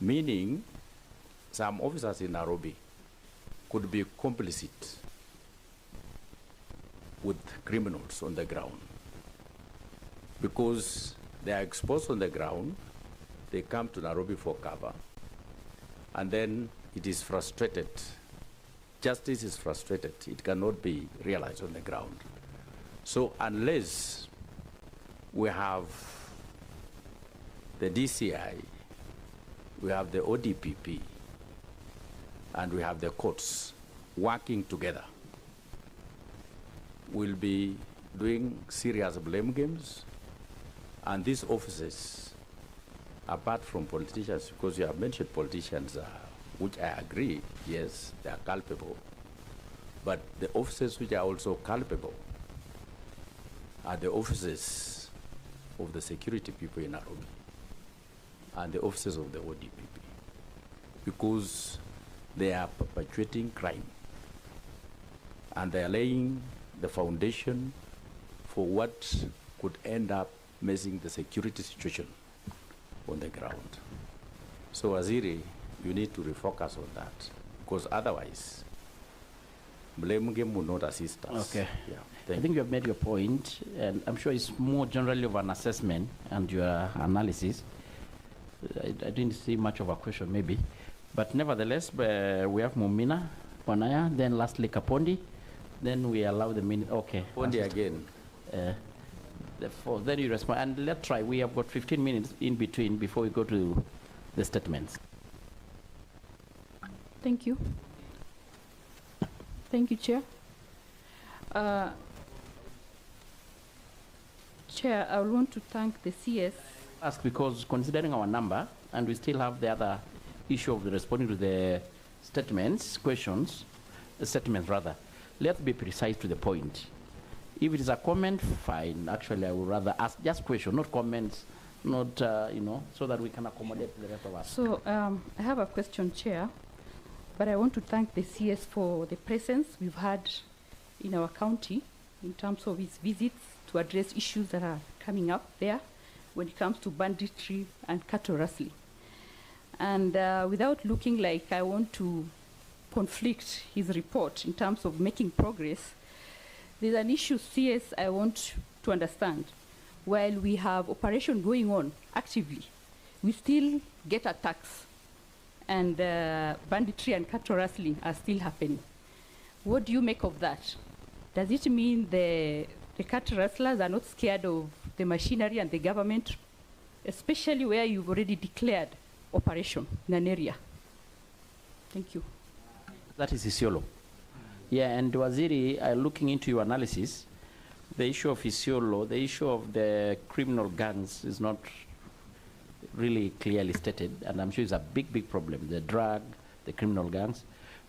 meaning some officers in Nairobi could be complicit with criminals on the ground because they are exposed on the ground, they come to Nairobi for cover, and then it is frustrated. Justice is frustrated. It cannot be realized on the ground. So unless we have the DCI, we have the ODPP, and we have the courts working together, we'll be doing serious blame games. And these officers, apart from politicians, because you have mentioned politicians, which I agree, yes, they are culpable, but the officers which are also culpable are the officers of the security people in Nairobi and the officers of the ODPP, because they are perpetuating crime and they are laying the foundation for what could end up messing the security situation on the ground. So Waziri, you need to refocus on that, because otherwise blame game will not assist us. Okay. Yeah. I think you have made your point, and I'm sure it's more generally of an assessment and your analysis. I didn't see much of a question maybe, but nevertheless, we have Mumina, Panaya, then lastly Kapondi, then we allow the minute. Okay. Kapondi again. Then you respond, and let's try. We have got 15 minutes in between before we go to the statements. Thank you. Thank you, Chair. Chair, I want to thank the CS. Ask because considering our number, and we still have the other issue of responding to the statements, statements rather. Let's be precise to the point. If it is a comment, fine. Actually, I would rather ask just question, not comments, not, so that we can accommodate the rest of us. So I have a question, Chair, but I want to thank the CS for the presence we've had in our county in terms of his visits to address issues that are coming up there when it comes to banditry and cattle rustling. And without looking like I want to conflict his report in terms of making progress, there's an issue, CS, I want to understand. While we have operation going on actively, we still get attacks, and banditry and cattle rustling are still happening. What do you make of that? Does it mean the cattle rustlers are not scared of the machinery and the government, especially where you've already declared operation in an area? Thank you. That is Isiolo. Yeah, and Waziri, looking into your analysis, the issue of Isiolo, the issue of the criminal gangs is not really clearly stated, and I'm sure it's a big, big problem, the drug, the criminal gangs.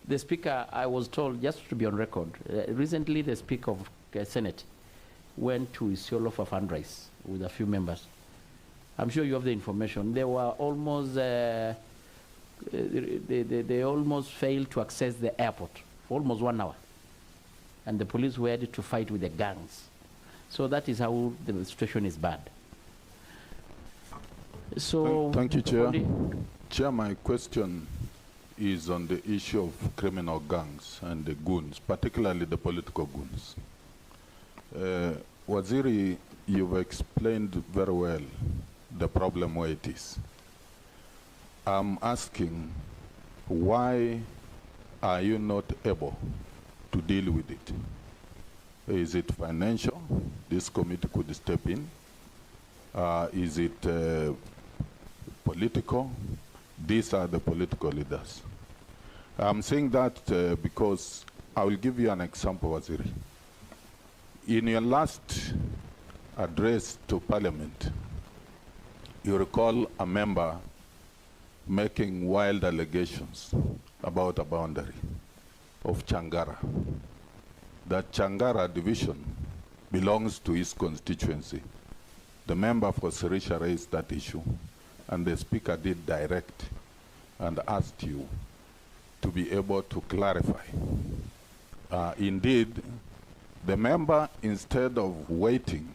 The Speaker, I was told, just to be on record, recently the Speaker of Senate went to Isiolo for fundraise with a few members. I'm sure you have the information. They were almost, they almost failed to access the airport for almost 1 hour. And the police were ready to fight with the gangs. So that is how the situation is bad. So thank you, Chair. Chair, my question is on the issue of criminal gangs and the goons, particularly the political goons. Waziri, you've explained very well the problem where it is. I'm asking, why are you not able to deal with it? Is it financial? This committee could step in. Is it political? These are the political leaders. I'm saying that because I will give you an example, Waziri. In your last address to Parliament, you recall a member making wild allegations about a boundary of Changara. That Changara division belongs to his constituency. The member for Sirisha raised that issue, and the Speaker did direct and asked you to be able to clarify. Indeed, the member, instead of waiting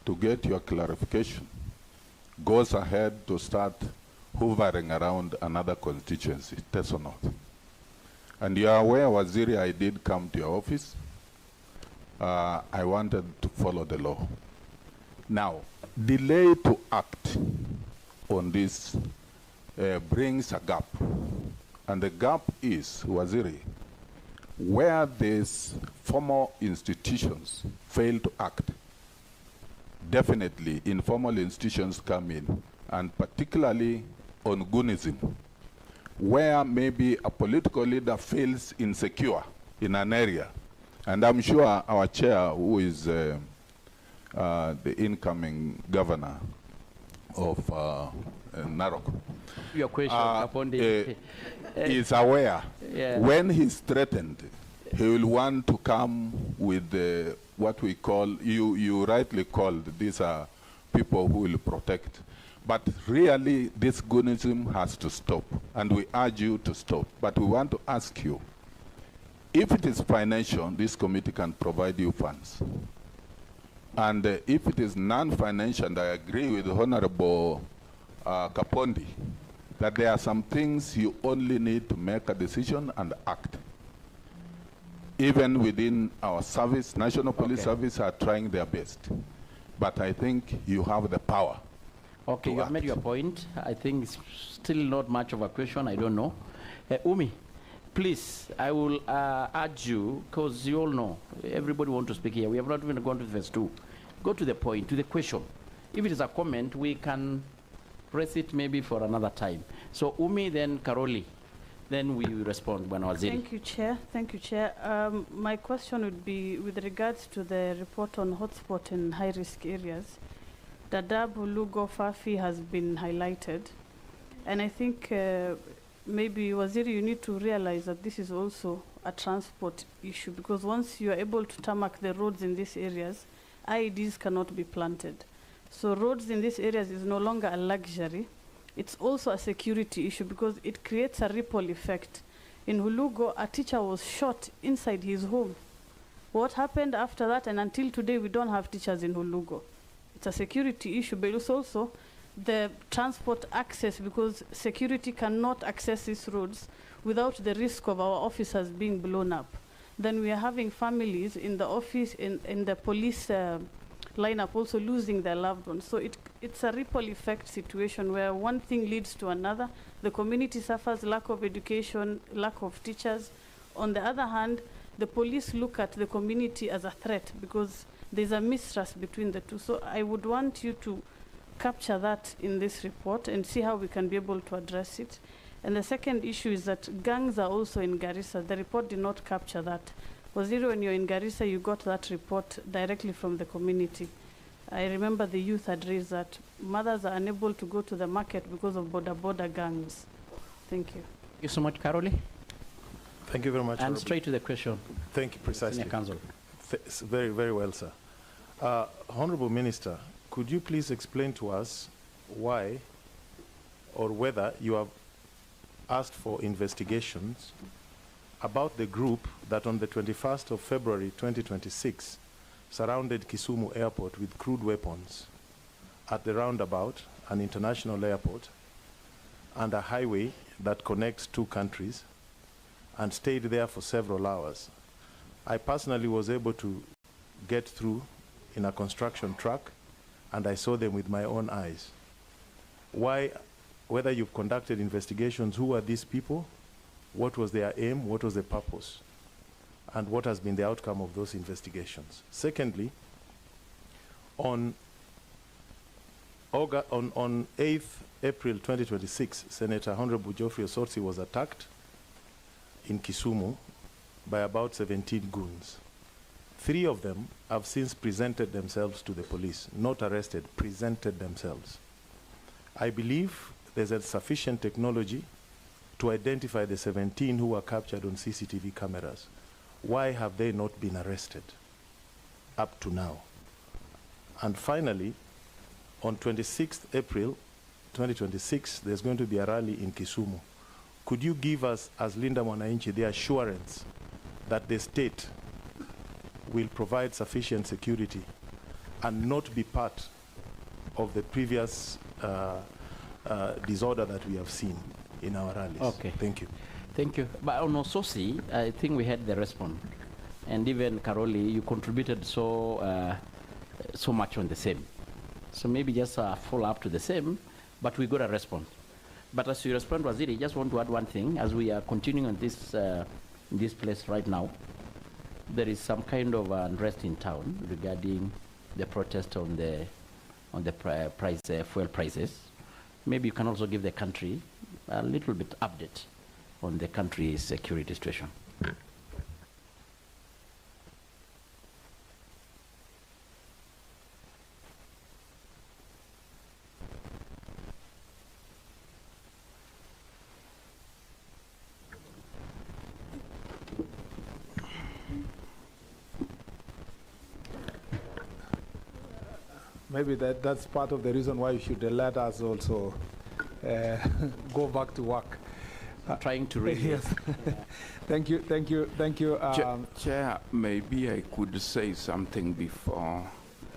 to get your clarification, goes ahead to start hovering around another constituency, Teso North. And you are aware, Waziri, I did come to your office. I wanted to follow the law. Now, delay to act on this brings a gap. And the gap is, Waziri, where these formal institutions fail to act, definitely informal institutions come in, and particularly on Gunism, where maybe a political leader feels insecure in an area. And I'm sure our chair, who is the incoming governor of Narok, Your question upon the... is aware Yeah. when he's threatened, he will want to come with what we call, you rightly called, these are people who will protect. But really, this Gunism has to stop, and we urge you to stop. But we want to ask you, if it is financial, this committee can provide you funds. And if it is non-financial, and I agree with Honorable Kapondi, that there are some things you only need to make a decision and act. Even within our service, National Police Service are trying their best. But I think you have the power. Okay, you have made your point. I think it's still not much of a question. I don't know. Umi, please, I will urge you, because you all know, everybody wants to speak here. We have not even gone to phase 2. Go to the point, to the question. If it is a comment, we can press it maybe for another time. So Umi, then Karoli, then we will respond when Waziri. Thank you, Chair. Thank you, Chair. My question would be with regards to the report on hotspot in high-risk areas. Dadaab, Lugo, Fafi has been highlighted. And I think maybe, Waziri, you need to realize that this is also a transport issue, because once you are able to tarmac the roads in these areas, IEDs cannot be planted. So roads in these areas is no longer a luxury. It's also a security issue, because it creates a ripple effect. In Hulugo, a teacher was shot inside his home. What happened after that? And until today, we don't have teachers in Hulugo. It's a security issue, but it's also the transport access, because security cannot access these roads without the risk of our officers being blown up. Then we are having families in the office, in the police lineup also losing their loved ones. So it's a ripple effect situation where one thing leads to another. The community suffers lack of education, lack of teachers. On the other hand, the police look at the community as a threat, because there's a mistrust between the two. So I would want you to capture that in this report and see how we can be able to address it. And the second issue is that gangs are also in Garissa. The report did not capture that. Waziri, when you're in Garissa, you got that report directly from the community. I remember the youth had raised that mothers are unable to go to the market because of border gangs. Thank you. Thank you so much, Karoli. Thank you very much. And straight to the question. Thank you, precisely. Senior Counsel. Very, very well, sir. Honorable Minister, could you please explain to us why or whether you have asked for investigations about the group that on the 21st of February 2026 surrounded Kisumu Airport with crude weapons at the roundabout, an international airport, and a highway that connects two countries, and stayed there for several hours. I personally was able to get through in a construction truck, and I saw them with my own eyes. Why, whether you've conducted investigations, who are these people, what was their aim, what was the purpose, and what has been the outcome of those investigations. Secondly, on 8th April 2026, Senator Honorable Geoffrey Osorsi was attacked in Kisumu by about 17 goons. 3 of them have since presented themselves to the police, not arrested, presented themselves. I believe there's a sufficient technology to identify the 17 who were captured on CCTV cameras. Why have they not been arrested up to now? And finally, on 26th April 2026, there's going to be a rally in Kisumu. Could you give us, as Linda Mwananchi, the assurance that the state will provide sufficient security and not be part of the previous disorder that we have seen in our rallies. Okay. Thank you. Thank you. But on Ososi, I think we had the response. And even Karoli, you contributed so much on the same. So maybe just follow up to the same, but we got a response. But as you respond, Waziri, just want to add one thing. As we are continuing on this, in this place right now, there is some kind of unrest in town regarding the protest on the fuel prices. Maybe you can also give the country a little bit update on the country's security situation. Maybe that's part of the reason why you should let us also go back to work. Trying to read. Yes. Yeah. Thank you. Chair, maybe I could say something before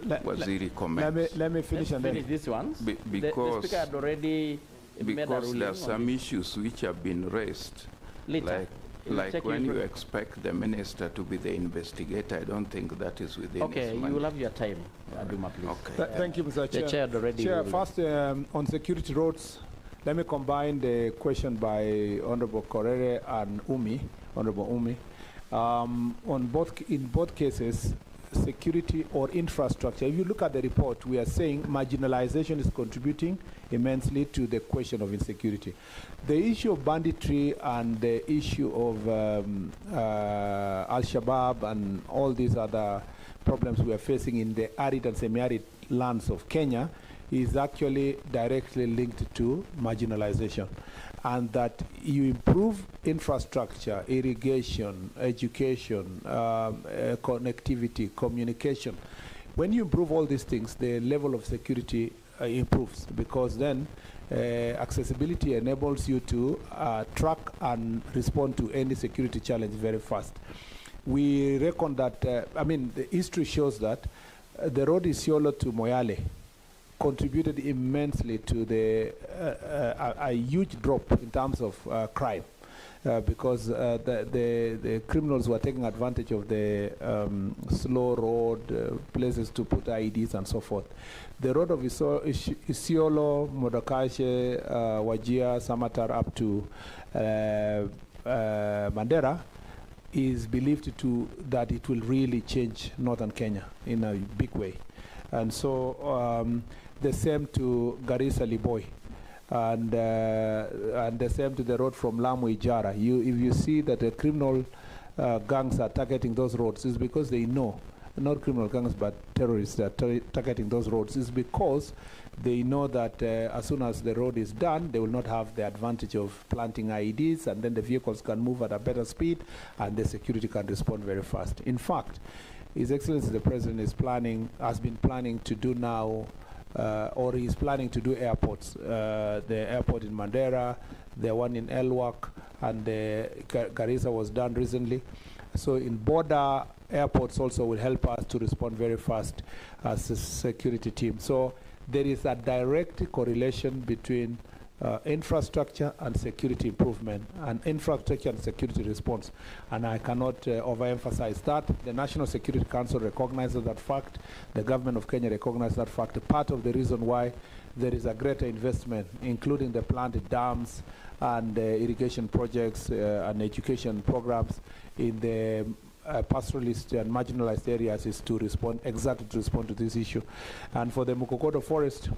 Waziri comments. Let me finish. Let's and finish this one. Because the speaker had already made a because ruling there are on some this. issues which have been raised, Later. like when you expect the minister to be the investigator. I don't think that is within Okay, his you mandate. will have your time, Aduma, please. Okay. Thank you, Mr. Chair. The chair had already Chair, ruled. first on security roads, let me combine the question by Honorable Korere and Honorable Umi. In both cases, security or infrastructure. If you look at the report, we are saying marginalization is contributing immensely to the question of insecurity. The issue of banditry and the issue of Al-Shabaab and all these other problems we are facing in the arid and semi-arid lands of Kenya is actually directly linked to marginalization. And that you improve infrastructure, irrigation, education, connectivity, communication. When you improve all these things, the level of security improves, because then accessibility enables you to track and respond to any security challenge very fast. We reckon that, the history shows that the road Isiolo to Moyale contributed immensely to a huge drop in terms of crime, because the criminals were taking advantage of the slow road, places to put IEDs and so forth. The road of Isiolo, Modokashe, Wajir, Samatar up to Mandera is believed that it will really change northern Kenya in a big way. And so the same to Garissa Liboi, and the same to the road from Lamu Ijara. If you see that the criminal gangs are targeting those roads, it's because they know, not criminal gangs but terrorists are targeting those roads, is because they know that as soon as the road is done, they will not have the advantage of planting IEDs, and then the vehicles can move at a better speed and the security can respond very fast. In fact, His Excellency the President has been planning to do now, or he's planning to do airports. The airport in Mandera, the one in Elwak, and the Garissa was done recently. So in border airports also will help us to respond very fast as a security team. So there is a direct correlation between infrastructure and security improvement, and infrastructure and security response. And I cannot overemphasize that. The National Security Council recognizes that fact. The government of Kenya recognizes that fact. Part of the reason why there is a greater investment, including the planted dams and irrigation projects and education programs in the pastoralist and marginalized areas, is to respond to this issue. And for the Mukokodo forest,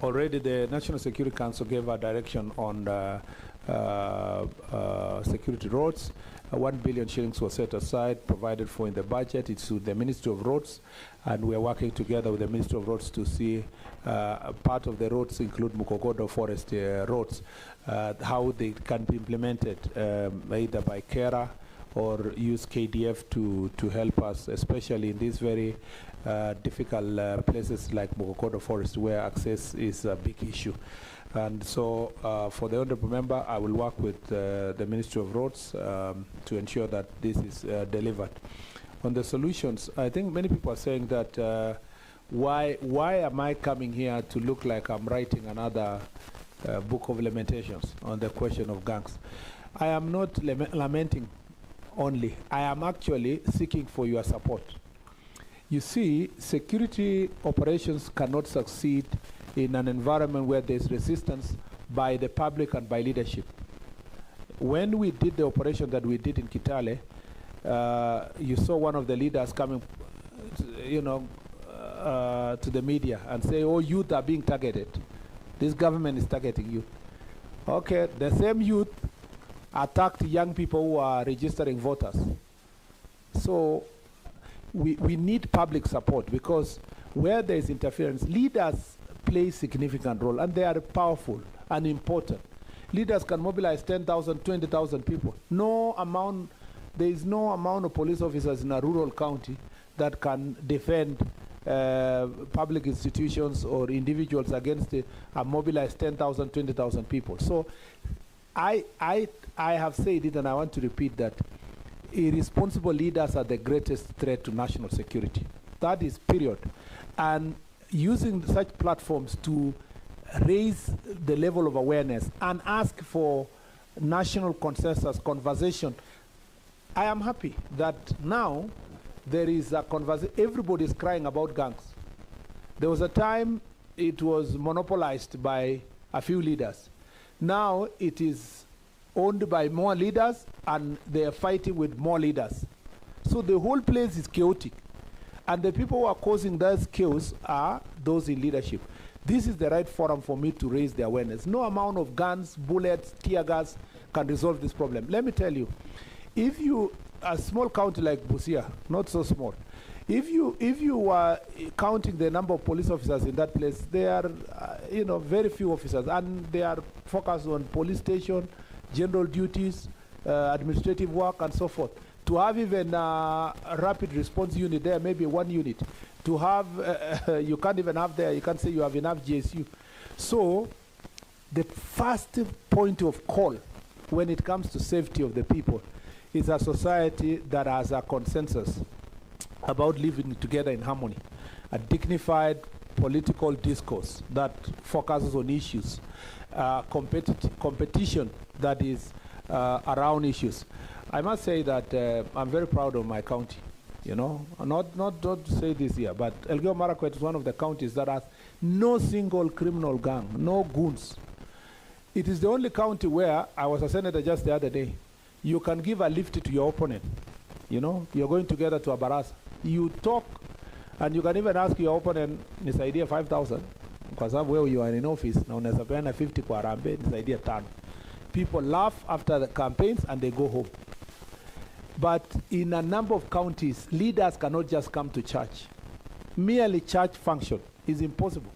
already the National Security Council gave a direction on security roads. 1 billion shillings was set aside, provided for in the budget. It's with the Ministry of Roads, and we're working together with the Ministry of Roads to see part of the roads include Mukokodo forest roads, how they can be implemented either by KERA or use KDF to help us, especially in these very difficult places like Mukokodo Forest, where access is a big issue. And so for the Honourable Member, I will work with the Ministry of Roads to ensure that this is delivered. On the solutions, I think many people are saying that why am I coming here to look like I'm writing another book of lamentations on the question of gangs? I am not lamenting only. I am actually seeking for your support. You see, security operations cannot succeed in an environment where there's resistance by the public and by leadership. When we did the operation that we did in Kitale, you saw one of the leaders coming, to the media and say, oh, youth are being targeted. This government is targeting youth. Okay, the same youth attacked young people who are registering voters. So we need public support, because where there is interference, leaders play a significant role, and they are powerful and important. Leaders can mobilize 10,000, 20,000 people. There is no amount of police officers in a rural county that can defend public institutions or individuals against mobilize 10,000, 20,000 people. So I have said it, and I want to repeat that irresponsible leaders are the greatest threat to national security. That is period. And using such platforms to raise the level of awareness and ask for national consensus, conversation. I am happy that now there is a conversation. Everybody is crying about gangs. There was a time it was monopolized by a few leaders. Now it is owned by more leaders, and they are fighting with more leaders. So the whole place is chaotic. And the people who are causing those chaos are those in leadership. This is the right forum for me to raise the awareness. No amount of guns, bullets, tear gas can resolve this problem. Let me tell you, if you, a small county like Busia, not so small, if you are counting the number of police officers in that place, there are very few officers, and they are focused on police station, general duties, administrative work, and so forth. To have even a rapid response unit there, maybe one unit. To have, you can't even have there, you can't say you have enough GSU. So the first point of call when it comes to safety of the people is a society that has a consensus about living together in harmony, a dignified political discourse that focuses on issues, competition that is around issues. I must say that I'm very proud of my county. Not to say this here, but Elgeyo Marakwet is one of the counties that has no single criminal gang, no goons. It is the only county where, I was a senator just the other day, you can give a lift to your opponent. You're going together to a baraza. You talk, and you can even ask your opponent, nisaidia 5,000, kwa sababu wewe you are in office, na unaweza peana 50 kwa Harambee, nisaidia 5. People laugh after the campaigns and they go home. But in a number of counties, leaders cannot just come to church. Merely church function is impossible.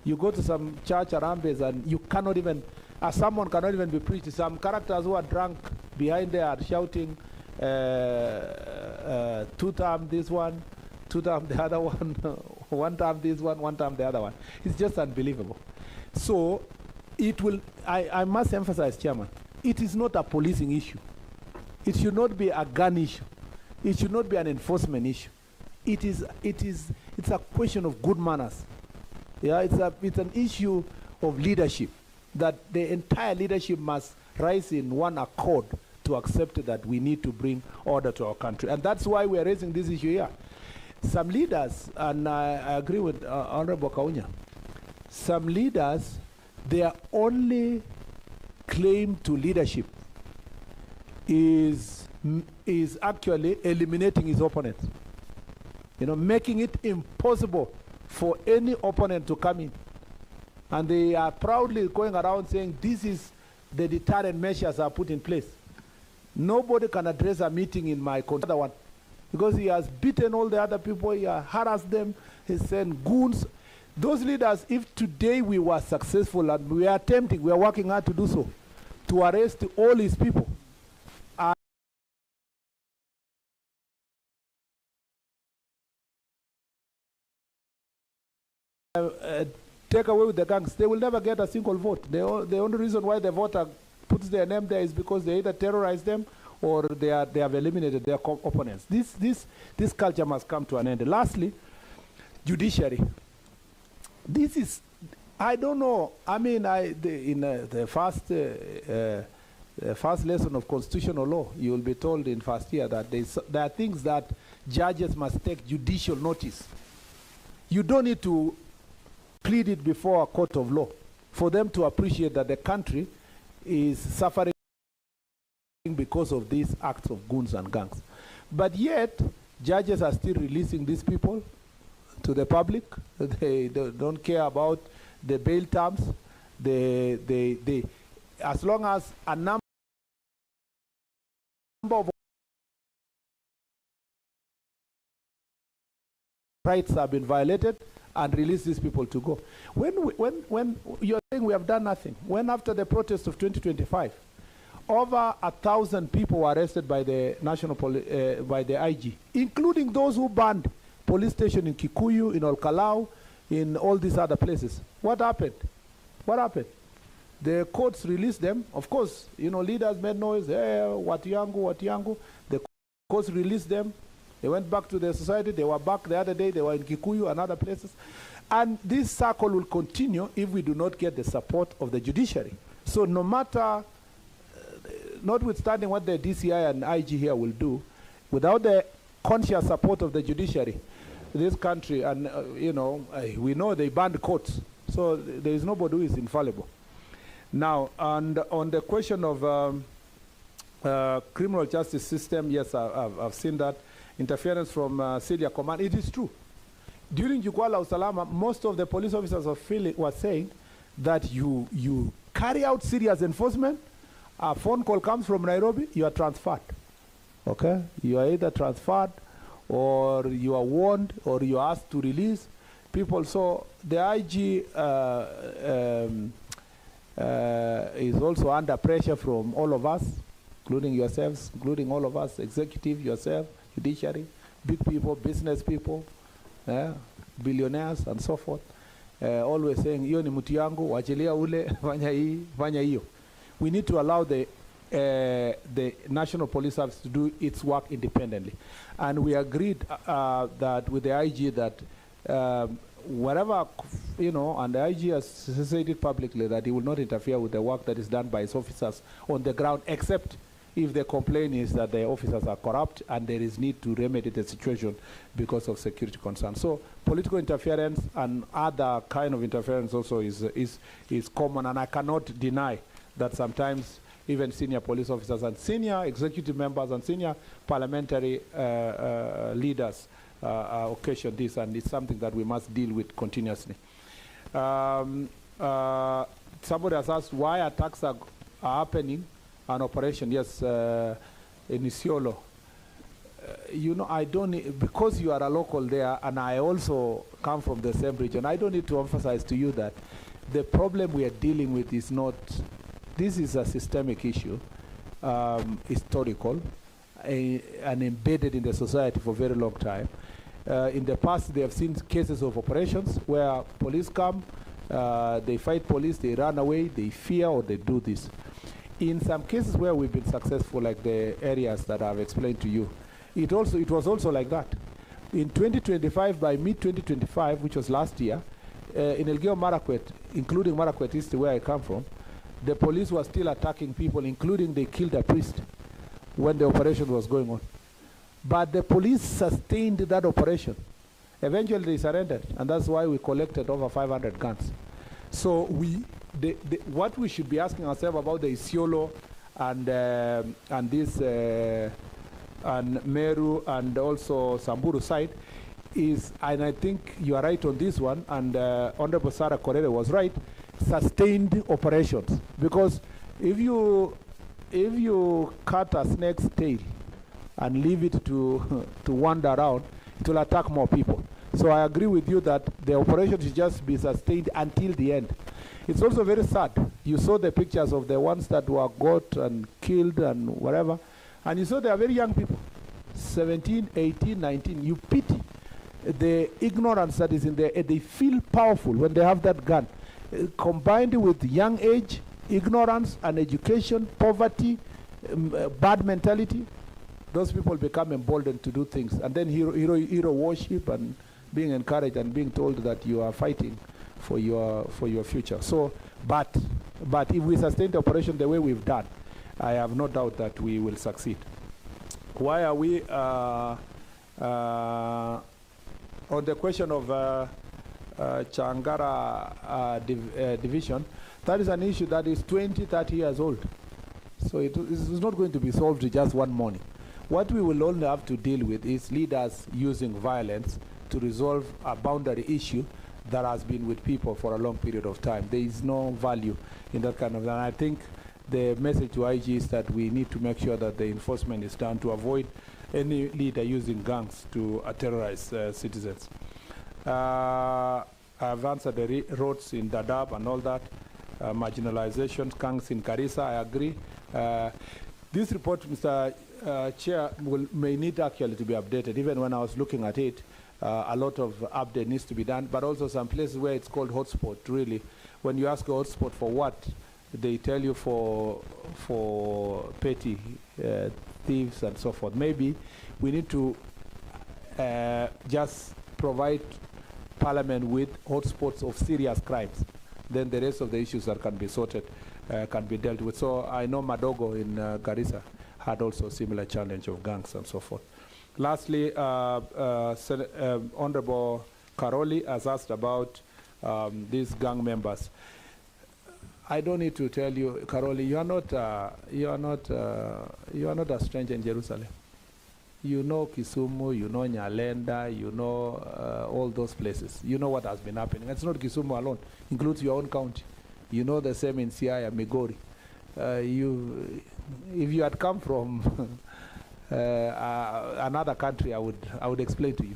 You go to some church Harambes and you cannot even, someone cannot even be preached. Some characters who are drunk behind there are shouting, two-term this one, two-term the other one, one-term this one, one-term the other one. It's just unbelievable. So it will, I must emphasize, Chairman, it is not a policing issue. It should not be a gun issue. It should not be an enforcement issue. It's a question of good manners. Yeah, it's an issue of leadership, that the entire leadership must rise in one accord to accept that we need to bring order to our country. And that's why we are raising this issue here. Some leaders, and I agree with Honorable Kaunya, some leaders, their only claim to leadership is actually eliminating his opponents. Making it impossible for any opponent to come in. And they are proudly going around saying, this is the deterrent measures are put in place. Nobody can address a meeting in my other one, because he has beaten all the other people, he has harassed them, he sent goons. Those leaders, if today we were successful, and we are attempting, we are working hard to do so, to arrest all his people, take away with the gangs, they will never get a single vote. The only reason why the voter puts their name there is because they either terrorize them or they have eliminated their opponents. This culture must come to an end. Lastly, judiciary. This is, I don't know. I mean, in the first lesson of constitutional law, you will be told in first year that there are things that judges must take judicial notice. You don't need to plead it before a court of law for them to appreciate that the country is suffering because of these acts of goons and gangs. But yet, judges are still releasing these people to the public. They don't care about the bail terms. As long as a number of rights have been violated, and release these people to go. When you're saying we have done nothing, when after the protest of 2025, over 1,000 people were arrested by the by the IG, including those who banned police station in Kikuyu, in Olkalau, in all these other places. What happened? What happened? The courts released them. Of course, you know, leaders made noise. Hey, Watiangu. The courts released them. They went back to their society. They were back the other day. They were in Kikuyu and other places. And this circle will continue if we do not get the support of the judiciary. So no matter, notwithstanding what the DCI and IG here will do, without the conscious support of the judiciary, this country, and you know, we know they banned courts. So there is nobody who is infallible. Now, and on the question of criminal justice system, yes, I've seen that. Interference from Syria Command, it is true. During Jukwaa la Usalama, most of the police officers were saying that you carry out serious enforcement, a phone call comes from Nairobi, you are transferred. Okay? You are either transferred, or you are warned, or you are asked to release people. So the IG is also under pressure from all of us, including yourselves, including all of us, executive, yourself, judiciary, big people, business people, billionaires, and so forth. Always saying, "Iyo ni mtu yangu, wachilia ule, fanya hiyo." We need to allow the National Police Service to do its work independently. And we agreed that with the IG that whatever, you know, and the IG has said it publicly that he will not interfere with the work that is done by his officers on the ground, except if the complaint is that the officers are corrupt and there is need to remedy the situation because of security concerns. So political interference and other kind of interference also is common, and I cannot deny that sometimes even senior police officers and senior executive members and senior parliamentary leaders occasion this, and it's something that we must deal with continuously. Somebody has asked why attacks are happening on operation. Yes, in Isiolo. You know, I don't need, because you are a local there, and I also come from the same region, I don't need to emphasize to you that the problem we are dealing with is not, this is a systemic issue, historical, and embedded in the society for a very long time. In the past, they have seen cases of operations where police come, they fight police, they run away, they fear, or they do this. In some cases where we've been successful, like the areas that I've explained to you, it was also like that. In 2025, by mid-2025, which was last year, in Elgeyo Marakwet, including Marakwet East, where I come from, the police were still attacking people, including they killed a priest when the operation was going on. But the police sustained that operation. Eventually they surrendered, and that's why we collected over 500 guns. So what we should be asking ourselves about the Isiolo and this and Meru and also Samburu side is, and I think you are right on this one, and Honorable Sarah Korere was right, sustained operations. Because if you cut a snake's tail and leave it to wander around, it will attack more people. So I agree with you that the operation should just be sustained until the end. It's also very sad. You saw the pictures of the ones that were got and killed and whatever, and you saw they are very young people, 17, 18, 19. You pity the ignorance that is in there. They feel powerful when they have that gun. Combined with young age, ignorance, and education, poverty, bad mentality, those people become emboldened to do things. And then hero worship and being encouraged and being told that you are fighting for your future. So, but if we sustain the operation the way we've done, I have no doubt that we will succeed. Why are we on the question of Changara division? That is an issue that is 20, 30 years old. So it is not going to be solved just one morning. What we will only have to deal with is leaders using violence to resolve a boundary issue that has been with people for a long period of time. There is no value in that kind of, and I think the message to IG is that we need to make sure that the enforcement is done to avoid any leader using gangs to terrorize citizens. I've answered the roads in Dadaab and all that. Marginalization, gangs in Garissa, I agree. This report, Mr. Chair, may need actually to be updated. Even when I was looking at it, a lot of update needs to be done, but also some places where it's called hotspot, really. When you ask a hotspot for what, they tell you for petty thieves and so forth. Maybe we need to just provide Parliament with hotspots of serious crimes. Then the rest of the issues that can be sorted can be dealt with. So I know Madogo in Garissa had also a similar challenge of gangs and so forth. Lastly, Honorable Karoli has asked about these gang members. I don't need to tell you, Karoli, you are not a stranger in Jerusalem. You know Kisumu, you know Nyalenda, you know all those places. You know what has been happening. It's not Kisumu alone, includes your own county. You know the same in Siaya, Migori. If you had come from another country, I would explain to you.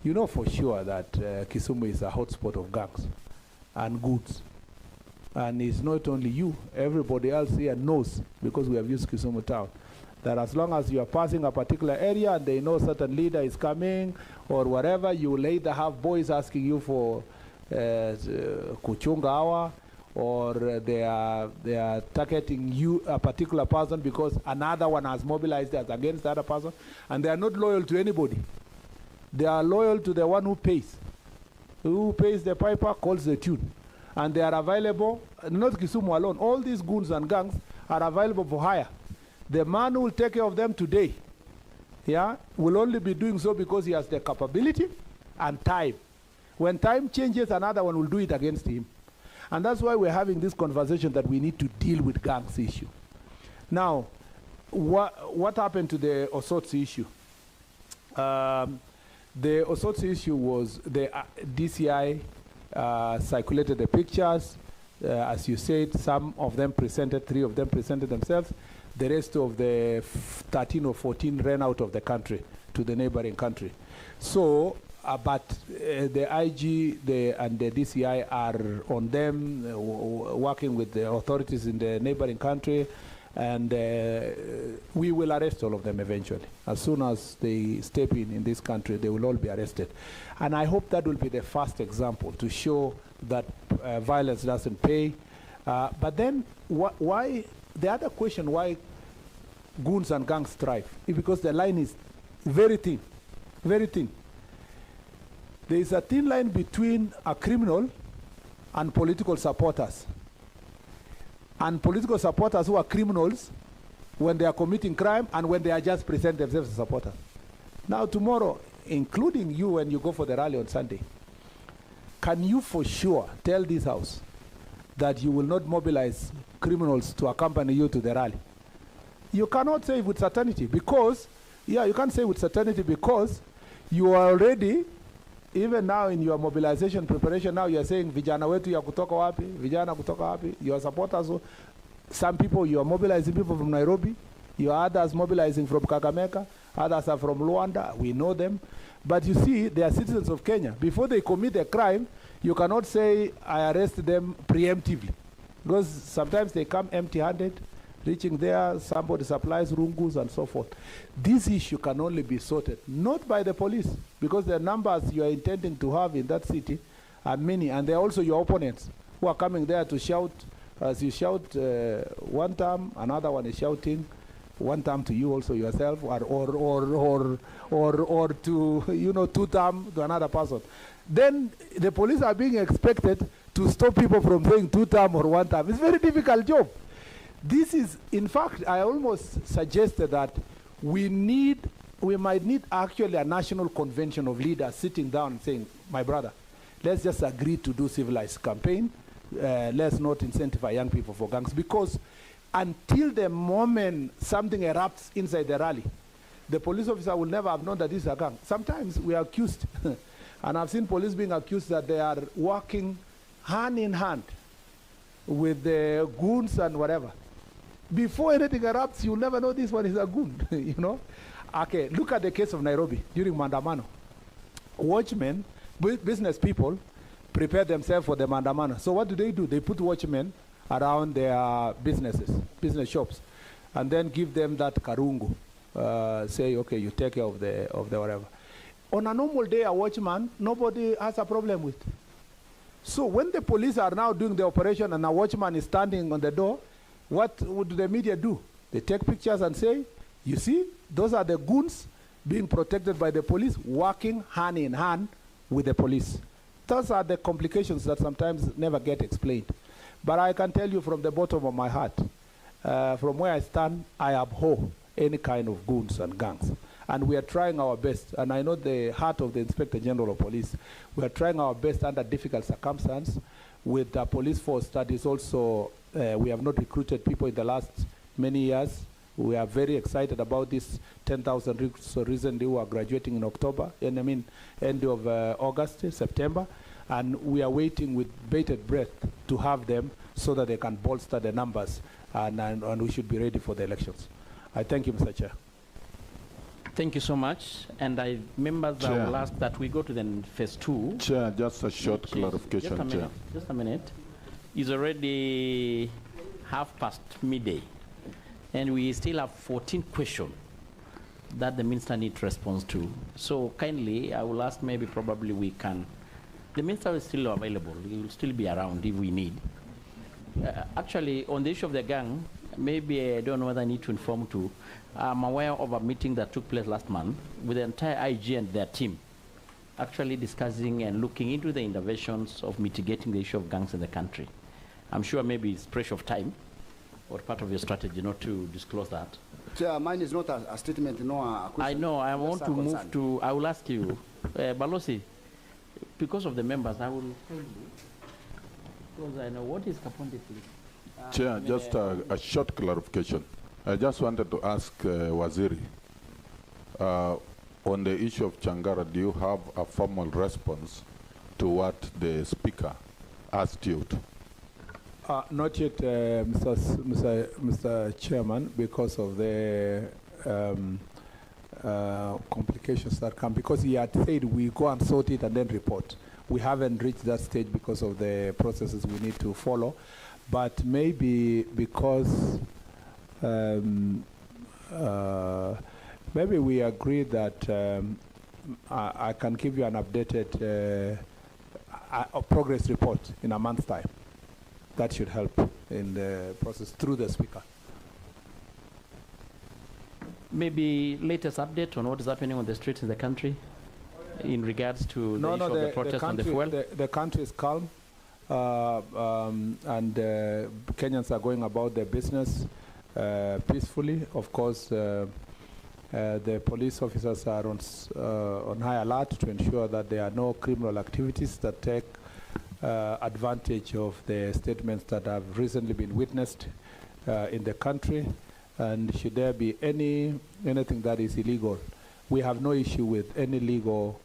You know for sure that Kisumu is a hotspot of gangs and goods. And it's not only you, everybody else here knows, because we have used Kisumu town, that as long as you are passing a particular area and they know certain leader is coming or whatever, you will either have boys asking you for kuchunga hour, or they are targeting you, a particular person, because another one has mobilized us against the other person, and they are not loyal to anybody. They are loyal to the one who pays. Who pays the piper calls the tune. And they are available, not Kisumu alone, all these goons and gangs are available for hire. The man who will take care of them today, will only be doing so because he has the capability and time. When time changes, another one will do it against him. And that's why we're having this conversation that we need to deal with gangs issue. Now, what happened to the Osotsi issue? The Osotsi issue was the DCI circulated the pictures. As you said, some of them presented, 3 of them presented themselves. The rest of the 13 or 14 ran out of the country to the neighboring country. So, but the IG and the DCI are on them, working with the authorities in the neighboring country, and we will arrest all of them eventually. As soon as they step in this country, they will all be arrested. And I hope that will be the first example to show that violence doesn't pay. But then, why? The other question, why goons and gangs thrive, is because the line is very thin, very thin. There is a thin line between a criminal and political supporters. And political supporters who are criminals when they are committing crime and when they are just present themselves as supporters. Now tomorrow, including you when you go for the rally on Sunday, can you for sure tell this house that you will not mobilize criminals to accompany you to the rally? You cannot say with certainty because, you can't say with certainty because you are already, even now in your mobilization preparation, now you are saying vijana wetu ya kutoka wapi, vijana kutoka wapi, your supporters, some people you are mobilizing people from Nairobi, your others mobilizing from Kakamega, others are from Luanda, we know them. But you see, they are citizens of Kenya. Before they commit a crime, you cannot say, I arrest them preemptively. Because sometimes they come empty-handed, reaching there, somebody supplies rungus and so forth. This issue can only be sorted, not by the police, because the numbers you are intending to have in that city are many, and they're also your opponents who are coming there to shout, as you shout one time, another one is shouting one time to you also yourself, or to, 2 times to another person. then the police are being expected to stop people from saying 2-term or 1-term. It's a very difficult job. This is, in fact, I almost suggested that we might need actually a national convention of leaders sitting down and saying, my brother, let's just agree to do civilized campaign. Let's not incentivize young people for gangs, because until the moment something erupts inside the rally, the police officer will never have known that this is a gang. Sometimes we are accused, and I've seen police being accused that they are working hand in hand with the goons and whatever. Before anything erupts, you'll never know this one is a goon, you know? Okay, look at the case of Nairobi during Maandamano. Watchmen, business people, prepare themselves for the Maandamano. So what do? They put watchmen around their businesses, business shops, and then give them that karungu. Say, okay, you take care of the whatever. On a normal day, a watchman, nobody has a problem with. So when the police are now doing the operation and a watchman is standing on the door, what would the media do? They take pictures and say, you see, those are the goons being protected by the police, working hand in hand with the police. Those are the complications that sometimes never get explained. But I can tell you from the bottom of my heart, from where I stand, I abhor any kind of goons and gangs. And we are trying our best, and I know the heart of the Inspector General of Police, we are trying our best under difficult circumstances with a police force that is also, we have not recruited people in the last many years. We are very excited about this 10,000 recruits recently who are graduating in October, and I mean end of August, September, and we are waiting with bated breath to have them so that they can bolster the numbers, and we should be ready for the elections. I thank you, Mr. Chair. Thank you so much. And members, I will ask that we go to the phase 2. Chair, just a short clarification, Chair. Just a minute. It's already midday, and we still have 14 questions that the minister needs response to. So kindly, I will ask, maybe probably we can, the minister is still available. He will still be around if we need. Actually, on the issue of the gang, maybe I don't know whether I need to inform too. I'm aware of a meeting that took place last month with the entire IG and their team, actually discussing and looking into the interventions of mitigating the issue of gangs in the country. I'm sure maybe it's pressure of time or part of your strategy not to disclose that. Chair, mine is not a statement, no a question. I know, I want to move to, I will ask you, Balosi, because of the members, I will tell you, because I know, what is Kapondi, please? Chair, just a short clarification. I just wanted to ask Waziri, on the issue of Changara, do you have a formal response to what the Speaker asked you to? Not yet, Mr. Chairman, because of the complications that come. Because he had said we go and sort it and then report. We haven't reached that stage because of the processes we need to follow. But maybe because maybe we agree that I can give you an updated progress report in a month's time. That should help in the process through the Speaker. Maybe latest update on what is happening on the streets in the country in regards to the issue of the protest on the fuel? The country is calm, and Kenyans are going about their business peacefully. Of course, the police officers are on high alert to ensure that there are no criminal activities that take advantage of the statements that have recently been witnessed in the country. And should there be anything that is illegal, we have no issue with any legal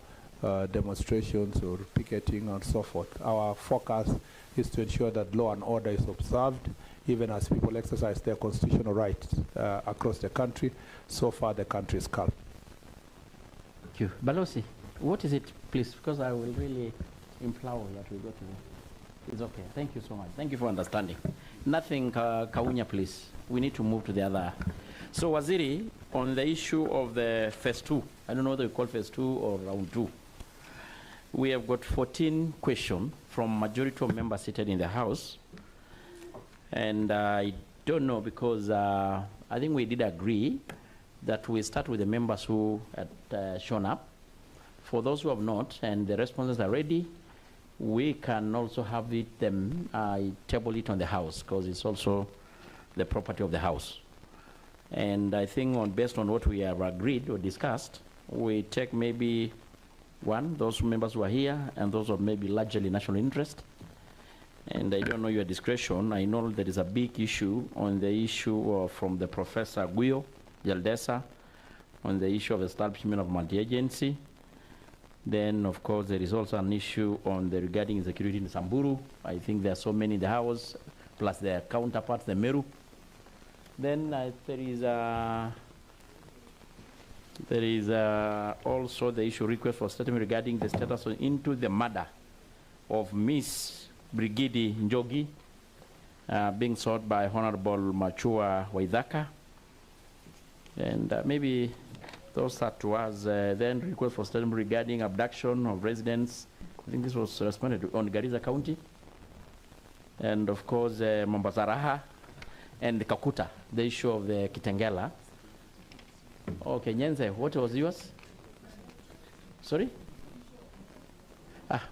demonstrations or picketing and so forth. Our focus is to ensure that law and order is observed, even as people exercise their constitutional rights across the country. So far, the country is calm. Thank you. Balosi, what is it, please? Because I will really implore that we go to the... It's okay. Thank you so much. Thank you for understanding. Nothing, Kaunya, please. We need to move to the other. So, Waziri, on the issue of the phase 2, I don't know whether you call phase 2 or round 2, we have got 14 questions from majority of members seated in the House. And I don't know, because I think we did agree that we start with the members who had shown up for those who have not, and the responses are ready, we can also have them table it on the House, because it's also the property of the House. And I think based on what we have agreed or discussed, we take maybe those members who are here, and those of maybe largely national interest. And I don't know your discretion. I know there is a big issue on the issue from the Professor Guyo Jaldesa on the issue of establishment of multi-agency. Then, of course, there is also an issue regarding security in Samburu. I think there are so many in the House, plus their counterparts, the Meru. Then there is also the issue request for statement regarding the status into the murder of Miss Brigidi Njogi being sought by Honorable Machua Waithaka. And maybe those are to us. Then request for statement regarding abduction of residents. I think this was responded to on Garissa County. And of course, Mombasa Raha and Kakuta, the issue of the Kitengela. Okay, Nyenze, what was yours? Sorry?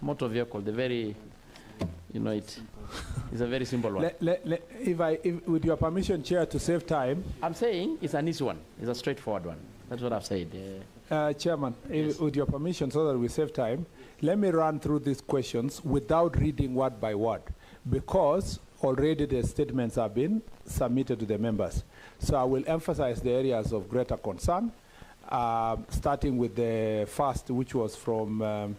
Motor vehicle, the very, it's a very simple one. If with your permission, Chair, to save time. I'm saying it's an easy one. It's a straightforward one. That's what I've said. Chairman, with your permission, so that we save time, let me run through these questions without reading word by word, because already the statements have been submitted to the members. So I will emphasize the areas of greater concern, starting with the first, which was from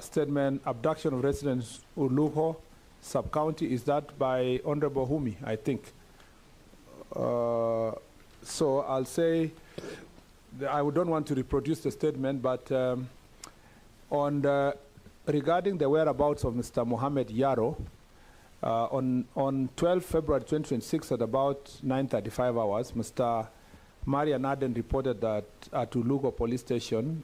statement, abduction of residents Uluho sub-county. Is that by Honorable Humi, I think? So I'll say, I don't want to reproduce the statement, but regarding the whereabouts of Mr. Mohamed Yaro, on 12 February 2026 at about 9:35 hours, Mr. Marian Aden reported that at Ulugo police station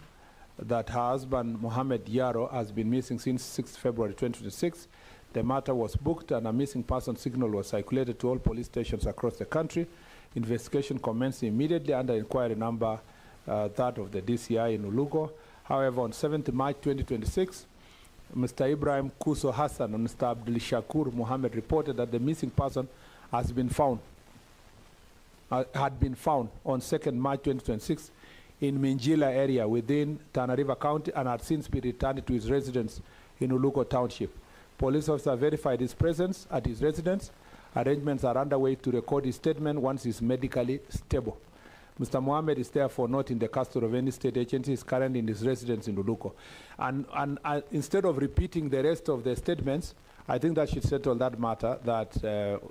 that her husband Mohamed Yaro has been missing since 6 February 2026. The matter was booked and a missing person signal was circulated to all police stations across the country. Investigation commenced immediately under inquiry number that of the DCI in Ulugo. However, on 7th March 2026, Mr. Ibrahim Kuso Hassan and Mr. Abdul Shakur Mohammed reported that the missing person had been found on 2nd March 2026 in Minjila area within Tana River County and had since been returned to his residence in Ulugo Township. Police officer verified his presence at his residence. Arrangements are underway to record his statement once he's medically stable. Mr. Mohammed is therefore not in the custody of any state agency. He is currently in his residence in Ulugo. And instead of repeating the rest of the statements, I think that should settle that matter, that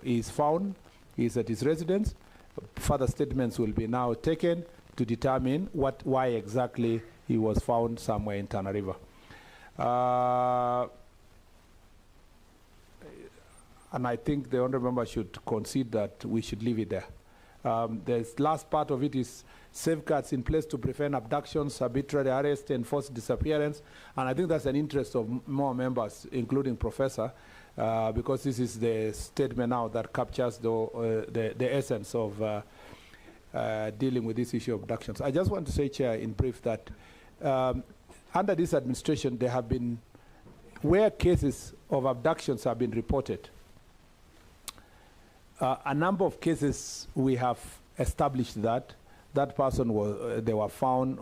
he is found, he is at his residence. Further statements will be now taken to determine why exactly he was found somewhere in Tana River. And I think the honourable member should concede that we should leave it there. The last part of it is safeguards in place to prevent abductions, arbitrary arrest, and forced disappearance. And I think that's an interest of more members, including Professor, because this is the statement now that captures the essence of dealing with this issue of abductions. I just want to say, Chair, in brief, that under this administration, there have been, where cases of abductions have been reported, a number of cases we have established that person was, they were found,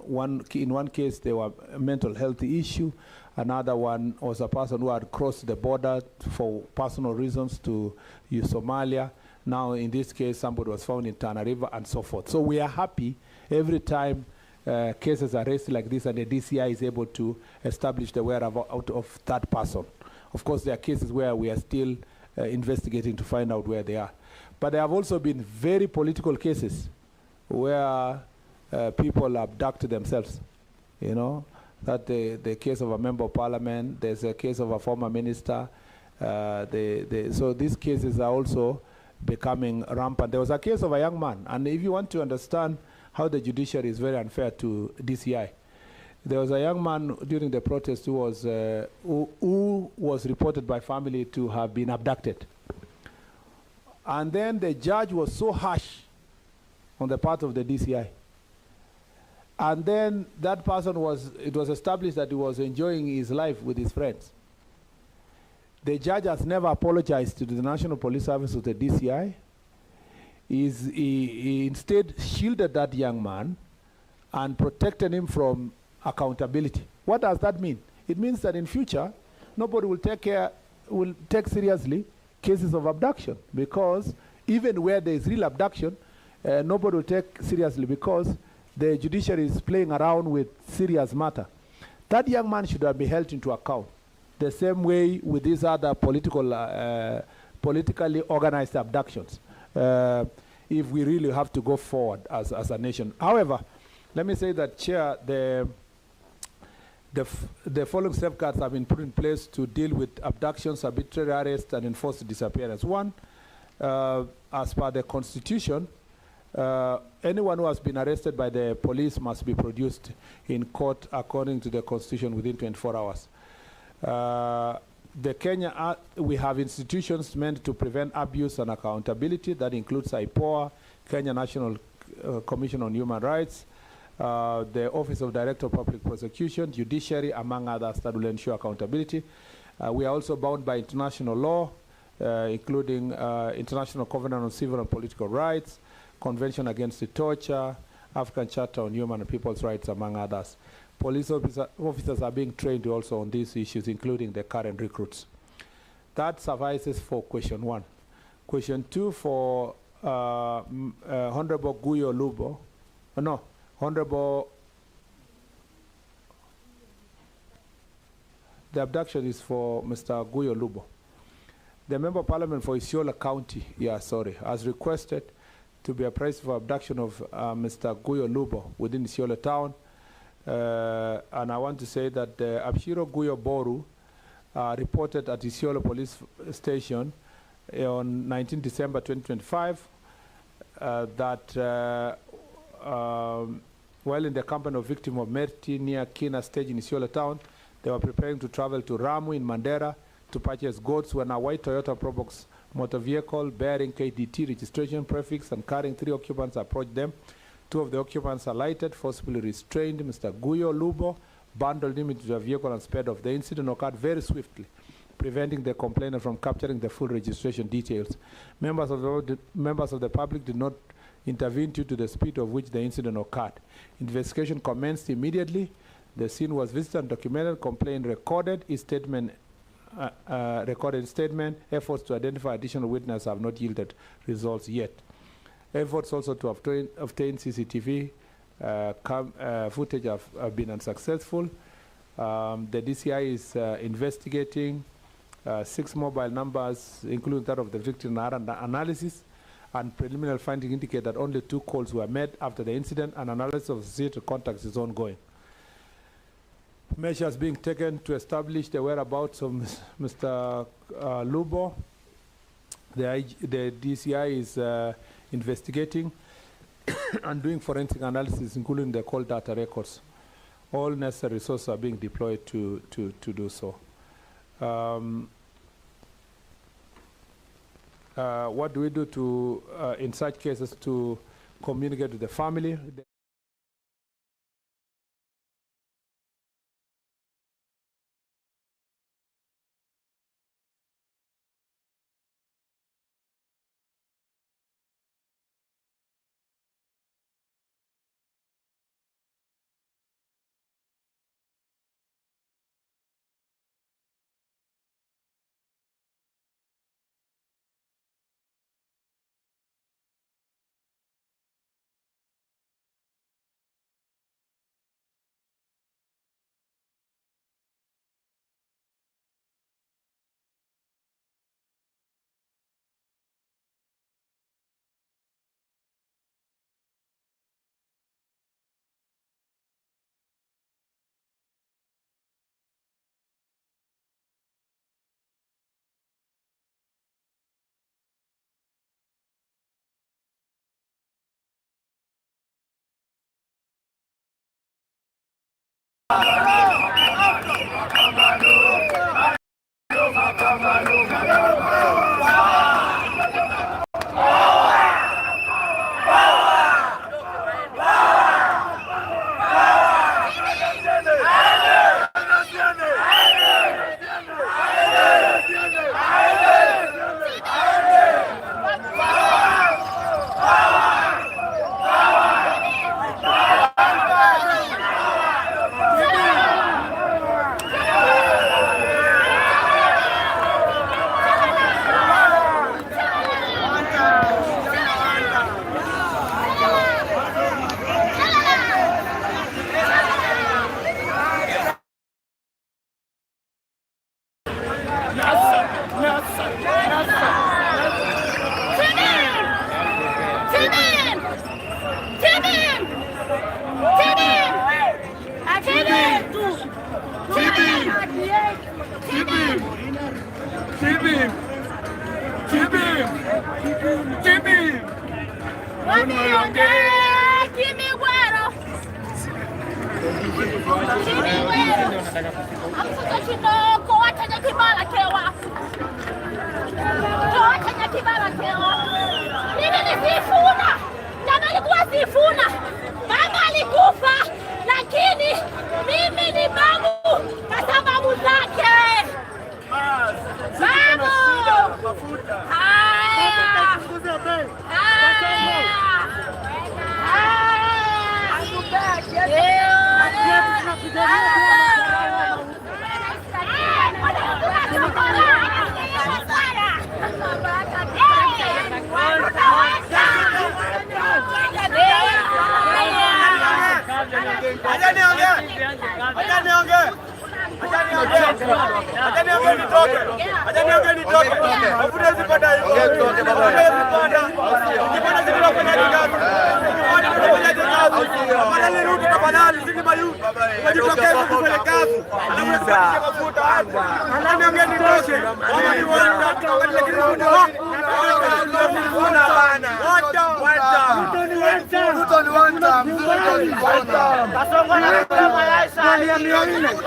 in one case there were a mental health issue, another one was a person who had crossed the border for personal reasons to Somalia. Now in this case somebody was found in Tana River and so forth. So we are happy every time cases are raised like this and the DCI is able to establish the whereabouts of that person. Of course there are cases where we are still investigating to find out where they are. But there have also been very political cases where people abduct themselves, you know, that the case of a member of parliament, there's a case of a former minister. So these cases are also becoming rampant. There was a case of a young man, and if you want to understand how the judiciary is very unfair to DCI, there was a young man during the protest who was reported by family to have been abducted. And then the judge was so harsh on the part of the DCI And then that person it was established that he was enjoying his life with his friends. The judge has never apologized to the National Police Service or the DCI. He instead shielded that young man and protected him from accountability. What does that mean? It means that in future, nobody will take seriously cases of abduction, because even where there is real abduction, nobody will take seriously because the judiciary is playing around with serious matter. That young man should have been held into account. The same way with these other politically organized abductions, if we really have to go forward as a nation. However, let me say that, Chair, the following safeguards have been put in place to deal with abductions, arbitrary arrest, and enforced disappearance. One, as per the Constitution, anyone who has been arrested by the police must be produced in court according to the Constitution within 24 hours. We have institutions meant to prevent abuse and accountability. That includes IPOA, Kenya National Commission on Human Rights, the Office of Director of Public Prosecution, Judiciary, among others, that will ensure accountability. We are also bound by international law, including International Covenant on Civil and Political Rights, Convention Against Torture, African Charter on Human and People's Rights, among others. Police officers are being trained also on these issues, including the current recruits. That suffices for question one. Question two for Honorable Guyo Lubo. No, Honorable. The abduction is for Mr. Guyo Lubo. The Member of Parliament for Isiolo County, has requested to be apprised for abduction of Mr. Guyo Lubo within Isiolo town. And I want to say that Abshiro Guyo Boru reported at Isiolo Police Station on 19 December 2025 that while in the company of victim of Merti near Kina Stage in Isiolo town, they were preparing to travel to Ramu in Mandera to purchase goods when a white Toyota Probox motor vehicle bearing KDT registration prefix and carrying 3 occupants approached them. 2 of the occupants alighted, forcibly restrained Mr. Guyo Lubo, bundled him into the vehicle and sped off. The incident occurred very swiftly, preventing the complainant from capturing the full registration details. Members of the public did not intervene due to the speed of which the incident occurred. Investigation commenced immediately. The scene was visited and documented, complaint recorded, his statement recorded statement. Efforts to identify additional witnesses have not yielded results yet. Efforts also to obtain CCTV footage have been unsuccessful. The DCI is investigating 6 mobile numbers, including that of the victim analysis, and preliminary findings indicate that only 2 calls were made after the incident, and analysis of associated contacts is ongoing. Measures being taken to establish the whereabouts of Mr. Lubo. The DCI is investigating and doing forensic analysis, including the call data records. All necessary resources are being deployed to do so. What do we do to, in such cases, to communicate with the family? Jimmy! Jimmy Guero! Jimmy Guero! Amfuta chinoko, watanya kibala kewa. Watanya kibala kewa. Mimi ni Sifuna. Jana alikuwa Sifuna. Mama alikufa. Lakini mimi ni babu na sababu zake. Babu!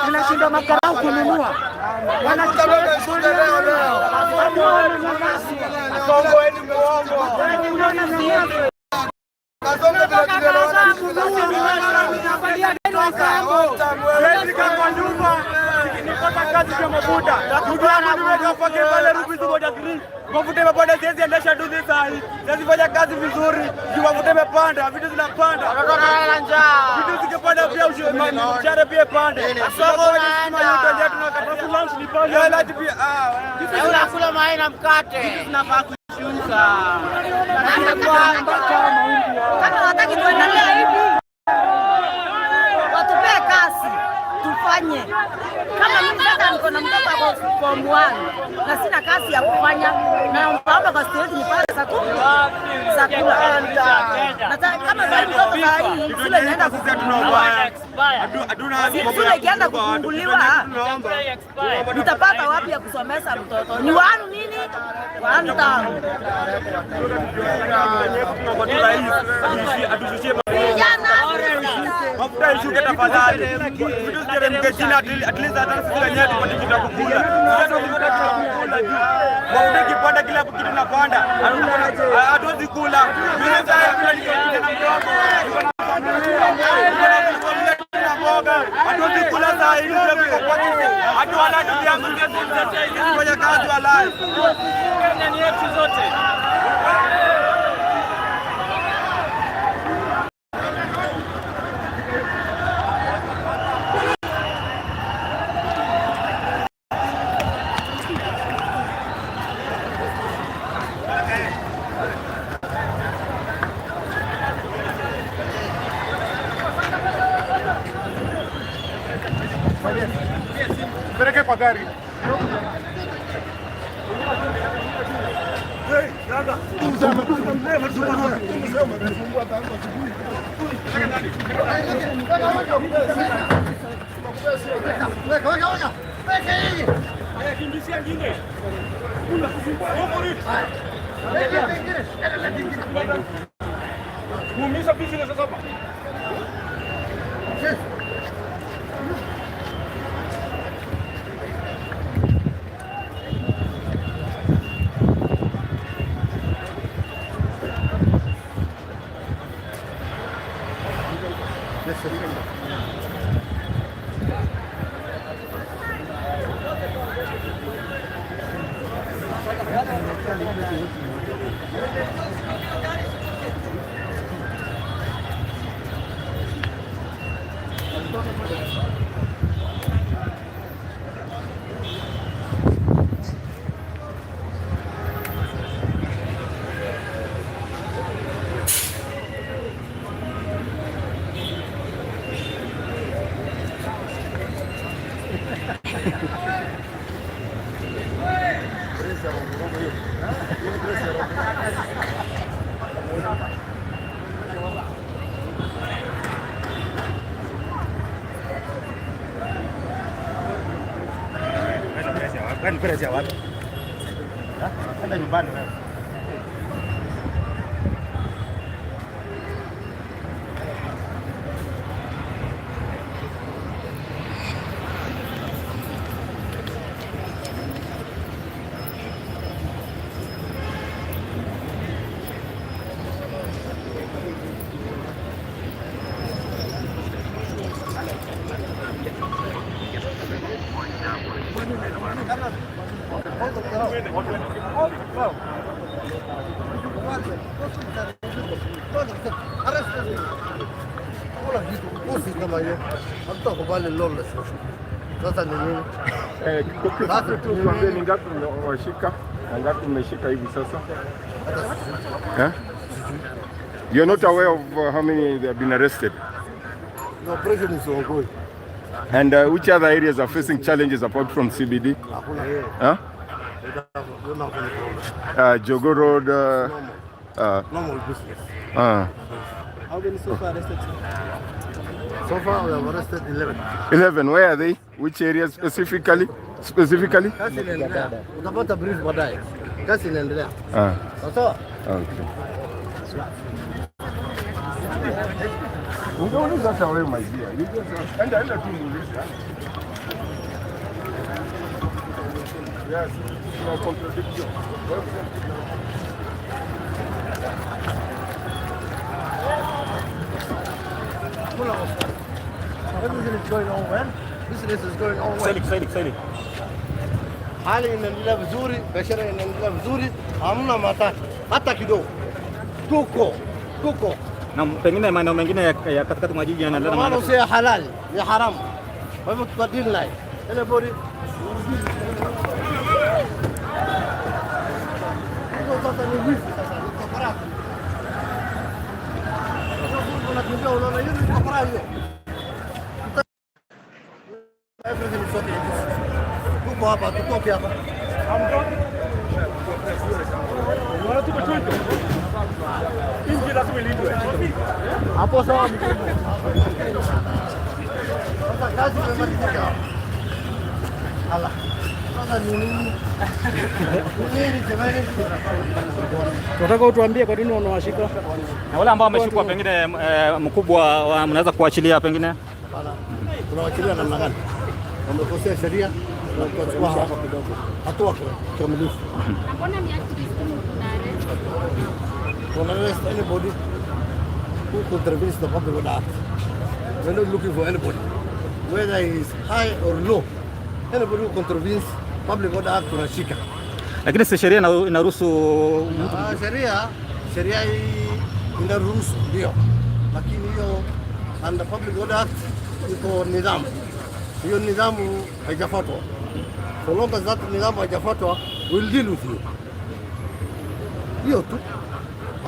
Tunashinda makarau kununua. Mafuta imepanda, siwezi endesha tu sasa hivi. Siwezi fanya kazi vizuri. Mafuta imepanda, vitu zinapanda. Vitu zikipanda pia mshahara pia pande. Sasa yote tunakata lunch ni pale. Lunch pia sisi tunakula mayai na mkate. Sisi tunafaa kushuka. Kama wataki tuendelee hivi. Watupee kazi. Tufanye. Kama mimi sasa niko na mtoto wa form 1 na sina kazi ya kufanya na mpamba kwa stage nipate chakula. Na kama bali mtoto saa hii shule inaenda shule ikienda kufunguliwa nitapata wapi ya kusomesha mtoto? Ni wanu nini? Wanu tano. Mafuta ishuke tafadhali. Vitu ziteremke chini at least hata sisi wenyewe tupate kitu kukula. Mafuta ikipanda kila kitu kinapanda. Hatuwezi kula. Mimi sasa kula nikipita na mdomo. Hatuwezi kula saa hii hatu wala tukiangukia sisi kufanya kazi wala. Kenya ni yetu zote. Peleke kwa gari. Kuumiza pisi na sasa. Kwani presi ya wapi? Hata nyumbani wewe. kama hiyo. Hatutakubali lawlessness. Sasa ni nini? Sasa tuambie ni ngapi washika na ngapi mmeshika hivi sasa? You're not aware of how many they have been arrested? No, operation is ongoing. And which other areas are facing challenges apart from CBD? Huh? Jogo Road. Normal business. How many so far arrested? So far we have arrested 11. 11. Where are they? Which areas specifically? Kazi inaendelea. Utapata brief baadaye. Kazi inaendelea. Sawa? Okay. Ungeuliza hata wewe maizia. Enda tu muulize. Yes, no contradiction. Everything is going on well. Business is going on well. Saidi. Hali inaendelea vizuri, biashara inaendelea vizuri, hamna matata hata kidogo. Tuko. Na pengine maeneo mengine ya katikati mwa jiji yanaendelea na maana sio halali, ya haramu. Kwa hivyo tukadili naye. Anybody? Sasa ni wizi sasa, ni kafara. Unakimbia unaona hiyo ni kafara hiyo. Everything is okay. Tuko hapa, tutoke hapa. Wala tuko chuo. Inji lazima ilindwe. Hapo sawa mkubwa. Sasa kazi imemalizika. Hala. Sasa ni nini? Nini jamani? Tunataka utuambie kwa nini unawashika? Na wale ambao wameshikwa pengine mkubwa mnaweza kuachilia pengine? Tunawaachilia namna gani? Wamekosea sheria na kuchukua hapa kidogo. Hatua kamilifu. Mbona ni activist kuna arrest anybody who contravenes the public order act. We're not looking for anybody, whether he is high or low. Anybody who contravenes public order act tunashika. Lakini si sheria inaruhusu sheria hii inaruhusu ndio. Lakini hiyo under public order act iko nidhamu. Hiyo nidhamu haijafuatwa. So long as that nidhamu haijafuatwa, we'll deal with you. Hiyo tu.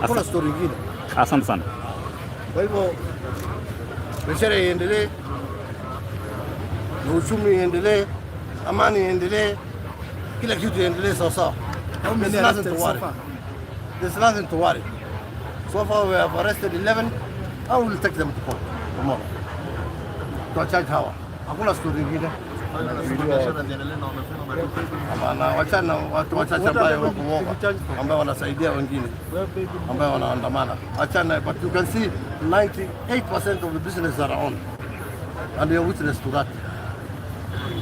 Hakuna story nyingine. Asante sana. Kwa hivyo biashara iendelee, uchumi iendelee, amani iendelee, kila kitu iendelee sawa sawa. There's nothing to worry. So far we have arrested 11 and we'll take them to court tomorrow. Tuwacharge hawa. Hakuna story nyingine. Wachana watu wachache ambao wanasaidia wengine ambao wanaandamana. Wachana, but you can see 98% of the businesses are on and we are witness to that.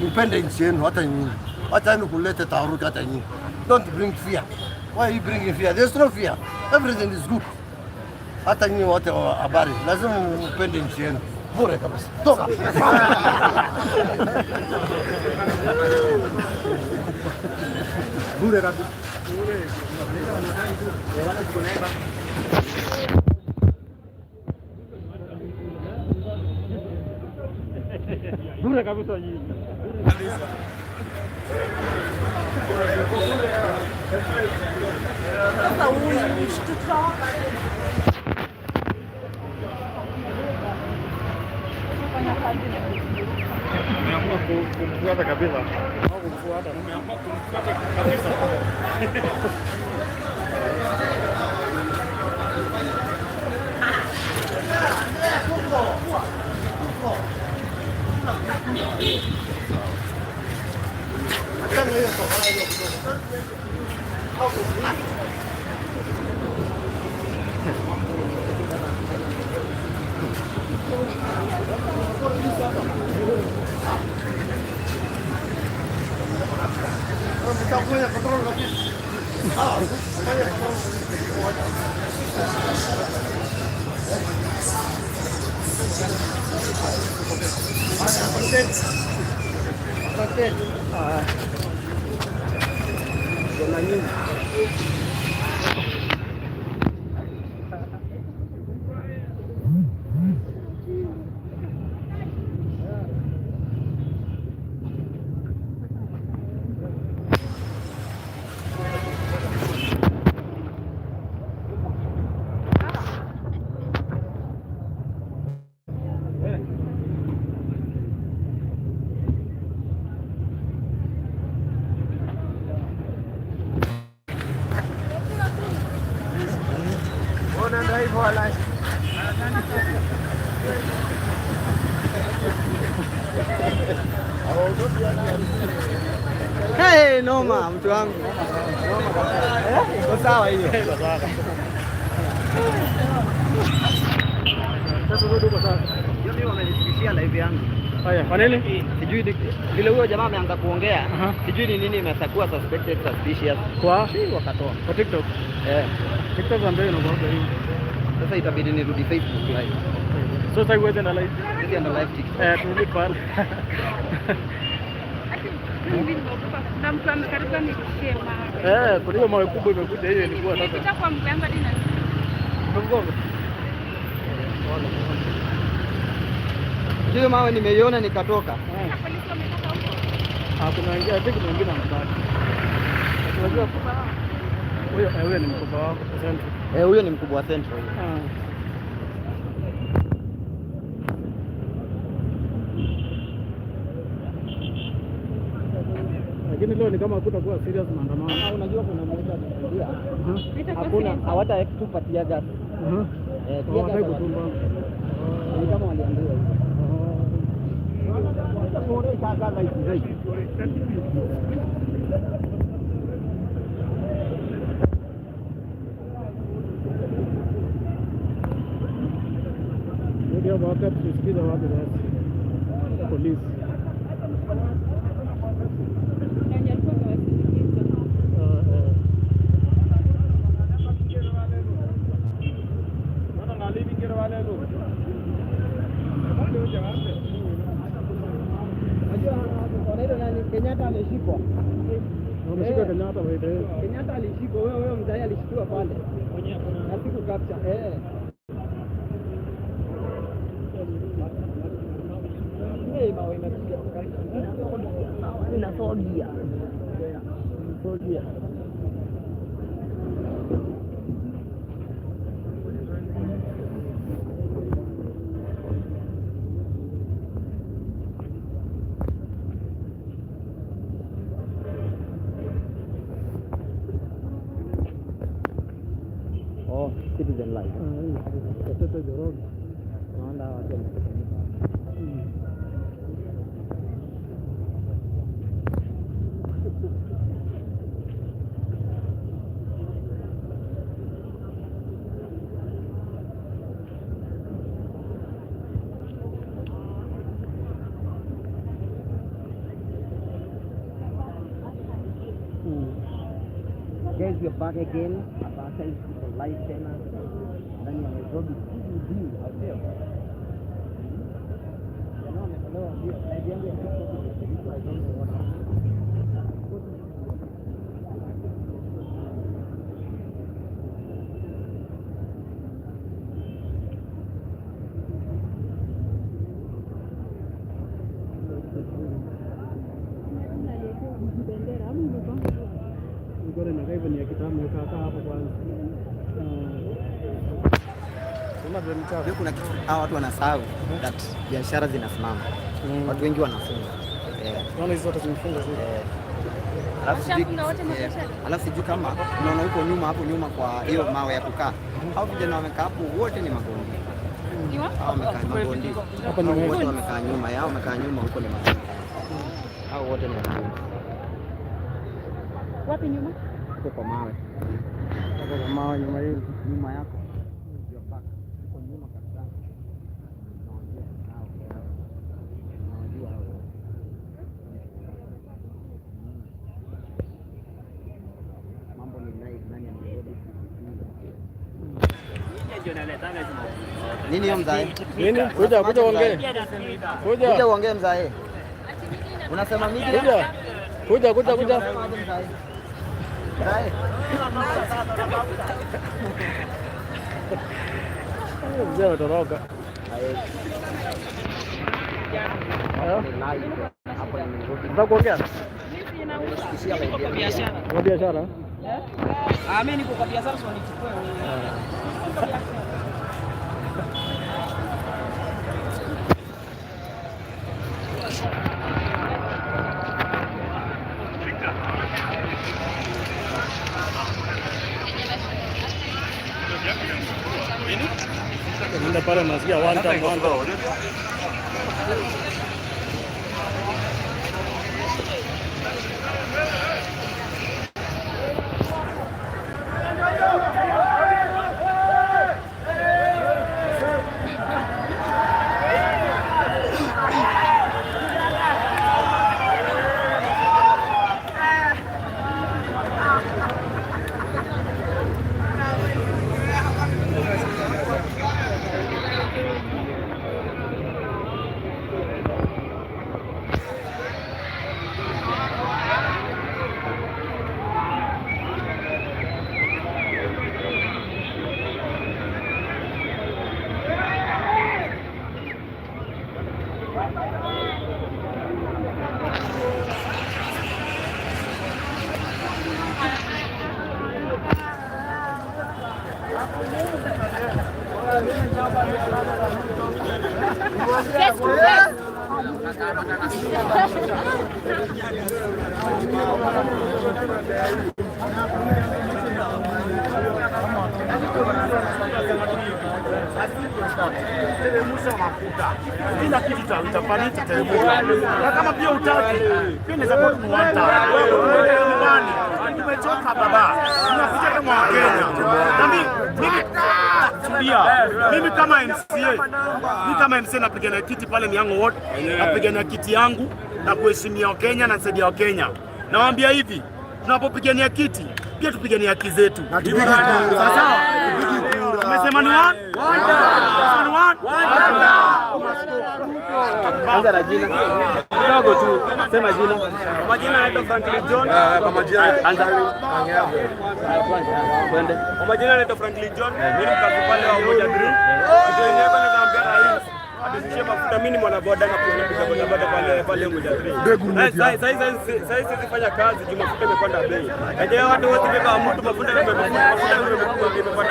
Upende nchi yenu hata nyinyi. Hata yenu kulete taharuki hata nyinyi. Don't bring fear. Why are you bringing fear? There's no fear. Everything is good. Hata nyinyi wote wa habari lazima upende nchi yenu. Bure kabisa. Toka. Bure kabisa. Bure kabisa nyinyi. Sasa huyu mshtuka. Umeamua kumfuata kabisa. Au kumfuata, umeamua kumfuata kabisa. wanaenda hivyo wala. Hey, noma mtu wangu. Iko sawa hiyo. Iko sawa. Sasa rudi kwa sasa. Mimi wamenifikishia live yangu. Haya, kwa nini? Sijui vile huyo jamaa ameanza kuongea. Sijui ni nini imeshakuwa suspected suspicious. Kwa wakatoa. Kwa TikTok. TikTok ambayo inakuwa hivi. Sasa itabidi nirudi Facebook live. So sasa wewe ndio live. Ndio ndio live TikTok. Turudi pale. Na mtu amekaribia nikushie mawe. Kwa hiyo mawe kubwa imekuja hiyo ilikuwa sasa. Itakuwa mganga dina. Mgongo. Hiyo mawe nimeiona nikatoka. Kuna ingia tiki mwingine anabaki. Unajua huyo ni mkubwa wako Central. Huyo ni mkubwa wa Central. Lakini leo ni kama hakutakuwa serious maandamano. Unajua kuna mmoja anakuambia hakuna hawata kutupatia gas. Hawataki kutumba. Ni kama waliambiwa hivyo. Ndio wakati tusikiza watu basi. Polisi. Kenyatta ameshikwa. Ameshikwa Kenyatta wewe. Kenyatta alishikwa wewe mzee alishikiwa pale. Na siku capture. Mawe inapiga. Inafogia. Inafogia. Citizen life. Watoto Joroge. Naona watu guys, we are back again. Apartheid for life tena. Ndani ya Nairobi CBD out there. Naona ndio idea yangu ya TikTok. I don't know what. Ngore na kaibu ni ya kitamu kaka hapo kwanza. Kuna kitu hawa watu wanasahau that biashara zinasimama. Watu wengi wanafunga. Naona hizo zote zimefunga zote. Alafu sijui kama unaona huko nyuma hapo nyuma kwa hiyo mawe ya kukaa. Hao vijana wamekaa hapo wote ni magondi. Hao wamekaa magondi. Hapo ni wote wamekaa nyuma yao, wamekaa nyuma huko ni magondi. Hao wote ni magondi. Wapi nyuma? Huko kwa mawe. Hapo kwa mawe nyuma hiyo, nyuma yako. Ndio paka. Huko nyuma kabisa. Mambo ni live nani anaelewa? Nini hiyo mzae? Nini? Kuja uongee. Kuja uongee mzae. Unasema mimi kuja. Mzae. Mzee anatoroka. Unataka kuongea? Kwa biashara? Mimi niko kwa biashara sio nichukue. Nenda pale unasikia one time. Kila kitu utafanyika tayari. Na kama pia utaki, pia ni support muanta. Wewe nyumbani, tumechoka baba. Tunakuja kama Wakenya. Na mimi kama MCA napigania kiti pale Miango Ward, napigania kiti yangu na kuheshimia Wakenya na kusaidia Wakenya. Nawaambia hivi, tunapopigania kiti, pia tupigania haki zetu. Sawa? Umesema ni one? Anza na jina. Kidogo tu. Sema jina. Kwa majina naitwa Franklin John. Kwa majina anza. Twende. Kwa majina naitwa Franklin John. Mimi ni mkazi pale wa Umoja Green. Ndio yenyewe kwa naambia rais. Adishie mafuta mimi ni mwanaboda na kupiga bodaboda pale Umoja Green. Sasa sifanya kazi juu mafuta imepanda bei. Kaje watu wote beba mtu mafuta imepanda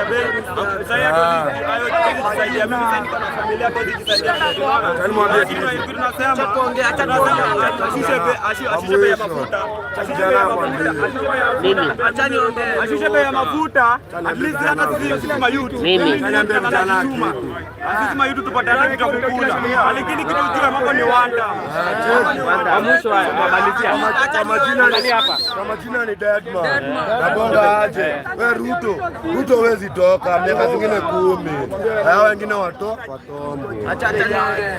bei. Sasa hayo kusaidia mimi sasa niko na familia kwa kujisaidia. Tunasema kuongea hata ashushe bei ya mafuta. Mimi acha niongee. Ashushe bei ya mafuta. At least hata sisi kama youth. Mimi niambia vijana sisi kama youth tupate hata kitu kukula. Lakini kitu kile mambo ni wanda. Mwisho haya malizia. Kwa majina ni hapa. Kwa majina ni Deadman. Nabonga aje. Wewe Ruto huwezi toka miaka zingine 10. Hao wengine watomo. Acha niongee.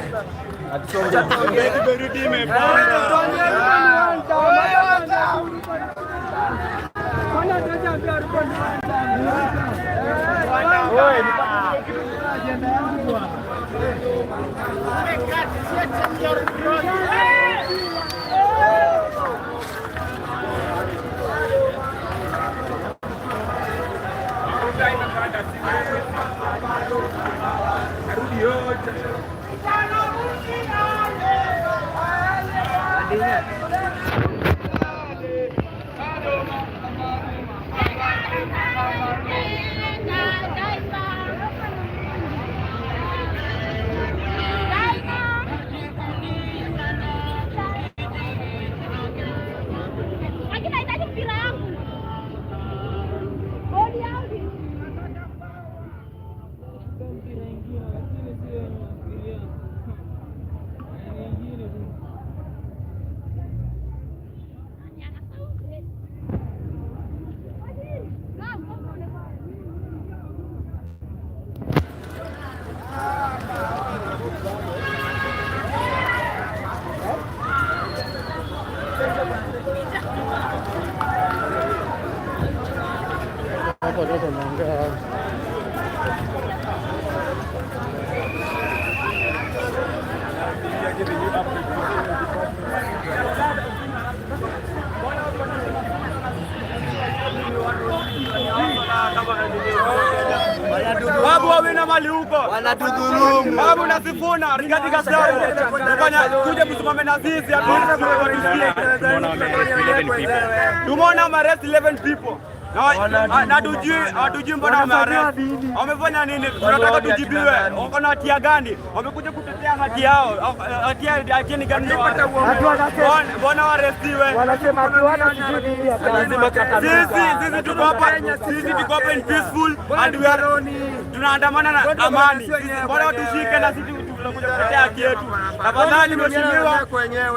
Babu wawina mali huko. Wanatudhulumu. Babu na Sifuna, Rigathi Gachagua. Kufanya kuja msimame na sisi hatuwezi. Tumeona arrest 11 people. Na hatujui mbona wamearrest. Wamefanya nini? Tunataka tujibiwe. Wako na hatia gani? Wamekuja kutetea haki yao. Hatia ni gani? Mbona warestiwe? Wanasema tuona sisi tuko hapa in peaceful and we are tunaandamana na amani. Mbona watushike na sisi tunakuja kutetea haki yetu? Tafadhali mheshimiwa,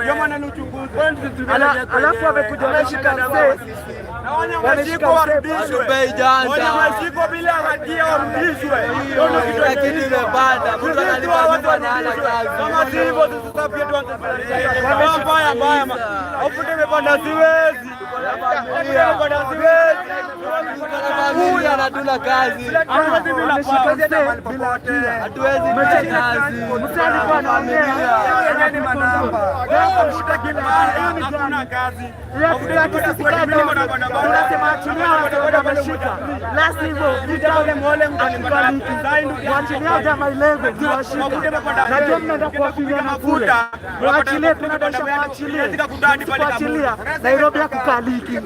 ndio maana ni uchunguzi. Alafu wamekuja wameshika mzee. Wameshika warudishwe. Wameshika bila hatia warudishwe. Ndio kitu kitu imepanda. Mtu analipa mtu ana kazi. Kama si hivyo tusitapie tu. Mbaya. Hapo imepanda siwezi. Huyu anatuna kazi. Hatuwezi bila kazi. Mtu alikuwa anaongea. Ni manamba. Mshika kibali hakuna kazi. Tunasema achilia watu wameshika. Last hivyo vitale mole mtakaliki. Waachilia jamaa ilenge tuwashika. Na ndio mnaenda kuwafinya mafuta. Waachilie tunatosha waachilie. Tuachilia Nairobi ya kukaliki.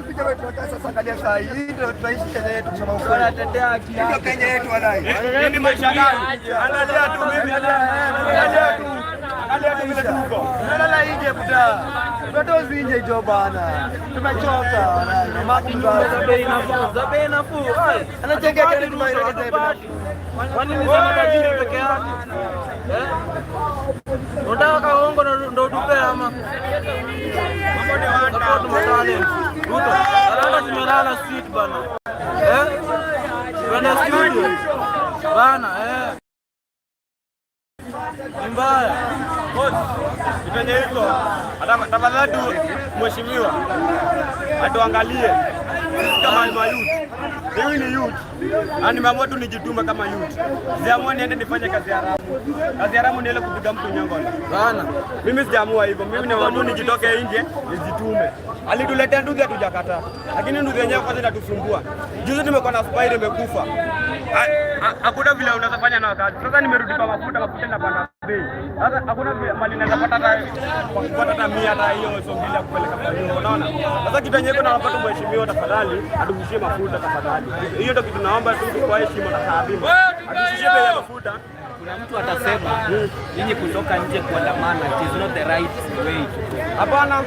Sasa kalia saa hii ndio tunaishi Kenya yetu kusema ukweli. Wanatetea haki yao. Kenya yetu wadai. Nini maisha gani? Angalia tu mimi angalia tu. Angalia tu vile tuko. Nalala nje buda. Ndoto nje jo bana. Tumechoka. Za bei nafuu. Anajenga gari tumaelekeze. Kwa nini za matajiri peke yake? Unataka kaongo ndo dupe ama? Hapo tumetane. Ruto. Alanda zimelala street bana. Bana studio. Bana mbaya. Kitenye hiko. Tafadhali mheshimiwa. Atuangalie. Kama ni youth. Mimi ni youth. Na nimeamua tu nijitume kama youth. Siamua niende nifanye kazi haramu. Kazi haramu ni ile kupiga mtu nyongo. Bana. Mimi sijaamua hivyo. Mimi nimeamua tu nijitoke nje, nijitume. Alituletea ndugu hatujakataa. Lakini ndugu yenyewe kwanza inatusumbua. Juzi tumekuwa na spire imekufa. Hakuna vile unaweza fanya na kazi. Sasa nimerudi kwa mafuta na panda bei. Sasa hakuna mali naweza pata hata 100 hata hiyo songili ya kupeleka kwa hiyo. Unaona? Sasa kitu yenyewe kuna napata mheshimiwa tafadhali atushishie mafuta tafadhali. Hiyo ndio kitu naomba tu kwa heshima na taadhima. Atushishie bei ya mafuta. Kuna mtu atasema nyinyi kutoka nje kuandamana, it is not the right way. Hapana,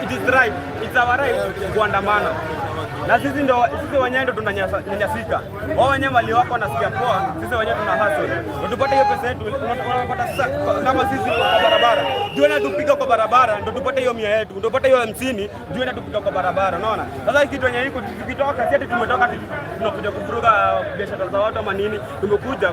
it is right. It's our right kuandamana. Na sisi wenyewe ndio tunanyanyasika. Wao wenyewe mali wako wanasikia poa, sisi wenyewe tuna hustle. Ndio tupate hiyo pesa yetu, tunapata sasa kama sisi kwa barabara. Ndio na tupika kwa barabara, ndio tupate hiyo 100 yetu. Ndio tupate hiyo 50, ndio na tupika kwa barabara, unaona? Sasa kitu yenyewe iko tukitoka sisi tumetoka tunakuja kuvuruga biashara za watu ama nini? Tumekuja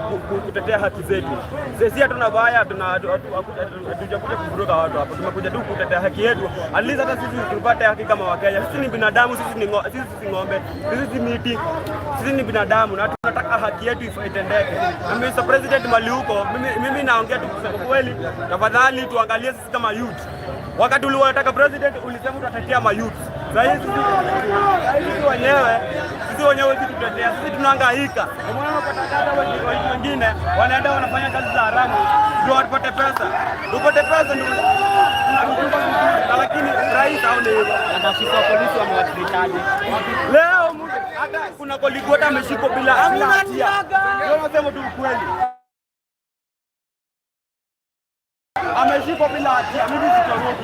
kutetea haki zetu. Sisi hatuna baya, hatujakuja kuvuruga watu hapo. Tumekuja tu kutetea haki yetu. At least hata sisi tupate haki kama Wakenya. Sisi ni binadamu, sisi ni ng'ombe, sisi si miti, sisi ni binadamu na tunataka haki yetu itendeke. Na Mr. President mali huko, mimi naongea tu kusema kweli, tafadhali tuangalie sisi kama youth. Wakati uliotaka president ulisema utatetea ma youth. Sasa hizi sisi wenyewe tutetea, sisi tunahangaika. Umeona watu wengine wanaenda wanafanya kazi za haramu ndio wapate pesa. Tupate pesa ndio lakini rais au ni maafisa wa polisi wamewasiliana. Leo hata kuna koligota ameshikwa bila hatia. Ndio nasema tu ukweli. Ameshikwa bila hatia. Mimi sitoroki.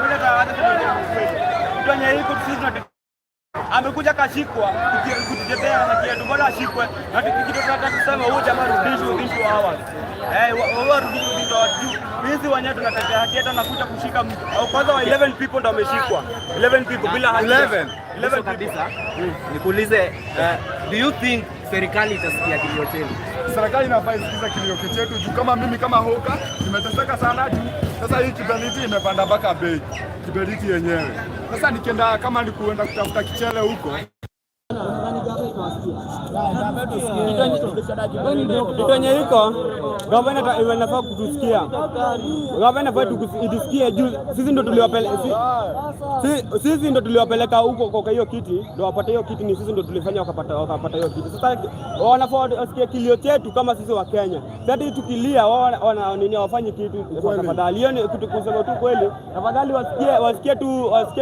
Mimi hata kwenye hiko sisi amekuja kashikwa kujitetea haki yetu, bora ashikwe. Na tukitaka kusema huyu jamaa rudishwe hours. Wao rudishwe watu. Sisi wenyewe tunatetea haki yetu, nakuja kushika au kwanza wa 11 people ndio wameshikwa. 11 people bila haki. 11 kabisa. Nikuulize, do you think serikali itasikia kilio chetu? Serikali inafaa isikize kilio chetu juu kama mimi kama hoka nimeteseka sana juu sasa hii kiberiti imepanda mpaka bei. Kiberiti yenyewe. Sasa nikienda kama ni kuenda kutafuta kichele huko Kitu yenye iko gavana inafaa kutusikia. Gavana inafaa tusikie juu sisi ndo tuliwapeleka huko kwa hiyo kiti, ndio wapate hiyo kiti, ni sisi ndo tulifanya wakapata hiyo kiti. Sasa wanafaa wasikie kilio chetu kama sisi wa Kenya. Sasa tukilia wao nini wafanye kitu tafadhali. Hiyo ni kitu kusema tu kweli. Tafadhali wasikie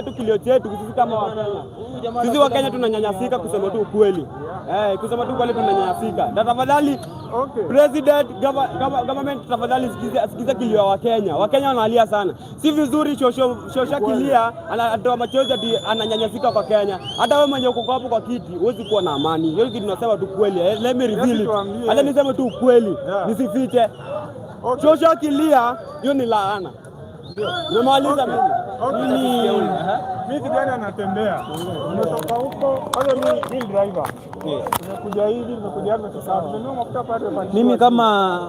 tu kilio chetu sisi kama wa Kenya. Sisi wa Kenya tunanyanyasika kusema tu kweli. Kusema tu kweli tunanyanyasika. Na tafadhali president government tafadhali sikiza kilio wa Kenya. Wa Kenya wanalia sana. Si vizuri shosha kilia anatoa machozi ati ananyanyasika kwa Kenya. Hata wewe mwenye uko hapo kwa kiti huwezi kuwa na amani. Hiyo kitu tunasema tu kweli. Let me reveal it. Hata niseme tu kweli. Nisifiche. Shosha kilia hiyo ni laana. Nimemaliza mimi. Mimi kijana anatembea. Nimetoka huko, hata mimi driver. Nimekuja hivi, nimekuja hapa sasa. Nimenunua mafuta pale pale. Mimi kama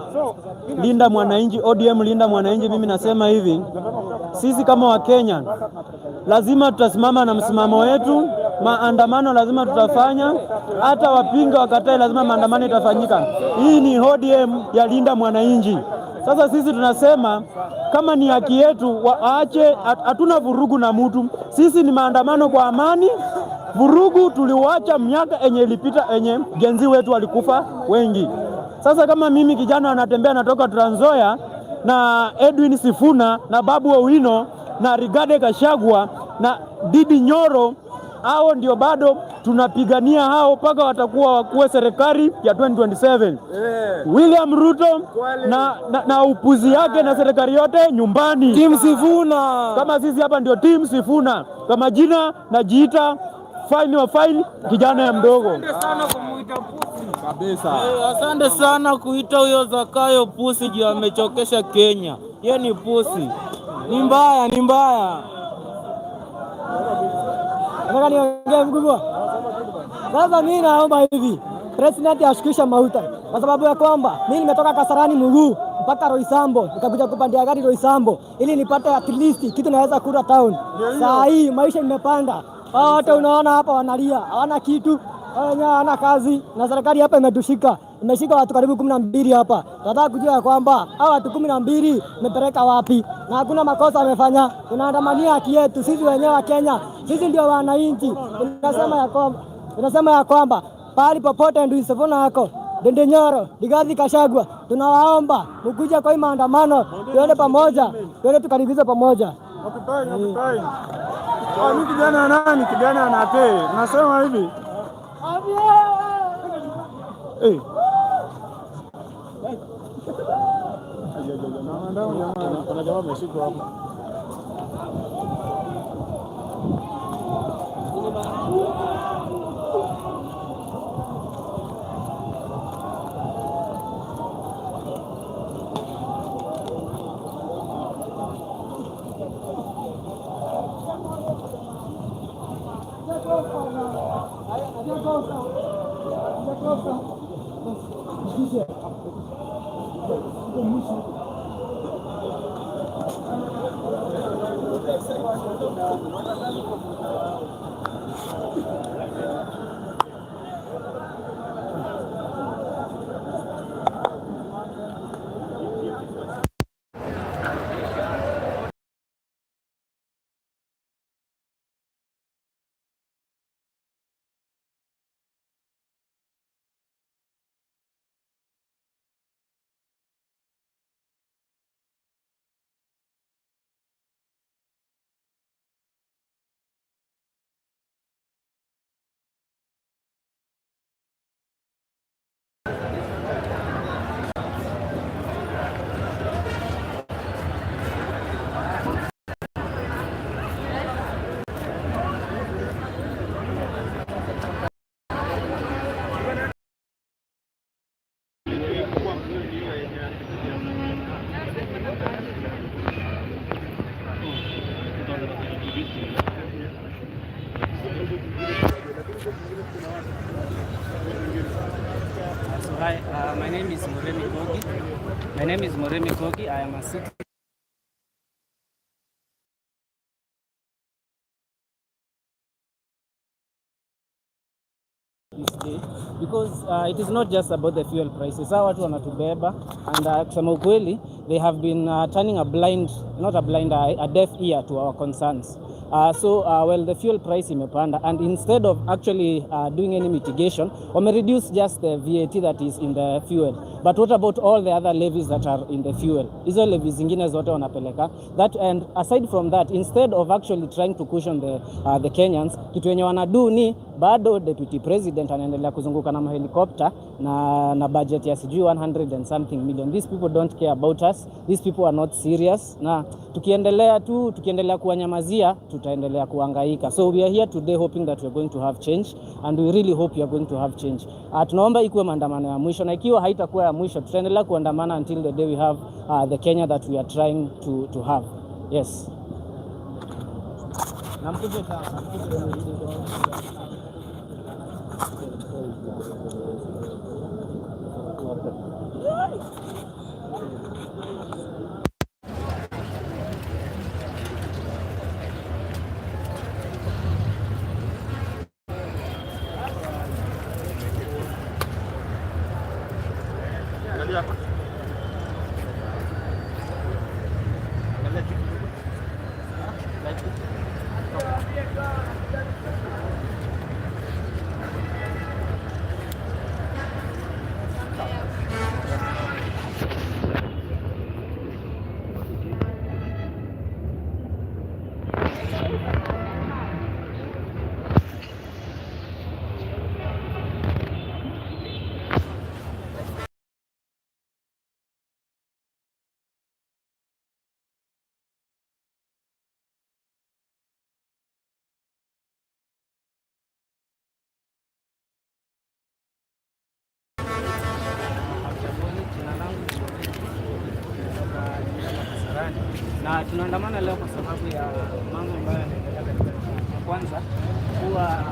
Linda Mwananchi, ODM Linda Mwananchi, mimi nasema hivi. Sisi kama wa Kenya lazima tutasimama na msimamo wetu. Maandamano lazima tutafanya, hata wapinga wakatae, lazima maandamano itafanyika. Hii ni ODM ya Linda Mwananchi. Sasa sisi tunasema kama ni haki yetu waache, hatuna vurugu na mtu. Sisi ni maandamano kwa amani. Vurugu tuliwacha miaka enye ilipita, enye genzi wetu walikufa wengi. Sasa kama mimi kijana anatembea natoka Trans Nzoia na Edwin Sifuna na Babu Owino na Rigathi Gachagua na Didi Nyoro, hao ndio bado tunapigania hao mpaka watakuwa wakuwe serikali ya 2027. William Ruto na upuzi yake na serikali yote nyumbani. Team Sifuna. Kama sisi hapa ndio Team Sifuna. Kama jina najiita fine kijana ya mdogo. Asante sana kumuita pusi. Kabisa. Asante sana kuita huyo Zakayo pusi juu amechokesha Kenya. Yeye ni pusi. Ni mbaya. Nataka niongee mkubwa. Sasa mimi naomba hivi, president ashukisha mafuta kwa sababu ya kwamba mimi nimetoka Kasarani mguu mpaka Roysambo, nikakuja kupandia gari Roysambo ili nipate at least kitu naweza kula town. Saa hii maisha imepanda. Hao wote unaona hapa wanalia, hawana kitu, wenyewe hawana kazi na serikali hapa imeshika watu karibu 12 hapa. Nataka kujua kwamba hao watu 12 wamepeleka wapi na hakuna makosa wamefanya. Tunaandamania haki yetu sisi wenyewe wa Kenya. Sisi ndio wananchi. Tunasema ya kwamba pali popote ndio Sifuna yako Dende Nyoro, Rigathi Gachagua, tunawaomba mkuje kwa maandamano, tuende pamoja, tuende tukaribize pamoja. Mimi kijana nani? Kijana anatee. Nasema hivi. Jamaa ameshikwa hapa. Hi, my name is Muremi Kogi. I am a citizen. because it is not just about the fuel prices. Hawa watu wanatubeba, and kusema ukweli, they have been turning a deaf ear to our concerns. Well, the fuel price imepanda, and instead of actually doing any mitigation, reduce just the VAT that is in the fuel. But what about all the other levies that are in the fuel? Hizo levies zingine zote wanapeleka. That, and aside from that, instead of actually trying to cushion the Kenyans, kitu yenye wanadu ni bado deputy president anaendelea kuzunguka na helicopter na budget ya sijui 100 and something million. These people don't care about us. These people are not serious. Na tukiendelea kuwanyamazia, tutaendelea kuhangaika. So we are here today hoping that we are going to have change, and we really hope you are going to have change. Tunaomba ikuwe maandamano ya mwisho, na ikiwa haitakuwa ya mwisho, tutaendelea kuandamana until the day we have the Kenya that we are trying to have. Yes. Na tunaandamana leo kwa sababu ya mambo ambayo yanaendelea katika nchi. Kwanza kuwa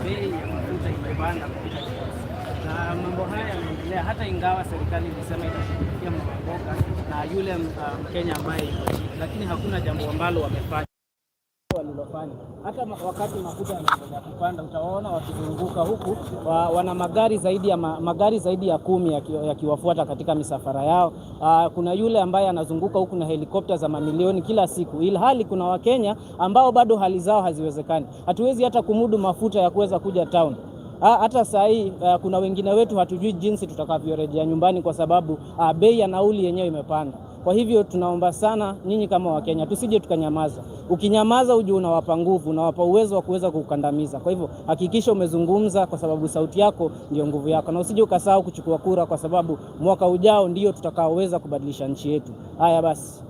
bei ya mafuta imepanda kupita kiasi, na mambo haya yanaendelea hata ingawa serikali ilisema itashughulikia mboga na yule Mkenya ambaye yuko chini, lakini hakuna jambo ambalo wamefanya walilofanya. Hata wakati mafuta yanaendelea kupanda, utawaona wakizunguka huku wana magari zaidi ya 10 yakiwafuata katika misafara yao. Kuna yule ambaye anazunguka huku na helikopta za mamilioni kila siku, ila hali kuna Wakenya ambao bado hali zao haziwezekani. Hatuwezi hata kumudu mafuta ya kuweza kuja town. Hata saa hii kuna wengine wetu hatujui jinsi tutakavyorejea nyumbani kwa sababu bei ya nauli yenyewe imepanda. Kwa hivyo tunaomba sana nyinyi kama Wakenya tusije tukanyamaza. Ukinyamaza uje unawapa nguvu, unawapa uwezo wa kuweza kukandamiza. Kwa hivyo hakikisha umezungumza kwa sababu sauti yako ndio nguvu yako, na usije ukasahau kuchukua kura kwa sababu mwaka ujao ndio tutakaoweza kubadilisha nchi yetu. Haya basi.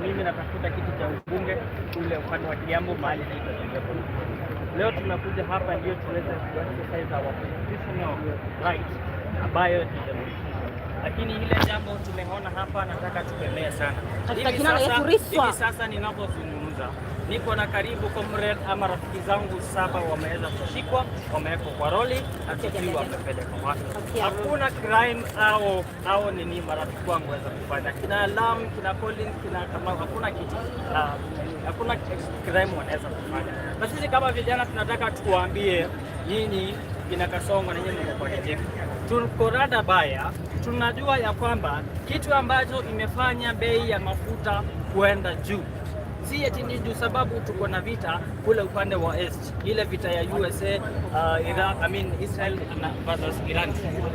Mimi natafuta kiti cha ubunge kule upande wa Kiambu mahali naitwa. Leo tunakuja hapa ndio tuweze kuexercise our constitutional right ambayo ni democracy. Lakini ile jambo tumeona hapa nataka tukemee sana. Hivi sasa ninapozungumza niko na karibu comrade ama rafiki zangu 7 wameweza kushikwa, wamewekwa kwa roli, hatujui wamepelekwa wapi. Hakuna crime au nini marafiki wangu waweza kufanya. Kina Alam, kina Colin, kina kama hakuna kitu. Hakuna crime wanaweza kufanya. Na sisi kama vijana tunataka tuwaambie nyinyi kina Kasongo na nyinyi mko nje. Tuko rada baya, tunajua ya kwamba kitu ambacho imefanya bei ya mafuta kuenda juu si eti ndio sababu tuko na vita kule upande wa East, ile vita ya USA, Israel versus Iran.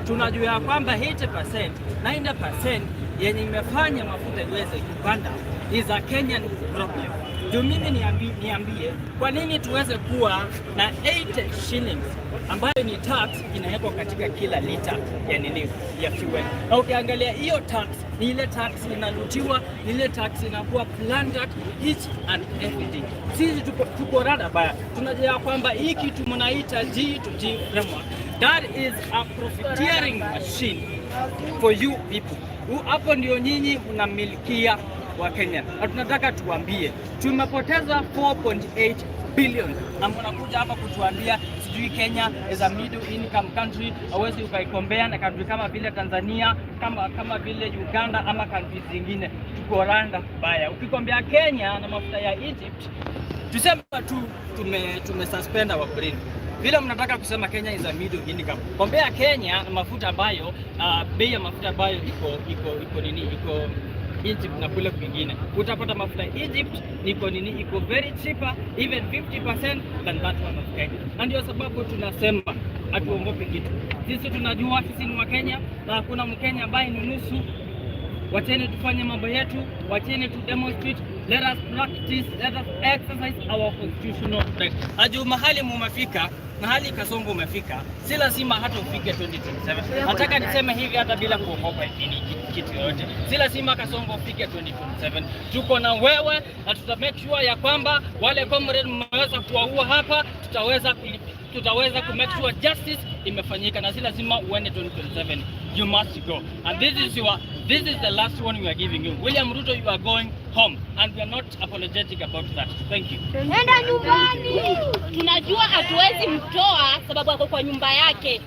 Tunajua kwamba 80%, 90% yenye imefanya mafuta iweze kupanda is a Kenyan problem. Ndio mimi niambie kwa nini tuweze kuwa na 80 shillings ambayo ni tax inawekwa katika kila lita ya fuel. Na ukiangalia hiyo tax, ni ile tax inalutiwa, ni ile tax inakuwa planted each and every day. Sisi tuko rada baya. Tunajua kwamba hii kitu mnaita G2G framework, that is a profiteering machine for you people. Hapo ndio nyinyi mnamilikia wa Kenya. Na tunataka tuambie, tumepoteza 4.8 billion na mnakuja hapa kutuambia sijui Kenya is a middle income country, hawezi ukaikombea na country kama vile Tanzania, kama vile Uganda ama countries zingine. Tuko randa baya. Ukikombea Kenya na mafuta ya Egypt, tuseme tu tumesuspend our brain. Vile mnataka kusema Kenya is a middle income. Kombea Kenya na mafuta ambayo bei ya mafuta ambayo iko Egypt na kule kwingine. Utapata mafuta Egypt iko very cheaper, even 50% than that one of Kenya. Na ndio sababu tunasema hatuogopi kitu. Sisi tunajua sisi ni wa Kenya na hakuna Mkenya ambaye ni nusu. Wacheni tufanye mambo yetu, wacheni tu demonstrate, let us practice, let us exercise our constitutional right. Aju mahali mumefika, mahali Kasongo umefika, si lazima hata ufike 2027. Nataka niseme hivi hata bila kuogopa kitu yote. Si lazima Kasongo ufike 2027. Tuko na wewe na tuta make sure ya kwamba wale comrades mmeweza kuwaua hapa, tutaweza ku make sure justice imefanyika, na si lazima uende 2027. You must go. And this is the last one we are giving you. William Ruto, you are going home and we are not apologetic about that. Thank you. Nenda nyumbani. Tunajua hatuwezi mtoa sababu ako kwa nyumba yake,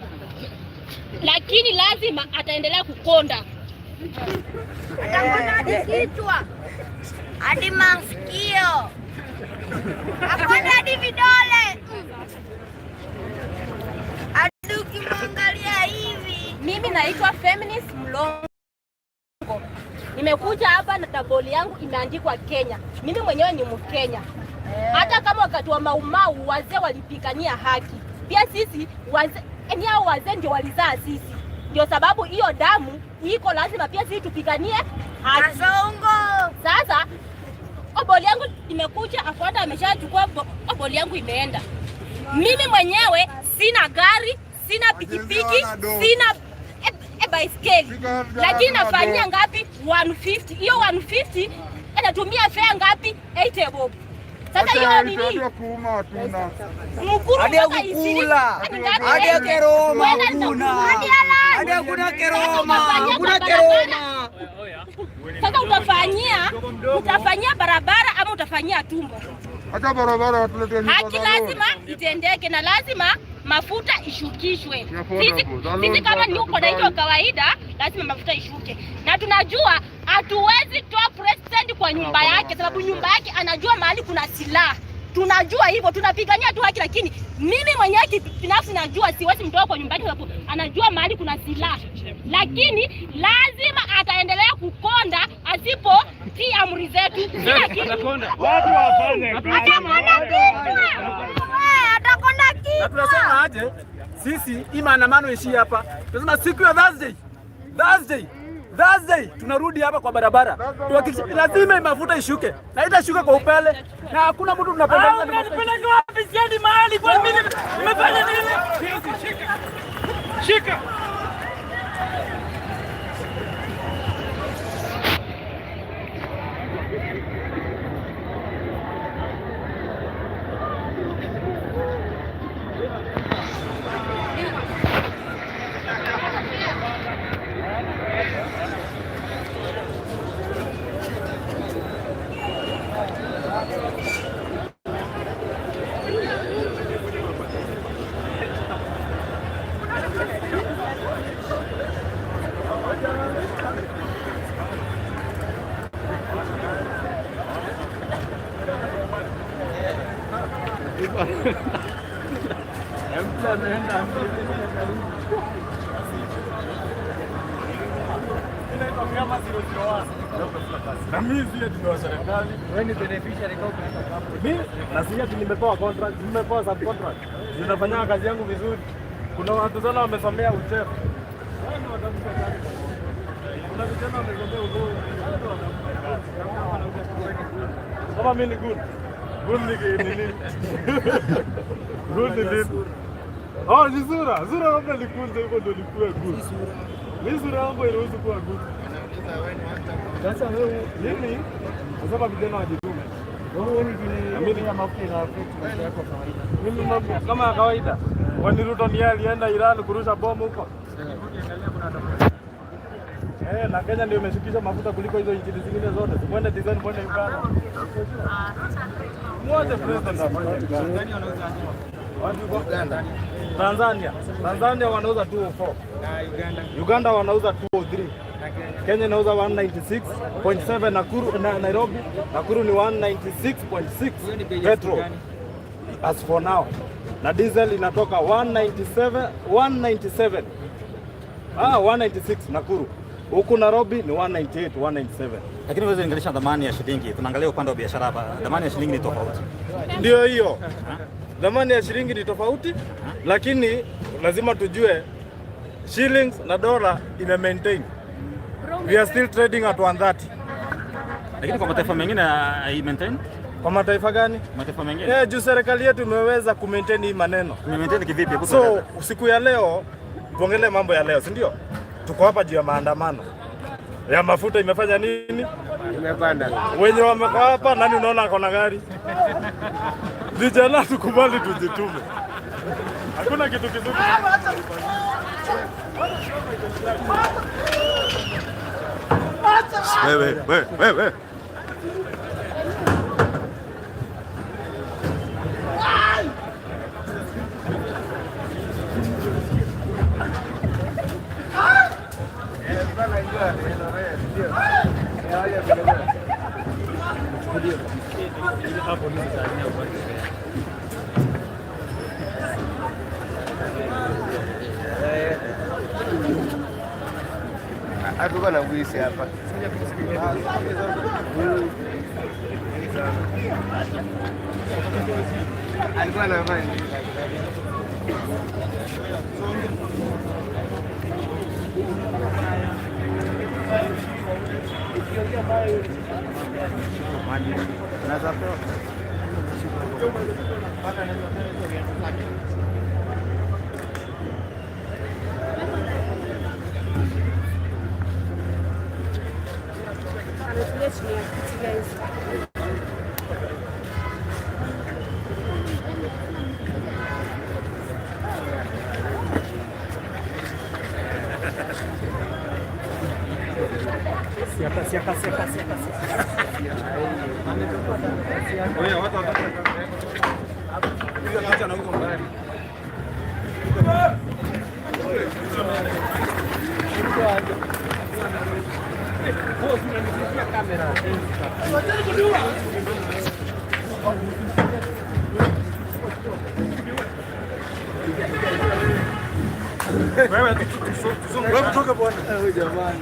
lakini lazima ataendelea kukonda. Atakonda hadi kichwa, hadi masikio, akonda hadi vidole. Hadi ukimwangalia hivi. Mimi naitwa Feminist Mlongo. Nimekuja hapa na taboli yangu imeandikwa Kenya. Mimi mwenyewe ni Mkenya. Hata kama wakati wa Maumau wazee walipigania haki, pia sisi wazee ndio walizaa sisi. Ndio sababu hiyo damu iko lazima pia sisi tupiganie haki. Kasongo. Sasa oboli yangu imekuja, afuata ameshachukua oboli yangu imeenda. Mimi mwenyewe sina gari, sina pikipiki, sina baiskeli. Lakini nafanyia ngapi? 150. Hiyo 150 anatumia fare ngapi? 80 bob. Sasa hiyo ni nini? Mkuru hadi kukula. Hadi Keroma hakuna. Hadi hakuna Keroma. Hakuna Keroma. Sasa utafanyia barabara ama utafanyia tumbo? Hata barabara watuleteni. Haki lazima itendeke na lazima mafuta ishukishwe. Sisi kama ni uko na hiyo kawaida, lazima mafuta ishuke. Na tunajua hatuwezi toa president kwa nyumba yake sababu nyumba yake anajua mahali kuna silaha. Tunajua hivyo, tunapigania tu haki, lakini mimi mwenyewe binafsi najua siwezi mtoa kwa nyumba yake sababu anajua mahali kuna silaha. Lakini lazima ataendelea kukonda asipo tii amri zetu. Watu wafanye. Atakonda kichwa. Na tunasema aje? Sisi hii maandamano ishi hapa. Tunasema siku ya Thursday tunarudi hapa kwa barabara. Tuhakikishe lazima mafuta ishuke. Na itashuka kwa upele. Na hakuna mtu tunapenda. Unanipeleka wapi? Siadi mahali kwa mimi nimefanya nini? Shika. Anaenda Na mimi si ati wa serikali. Wewe ni beneficiary kwa mimi na si ati nimepewa contract, nimepewa subcontract. Ninafanya kazi yangu vizuri. Kuna watu sana wamesomea uchef. Kuna vijana wamesomea uzoe. Kama mimi ni good. Good ni nini? Good ni nini? Oh, ni sura. Sura labda nikunze huko ndio nikuwe good. Mimi sura yangu inahusu kuwa good. Sasa wewe nini? Sasa vijana wajitume. Wewe ni ya mafuta na mafuta yako kawaida. Mimi mambo kama kawaida. Wani Ruto ni alienda Iran kurusha bomu huko. Na Kenya ndio imeshukisha mafuta kuliko hizo nchi zingine zote. Mwende design mwende Uganda. Mmoja president Tanzania wanauza Uganda. Tanzania wanauza 204. Na Uganda wanauza 203. Kenya inauza 196.7. Nakuru Nairobi Nakuru ni 196.6 petrol as for now. Na diesel inatoka 197 196 Nakuru. Huku Nairobi ni 198 197. Lakini wewe unaangalia dhamani ya shilingi. Tunaangalia upande wa biashara hapa. Dhamani ya shilingi ni tofauti. Ndio hiyo. Dhamani ya shilingi ni tofauti, lakini lazima tujue shillings na dola ime maintain. We are still trading at 130. Lakini kwa mataifa mengine hai maintain? Kwa mataifa gani? Mataifa mengine. Juu serikali yetu imeweza ku maintain hii maneno. Maintain kivipi? So usiku ya leo tuongelee mambo ya leo, si ndio? Tuko hapa juu ya maandamano ya mafuta. Imefanya nini? Imepanda. Wenye wameko hapa, nani unaona ako na gari? Vijana tukubali tujitume. Hakuna kitu kizuri. Wewe. Alikuwa na kuishi hapa. Alikuwa na amani. Siapa. Oye, watu wataka. Hiyo picha na huko mbali. Wewe kutoka bwana. Jamani.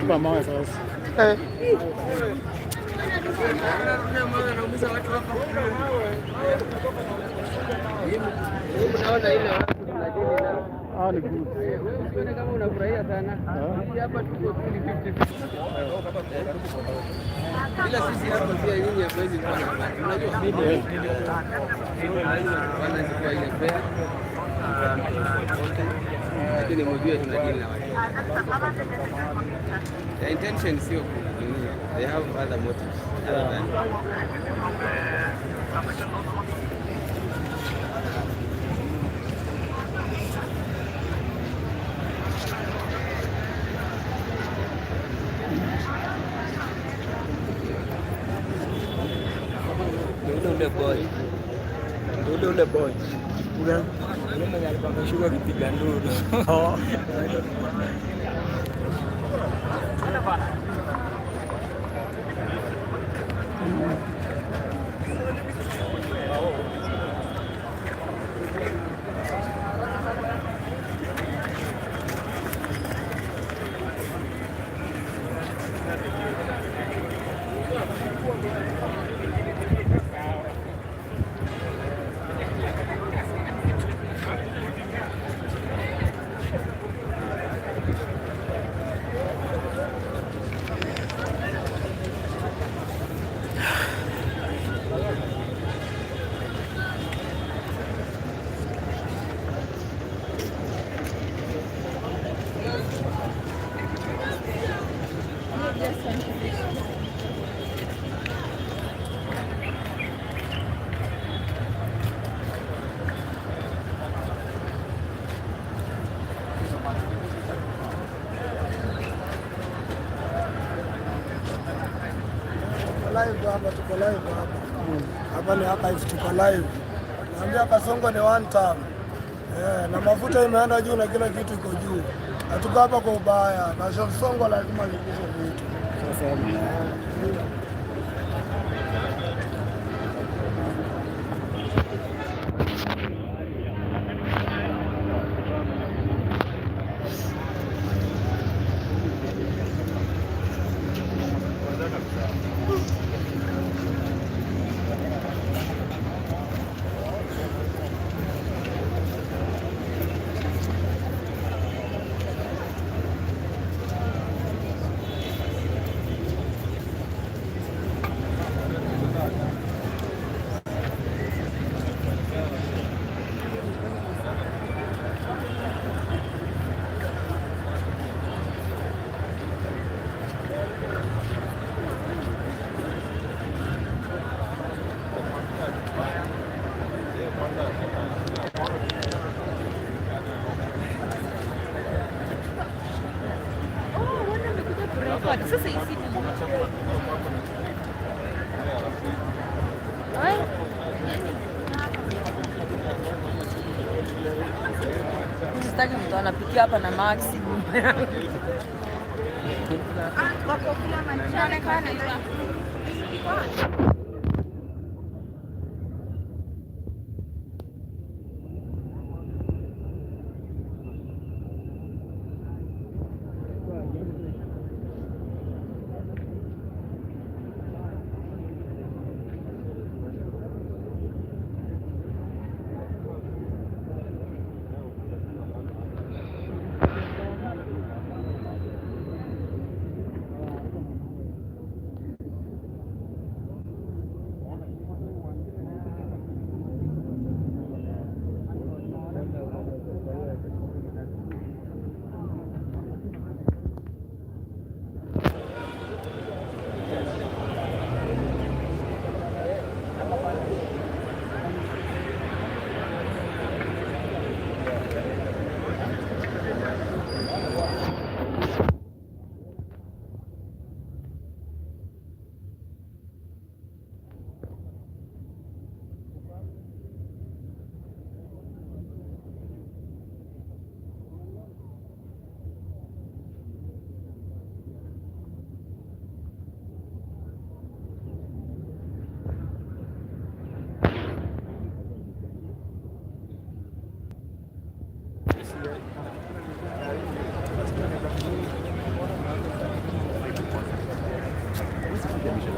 Kwa mawe sasa. ni good. Usione kama unafurahia sana. Hii hapa tuko 50-50. Bila sisi hapa pia nyinyi hawezi kuwa na amani. Unajua wanachukua ile fare. Lakini mjue tunadili na watu. The intention sio kunini. They have other motives. Ule boy. Ule mwenye alipanga shuka kipiga nduru. Tuko live hapa ni archive, tuko live. Naambia Kasongo ni one time. Na mafuta imeenda juu na kila kitu iko juu. Hatuko hapa kwa ubaya. Na Kasongo lazima lipishe vitu. Sitaki mtu anapikia hapa na Maxi. Wako kila manjane kana hivi.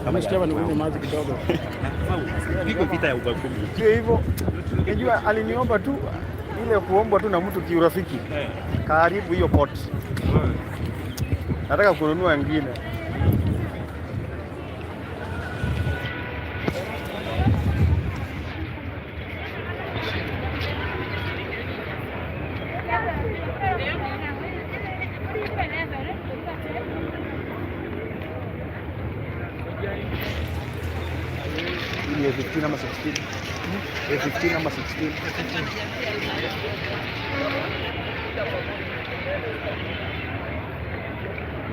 Amesikia nikunywe maji kidogo. Viko vita ya ubaguzi. Ndio hivyo. Unajua aliniomba tu ile kuombwa tu na mtu kiurafiki. Karibu hiyo pot. Nataka kununua nyingine. Ini 15 ama 16? 15 ama 16?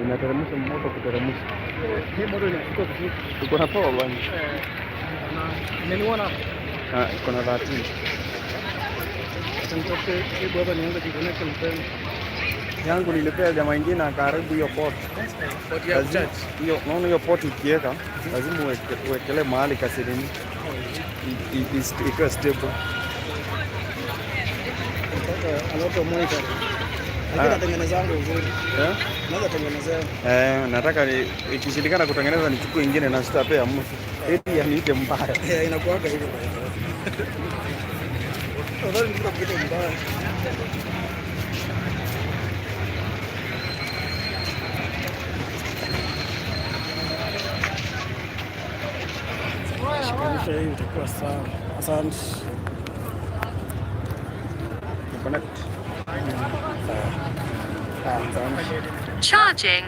Inateremsha moto kuteremsha. Hii moto inachukua vizuri. Uko na power bwana. Umeniona? Iko na 13. Sasa hebu hapa nianze kuconnect mtandao. Yangu nilipea jamaa mwingine akaribu hiyo port. Hiyo unaona hiyo port ukiweka lazima uwekelee mahali kasilini. Iko stable. Anapo monitor. Lakini natengenezanga uzuri. Naweza tengenezea. Nataka ikishindikana kutengeneza nichukue nyingine na sitapea mtu. Eti niite mbaya. Inakuaga hivyo. Ndio ndio kitu mbaya. Shikanisha hii itakuwa sawa. Asante. Connect. Charging.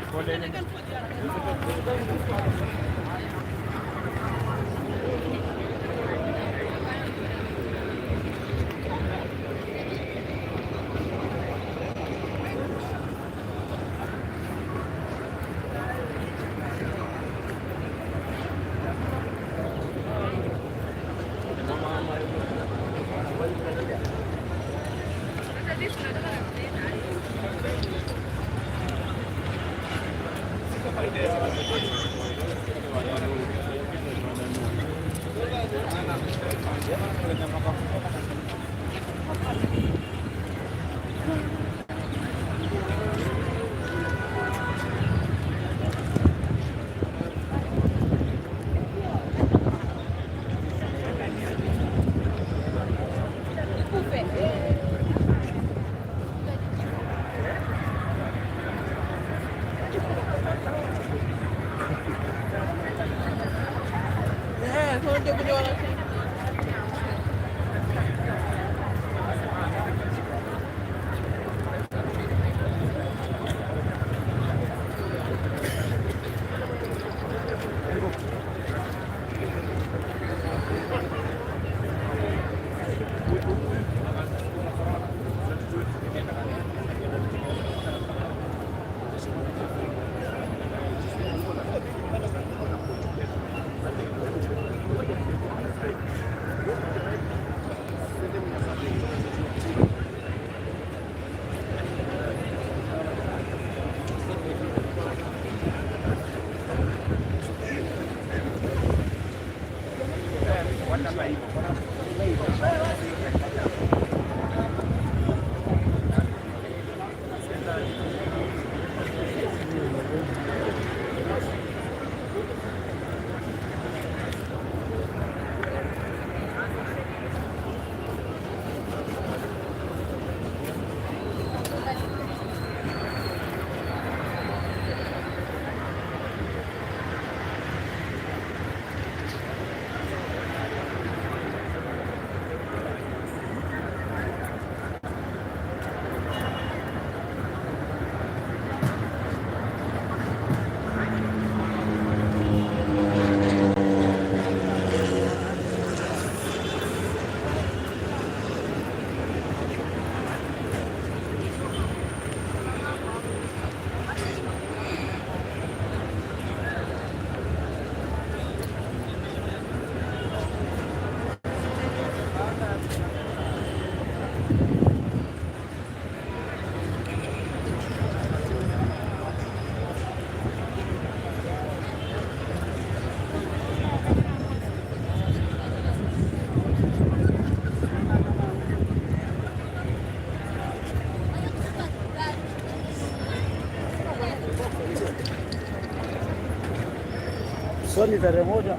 Soni tarehe moja.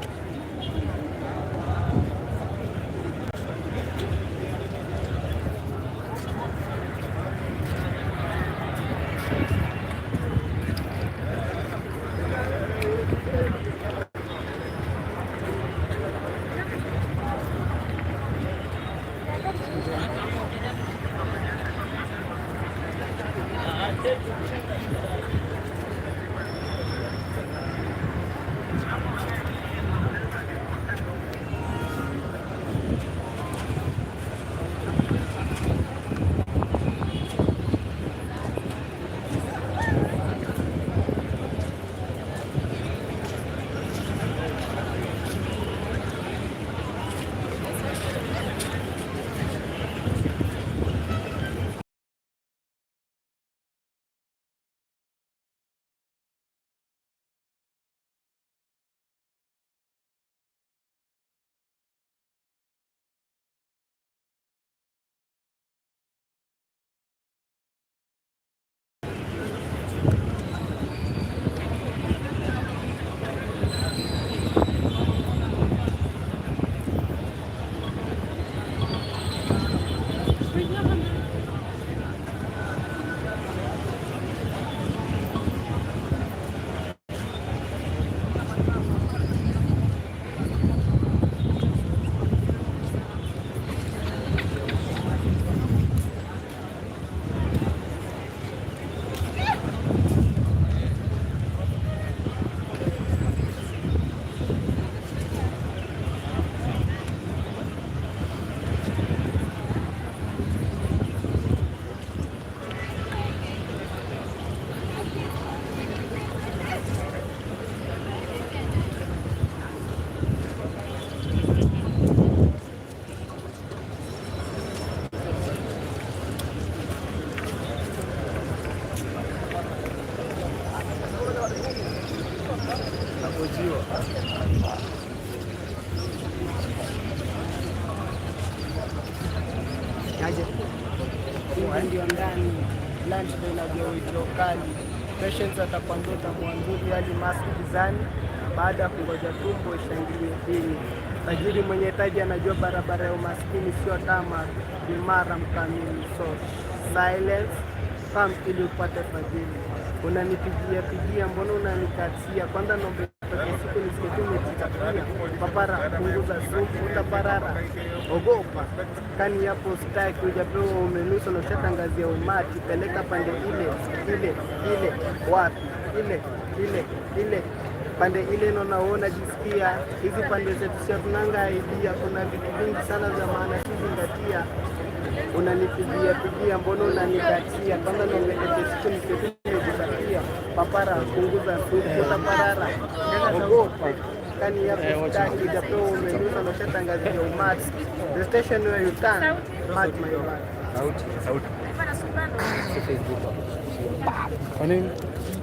maziwa. Aje. Ndio ndani lunch ndio inajua wito kali. Patients atakwambia tamwanzuri hali mask gizani baada ya kungoja tumbo ishangilie dini. Tajiri mwenye taji anajua barabara ya umaskini sio tama imara mkamili. So silence come ili upate fadhili. Unanipigia mbona unanikatia? Kwanza naomba siku nisikie umejitakia. Papara punguza supu utaparara. Ogopa kani yapo staki hujapewa umenusa na ushatangazia umati. Peleka pande ile wapi ile pande ile naona jisikia. Hizi pande zetu sio tunanga idea. Kuna vitu vingi sana za maana sizingatia. Unanipigia mbona unanikatia? Kwanza naongelea siku nisikie papara punguza supu utaparara. Ogopa kani yapo staki hujapewa umenusa na ushatangazia umati. The station where you turn, mark my word. Sauti. Kwa nini?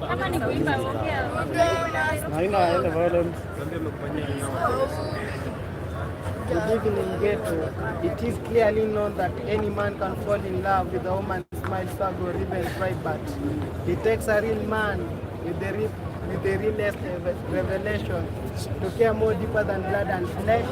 Kama ni kuimba ongea. Haina violence. Living in ghetto, it is clearly known that any man can fall in love with a woman's smile, swag, or even pride, but it takes a real man with the realest revelation to care more deeper than blood and flesh.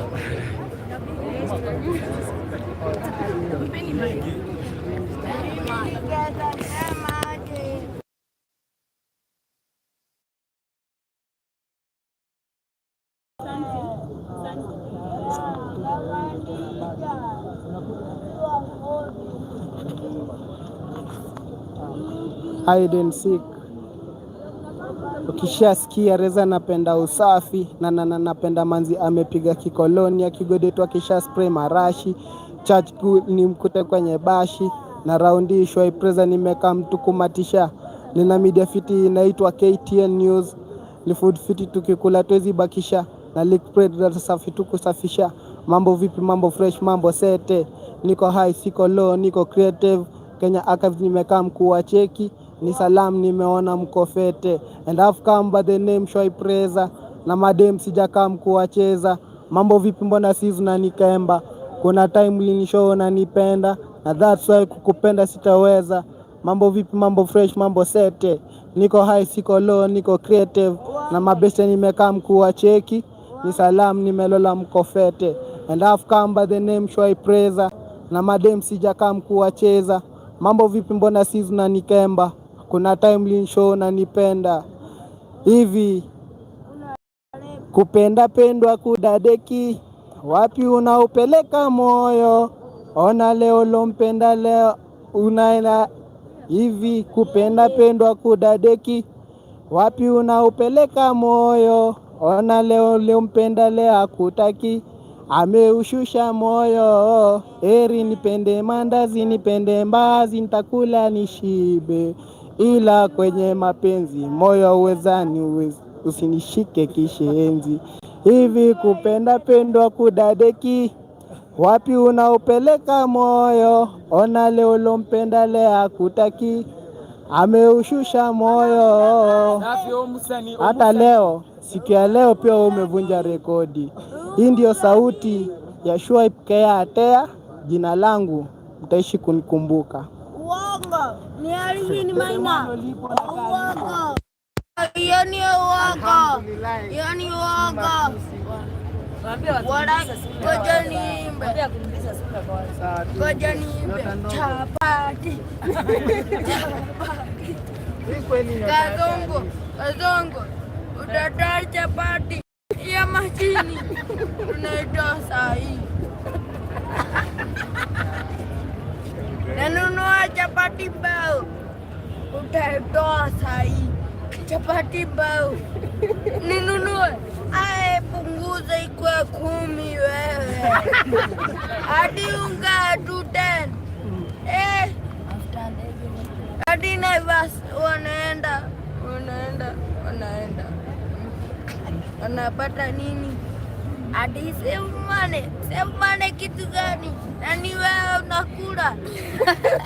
Hide and seek. Ukishasikia Reza napenda usafi na napenda manzi amepiga kikoloni akigodetwa kisha spray marashi church ni mkute kwenye bashi na raundi show preza nimeka mtu kumatisha. Nina media fiti inaitwa KTN News. Ni food fiti tukikula tuwezi bakisha na liquid data safi tukusafisha. Mambo vipi, mambo fresh, mambo sete. Niko high, siko low, niko creative. Kenya Archives nimekaa mkuu wa cheki. Ni salam nimeona mko fete. And I've come by the name Shoi Preza. Na madem sijakaa mkuu wa cheza. Mambo vipi mbona sizu na nikemba. Kuna time linishow na nipenda. Na that's why kukupenda sitaweza. Mambo vipi, mambo fresh, mambo sete. Niko high, siko low, niko creative. Na mabeste nimekaa mkuu wa cheki. Ni salam nimelola mko fete. And I've come by the name Shoi Preza. Na madem sijakaa mkuu wa cheza. Mambo vipi mbona sizu na nikemba. Kuna time show na nipenda. Hivi kupenda pendwa kudadeki. Wapi unaupeleka moyo. Ona leo lompenda leo unaenda. Hivi kupenda pendwa kudadeki. Wapi unaupeleka moyo. Ona leo lompenda leo hakutaki. Ameushusha moyo. Eri nipende mandazi nipende mbazi nitakula nishibe. Ila kwenye mapenzi moyo uwezani usinishike kishenzi. Hivi kupenda pendwa kudadeki. Wapi unaupeleka moyo. Ona leo lompenda leo hakutaki. Ameushusha moyo. Hata leo siku ya leo pia umevunja rekodi. Hii ndio sauti ya Shoi Atea. Jina langu mtaishi kunikumbuka. Uongo. Ni Alvin Maina. Uongo. Hiyo ni uongo. Hiyo ni uongo. Ngoja niimbe. Ngoja niimbe. Chapati. Kazongo. Utadai chapati ya machini. Unaitoa sahi. Nanunua chapati bao. Utaitoa sahi. Chapati bao. Ninunue. Ae punguza ikuwe 10 wewe. Hadi unga tu 10. Hadi Naivas wanaenda. Wanapata nini? Hadi save money kitu gani? Nani wewe unakula?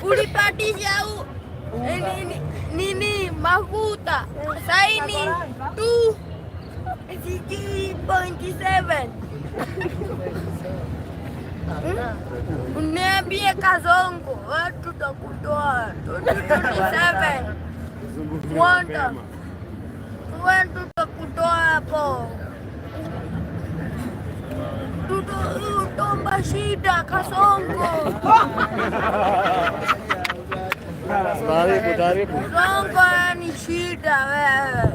Ulipatisha nini mafuta? Saini tu sijui 0.7. Uniambie Kasongo, watu tutakutoa 2027. Mwanda, wewe tutakutoa hapo. Tutomba shida Kasongo. Kasongo ni shida wewe.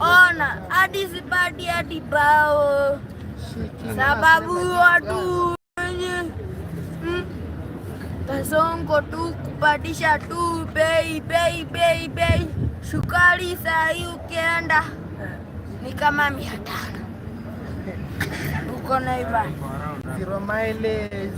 Ona, hadi sipati hadi bao. Sababu watu Kasongo tu kupatisha tu bei. Sukari sahi ukienda ni kama 500. Uko na iba. Zero mileage,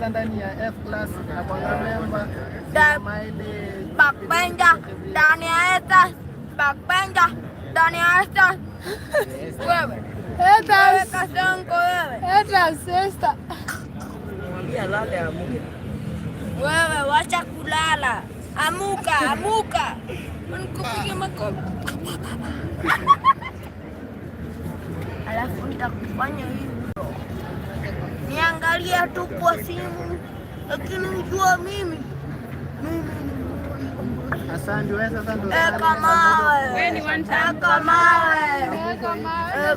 ndani ya F class na kwa member backbenja ndani ya ETA, backbenja ndani ya ETA. Wewe ETA Kasongo wewe ETA sister. Wewe wacha kulala. Amuka. Nikupigie makofi. Alafu nitakufanya hivyo. Niangalia tu kwa simu. Lakini ujua mimi. Asante wewe sasa ndo. Wewe ni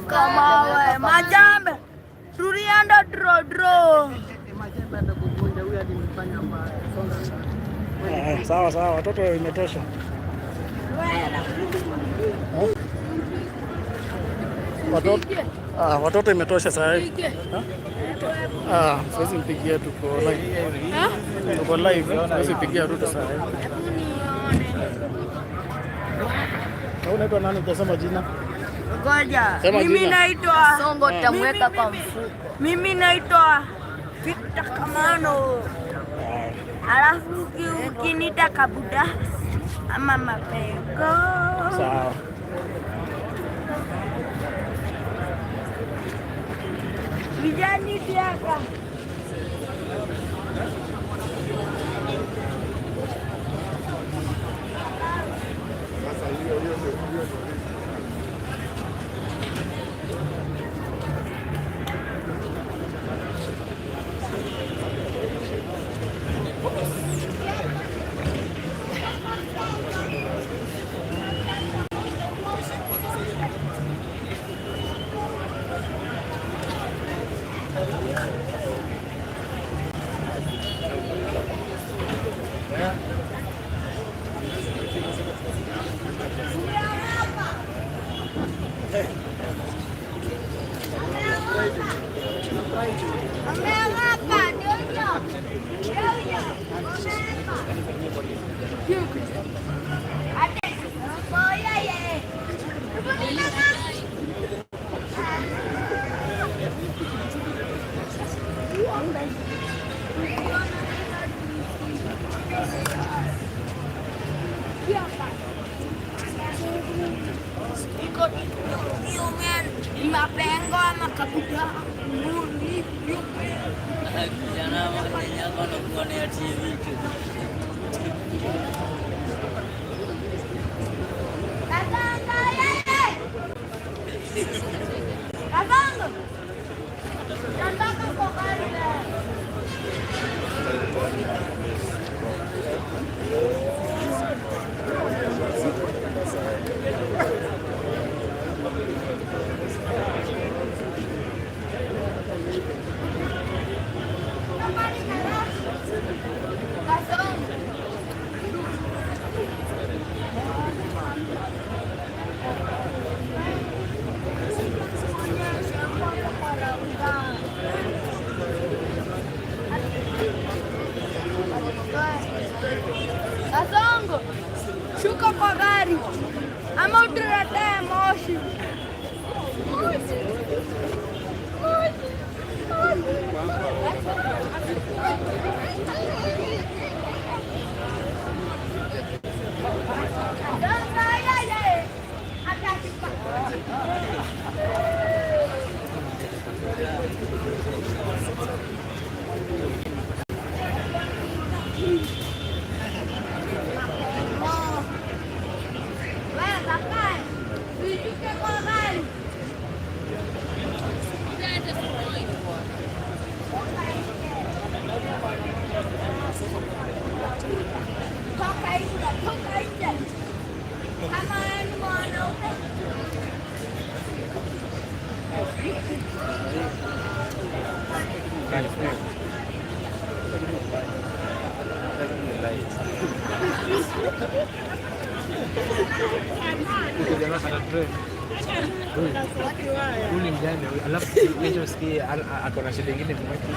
kamawe. Majambe. Tulienda draw. Majambe ndo kuvunja huyu alimfanya mbaya. Sawa, watoto imetosha. Watoto imetosha sasa hivi. Siwezi mpigia, tuko live. Siwezi mpigia watoto sasa hivi. Unaitwa nani? Utasema jina. Ngoja. Mimi naitwa Songo, tamweka kwa mfuko. Mimi naitwa Victor Kamano. Alafu ukinita Kabuda ama Mapengo. Sawa. Vijani tiaka. Mapengo ama Kabuda. Kijana Wakenya wanakuonea TV tu. Kasongo, shuka kwa gari ama utuletee moshi. Uli mjane, alafu kesho usikie ako na shida ingine mweke.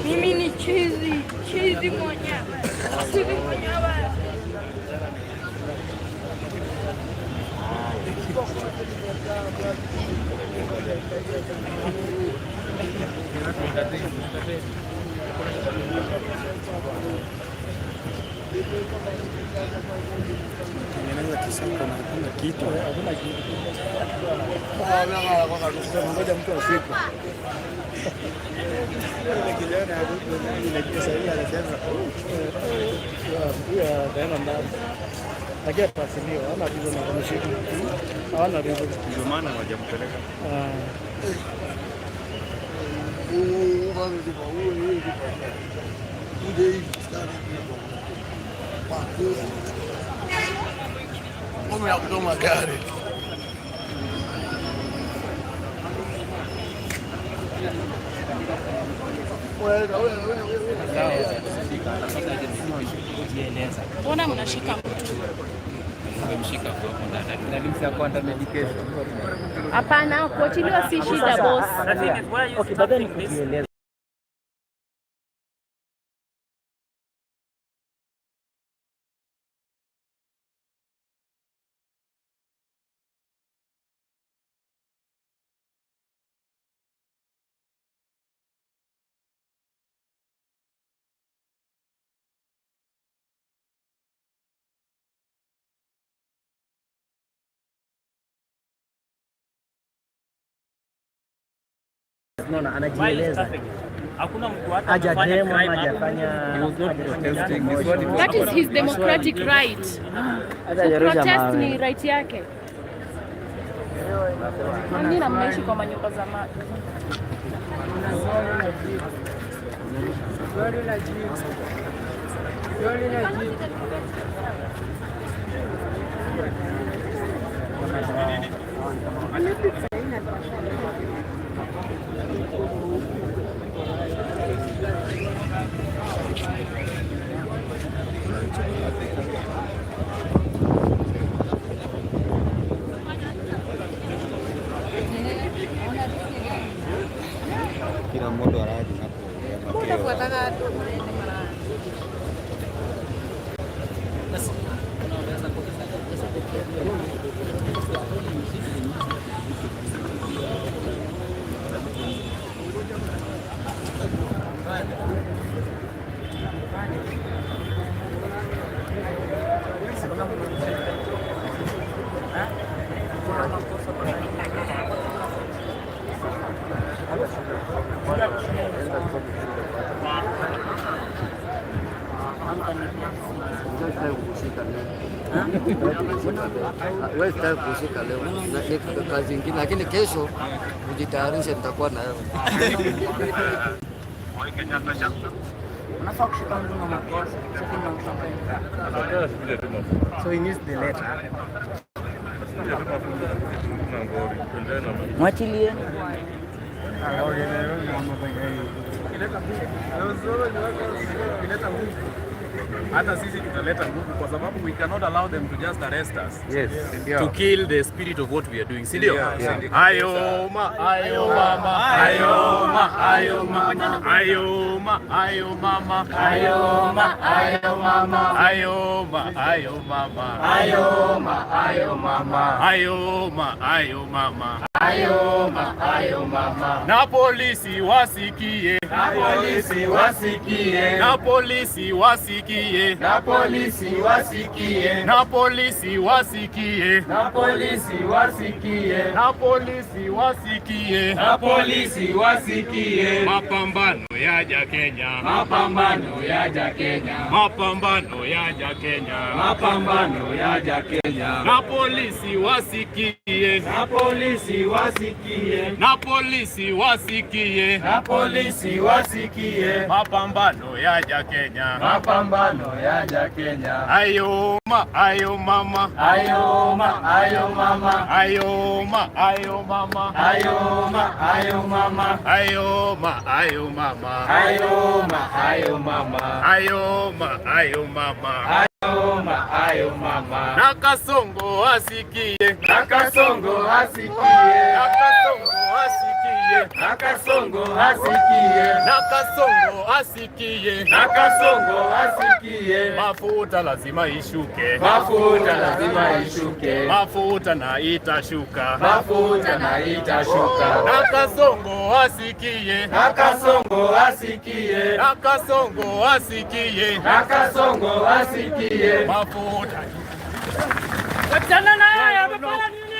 Mimi ni chizi mwenyewe. Tengeneza kisoko na hakuna kitu. Ngoja mtu asiku. Ile kijana hapo ile kisa hii anasema huyo ataenda ndani. Lakini atasiliwa ama hizo na kumshika. Hawana rizo. Ndio maana hawajampeleka. Ngome ya kutoma gari. Mbona mnashika mtu? Hapana, kuachiliwa si shida boss. Okay, but then kujieleza. Unaona anajieleza. Hakuna mtu hata That is his democratic right. Protest ni right yake. Mimi na mnaishi kwa manyumba za maji. Kila mmoja araji hapo. Wewe sitaki kushika leo na kazi nyingine, lakini kesho ujitayarishe, nitakuwa na wewe. unafaa kushika mtu na makosa. So he needs the letter. Mwachilie. hata sisi tutaleta nguvu kwa sababu we cannot allow them to just arrest us. Yes. To kill the spirit of what we are doing. Sindio? Yeah. Ayoma, ayoma, ayoma, ayoma, ayoma, ayoma, ayoma, ayoma, ayoma, ayoma, ayoma, ayoma, ayoma, ayoma, ayoma, ayoma. Na polisi wasikie, na polisi wasikie, na polisi wasikie, na polisi wasikie, na polisi wasikie, na polisi wasikie, na polisi wasikie, na polisi wasikie. Mapambano yaja Kenya, mapambano yaja Kenya, mapambano yaja Kenya, mapambano yaja Kenya. Na polisi wasikie, na polisi wasikie, na polisi wasikie, na polisi wasikie. Mapambano yaja Kenya, mapambano yaja Kenya. Ayoma, ayoma, ayoma, ayoma, ayoma, ayoma, ayoma, ayoma, ayoma, ayoma, ayoma, ayoma, ayoma, ayoma. Ayoma, ayoma. Na Kasongo asikie, na Kasongo asikie, na Kasongo asikie, na Kasongo asikie, na Kasongo asikie, na Kasongo asikie. Mafuta lazima ishuke, mafuta lazima ishuke, mafuta na itashuka, mafuta na itashuka. Na Kasongo asikie, na Kasongo asikie, na Kasongo asikie, na Kasongo asikie. Mafuta. Wachana naye, amefanya nini?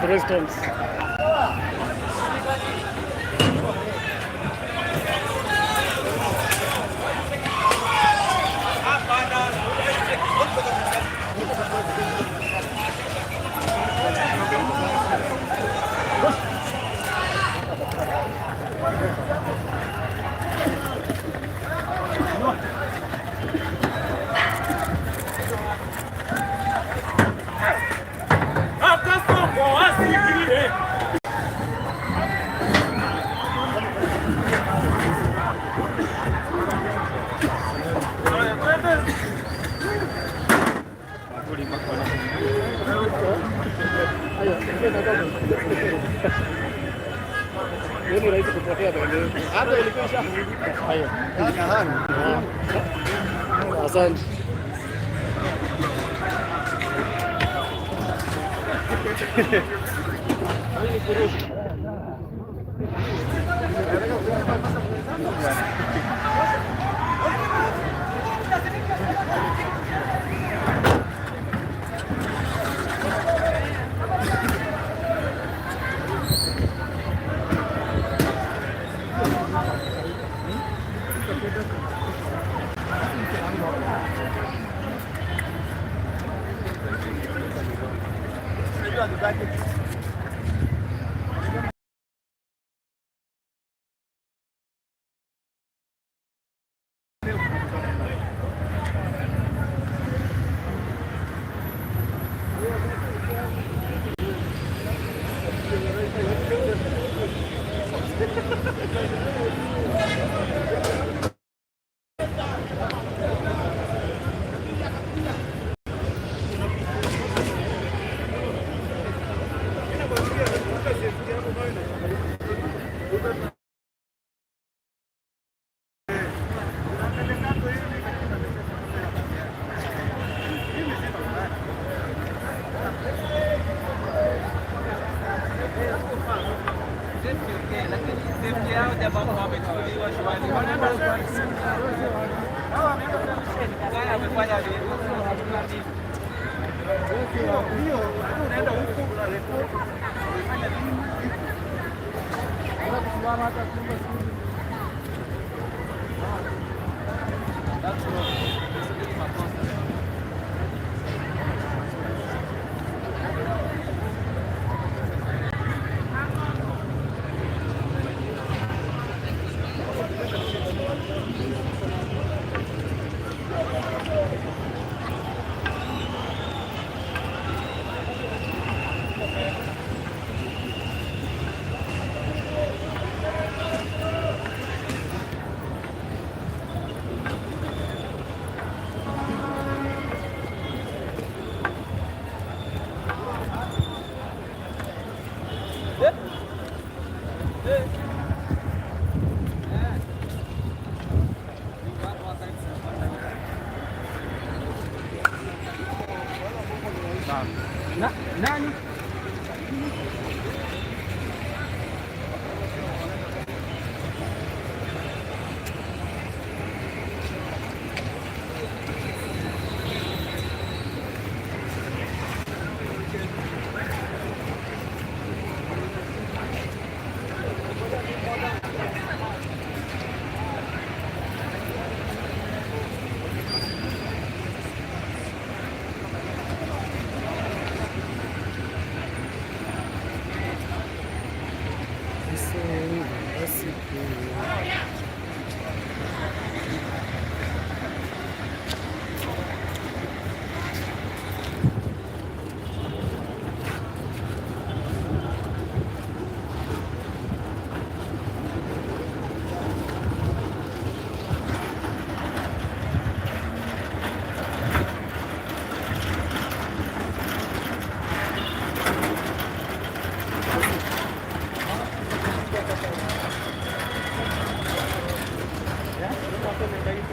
Resistance. Ini rahisi kupotea bwana. Hata ilikuwa ishafunguka. Haya. Asante. Nani?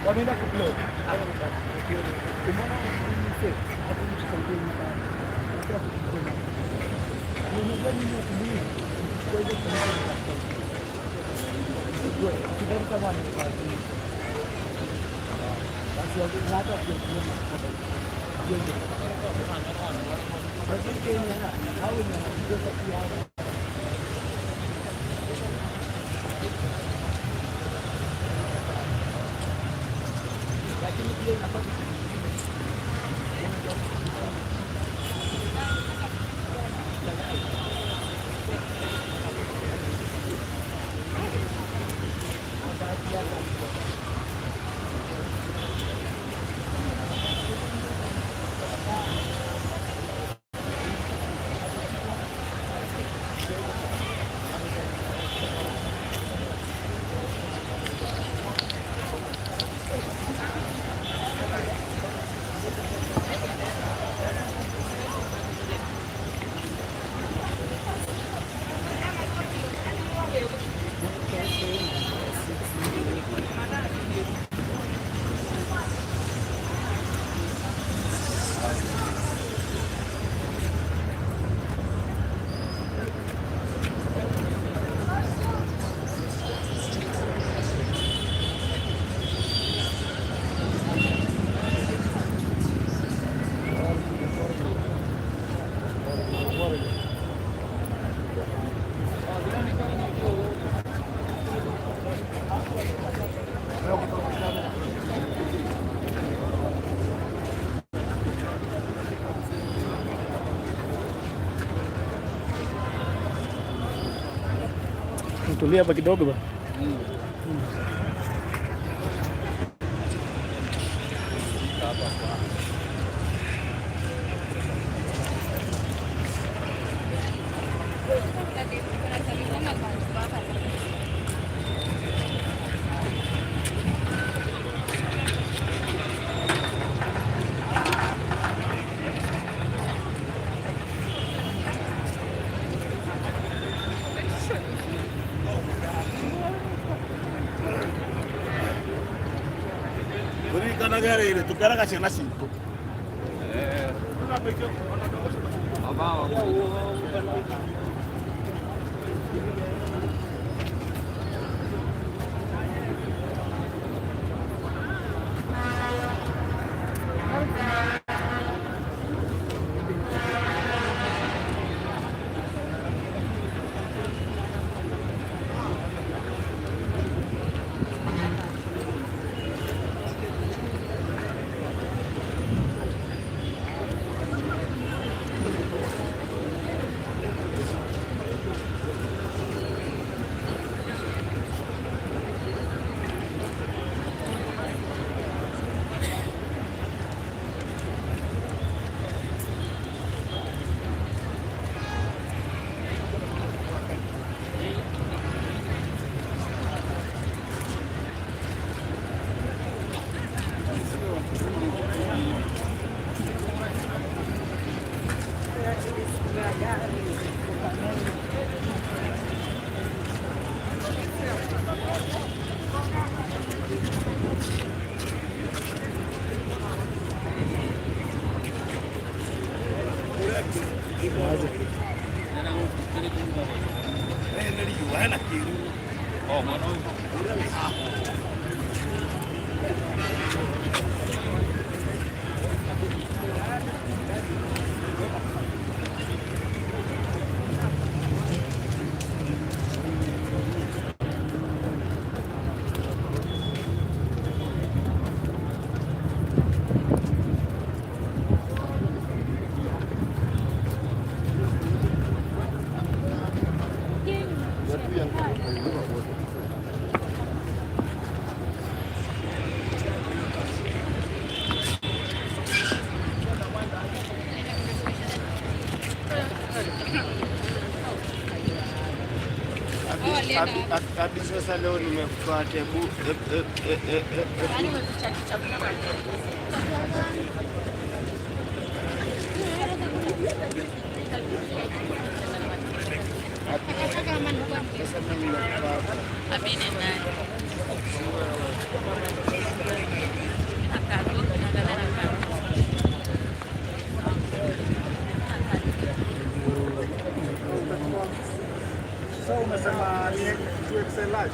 Wameenda kuupload. Tulia hapa kidogo ba. Ile tukara chena sipo. Hadi sasa leo nimekufuata Sasa umesema ni to excel live.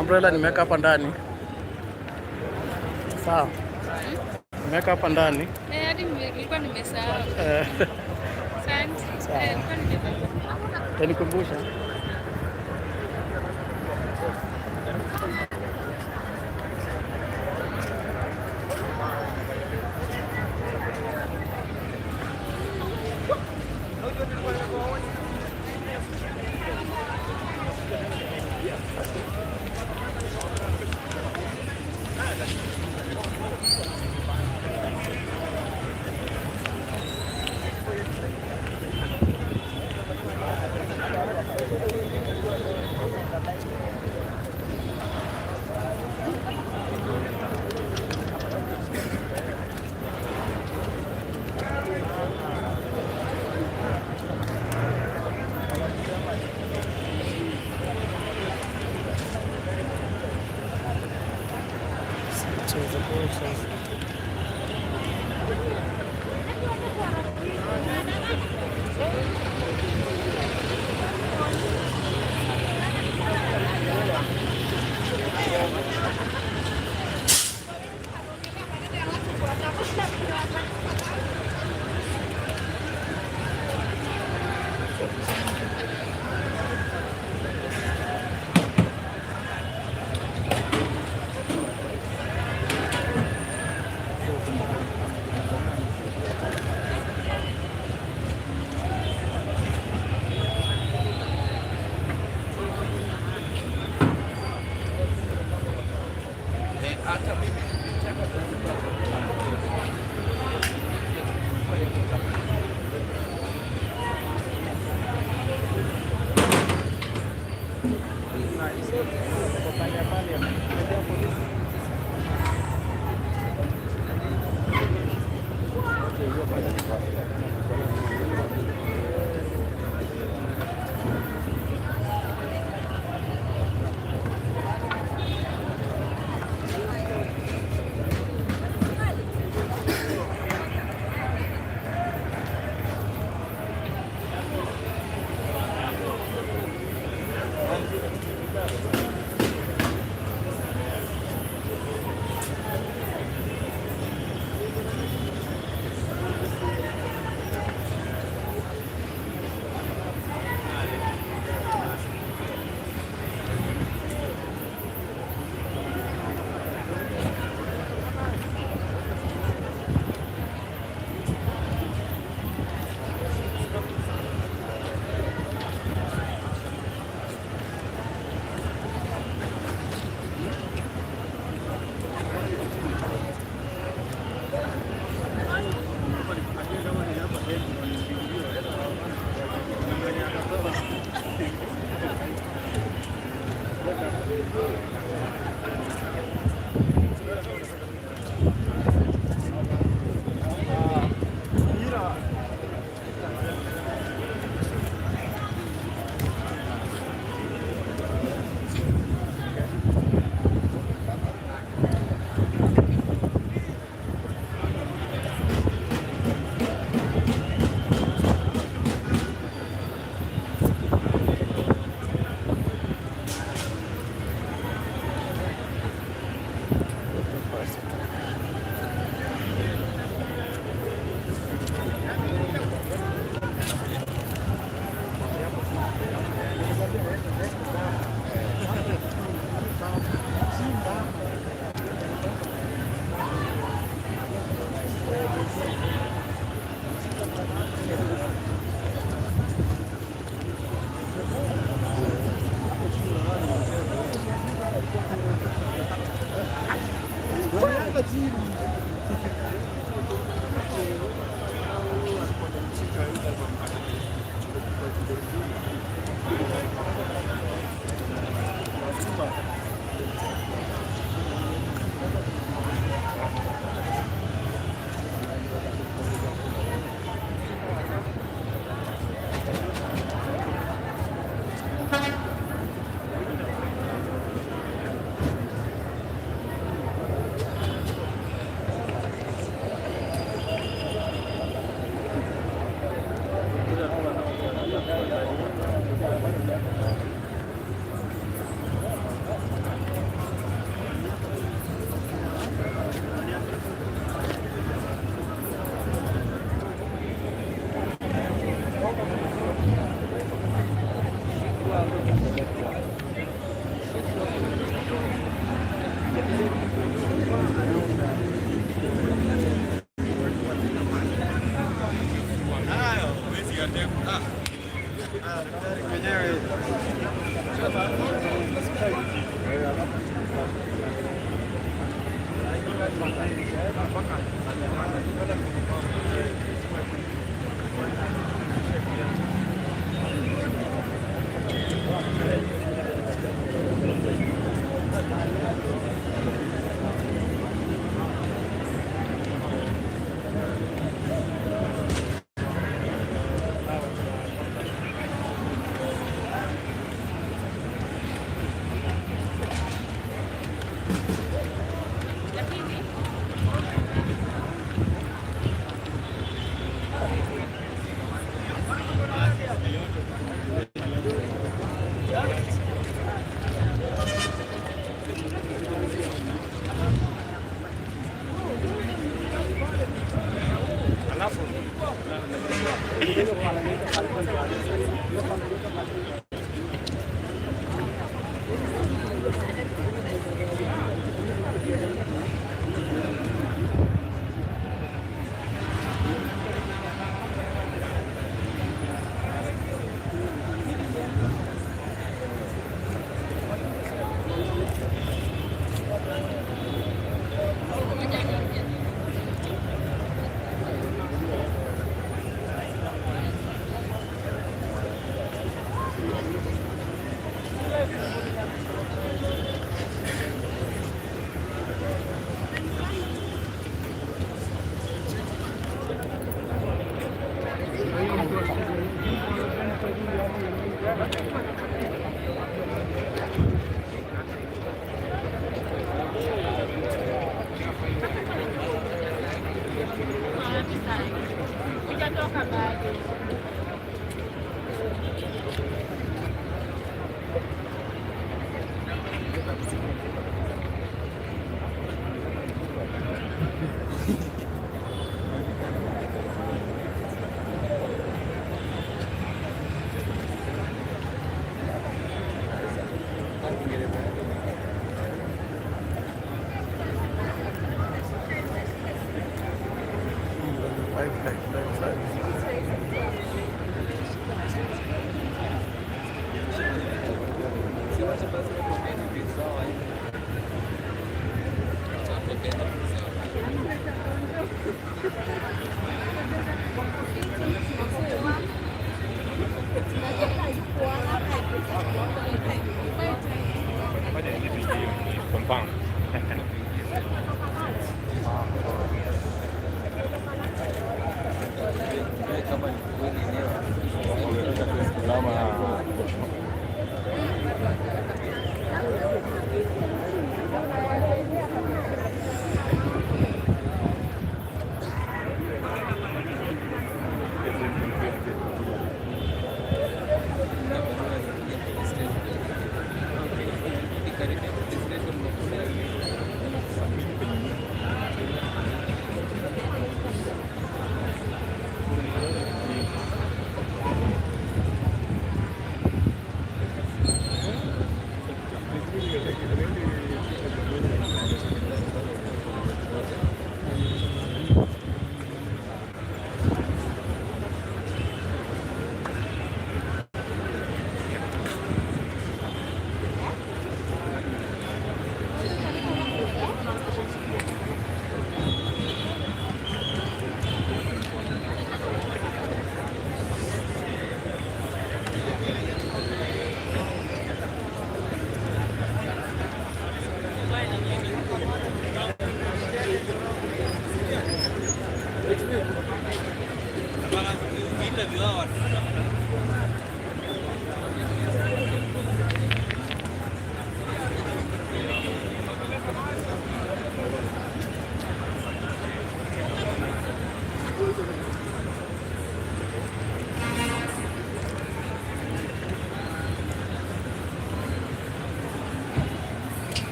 Umbrella nimeweka hapa ndani. Sawa. Nimeweka hapa ndani. Hadi nilikuwa nimesahau. Asante. Nilikuwa nimesahau. Nikumbusha.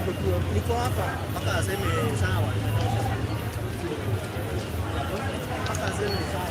Niko hapa mpaka aseme sawa. Mpaka aseme sawa.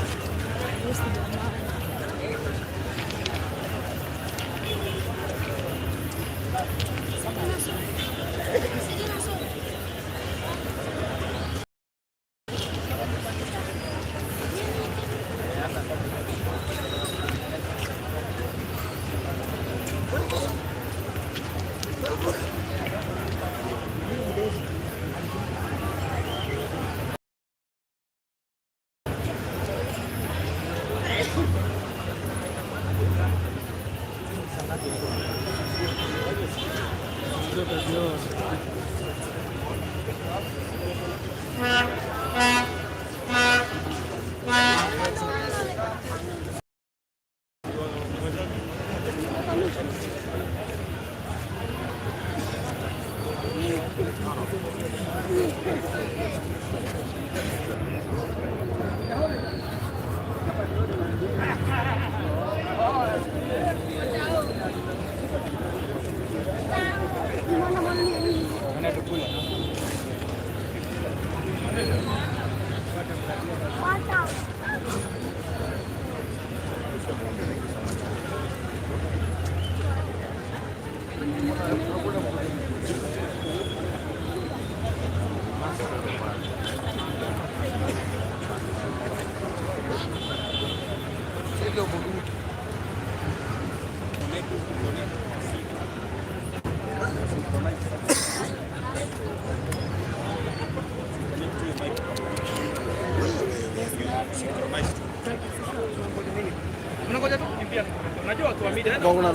Unangoja tu kukimbia. Unajua watu wa media. Ndio kuna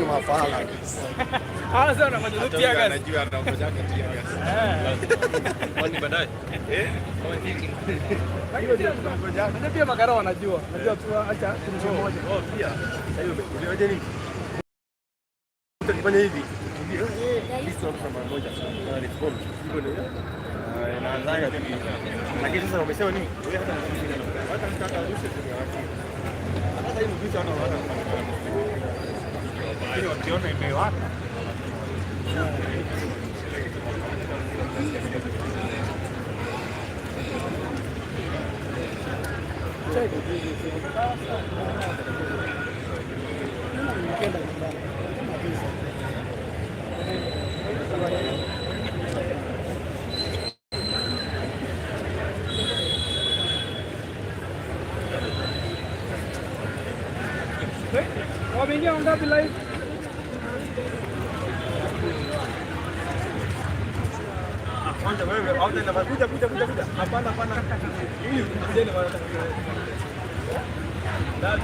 mafala. Ah, sasa unangoja tu pia gas. Anajua anangoja pia gas. Kwani baadaye? Kama nini? Hiyo ndio tunangoja. Na pia magara wanajua. Najua tu acha tumche moja. Oh, pia. Hiyo unajua nini? Tukifanya hivi. Hizo kama moja. Na respond. Hivyo ndio. Naanza tu. Lakini sasa wamesema nini? Wewe hata nitaka ruhusa kwa watu. Hata hiyo vitu wanaona lakini wakiona imewaka wameingia wangapi live? Kwanza wewe au tena kuja. Hapana. Huyu kujeni wanataka. Dad.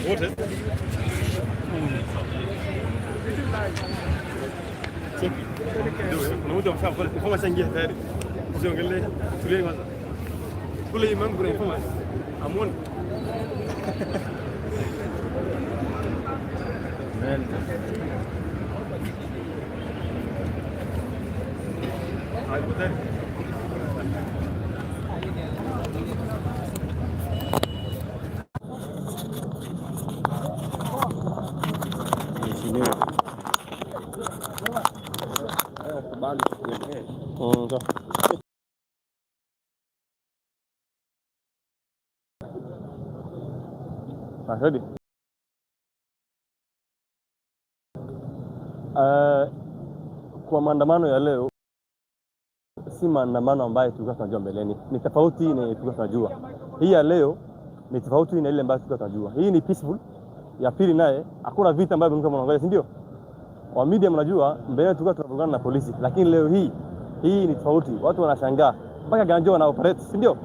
Wote. Kuna mtu amefanya kama shangia tayari. Usiongelee. Tulie kwanza. Kule imam kuna kama amon. Man. Hai buat. Ready? Kwa maandamano ya leo si maandamano ambayo tulikuwa tunajua mbeleni. Ni tofauti na tulikuwa tunajua. Hii ya leo ni tofauti na ile ambayo tulikuwa tunajua. Hii ni peaceful. Ya pili naye hakuna vita ambavyo mtu mnaangalia, si ndio? Wa media mnajua mbele tulikuwa tunapigana na polisi, lakini leo hii ni tofauti. Watu wanashangaa mpaka ganjo wana operate, si ndio?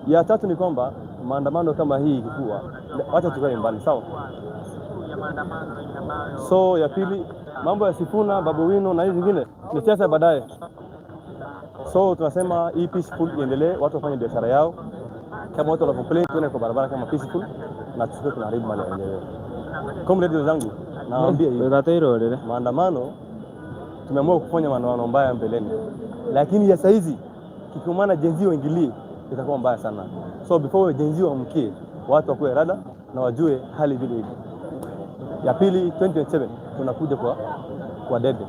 Ya tatu ni kwamba maandamano kama hii ikikuwa wacha tukae mbali, sawa? So ya pili mambo ya Sifuna, Babu Wino na hizi zingine ni siasa baadaye. So tunasema hii peaceful iendelee, watu wafanye biashara yao. Kama watu wana complain tuone kwa barabara kama peaceful na tusije tunaharibu mali yaendelee. Comrades zangu, Naambia hivi. Maandamano tumeamua kufanya maandamano mbaya mbeleni. Lakini ya saizi kikomana jenzi waingilie itakuwa mbaya sana. So before jenzi waamkie, watu wakuwe rada na wajue hali vile hivi. Ya pili 2027 tunakuja kwa debe.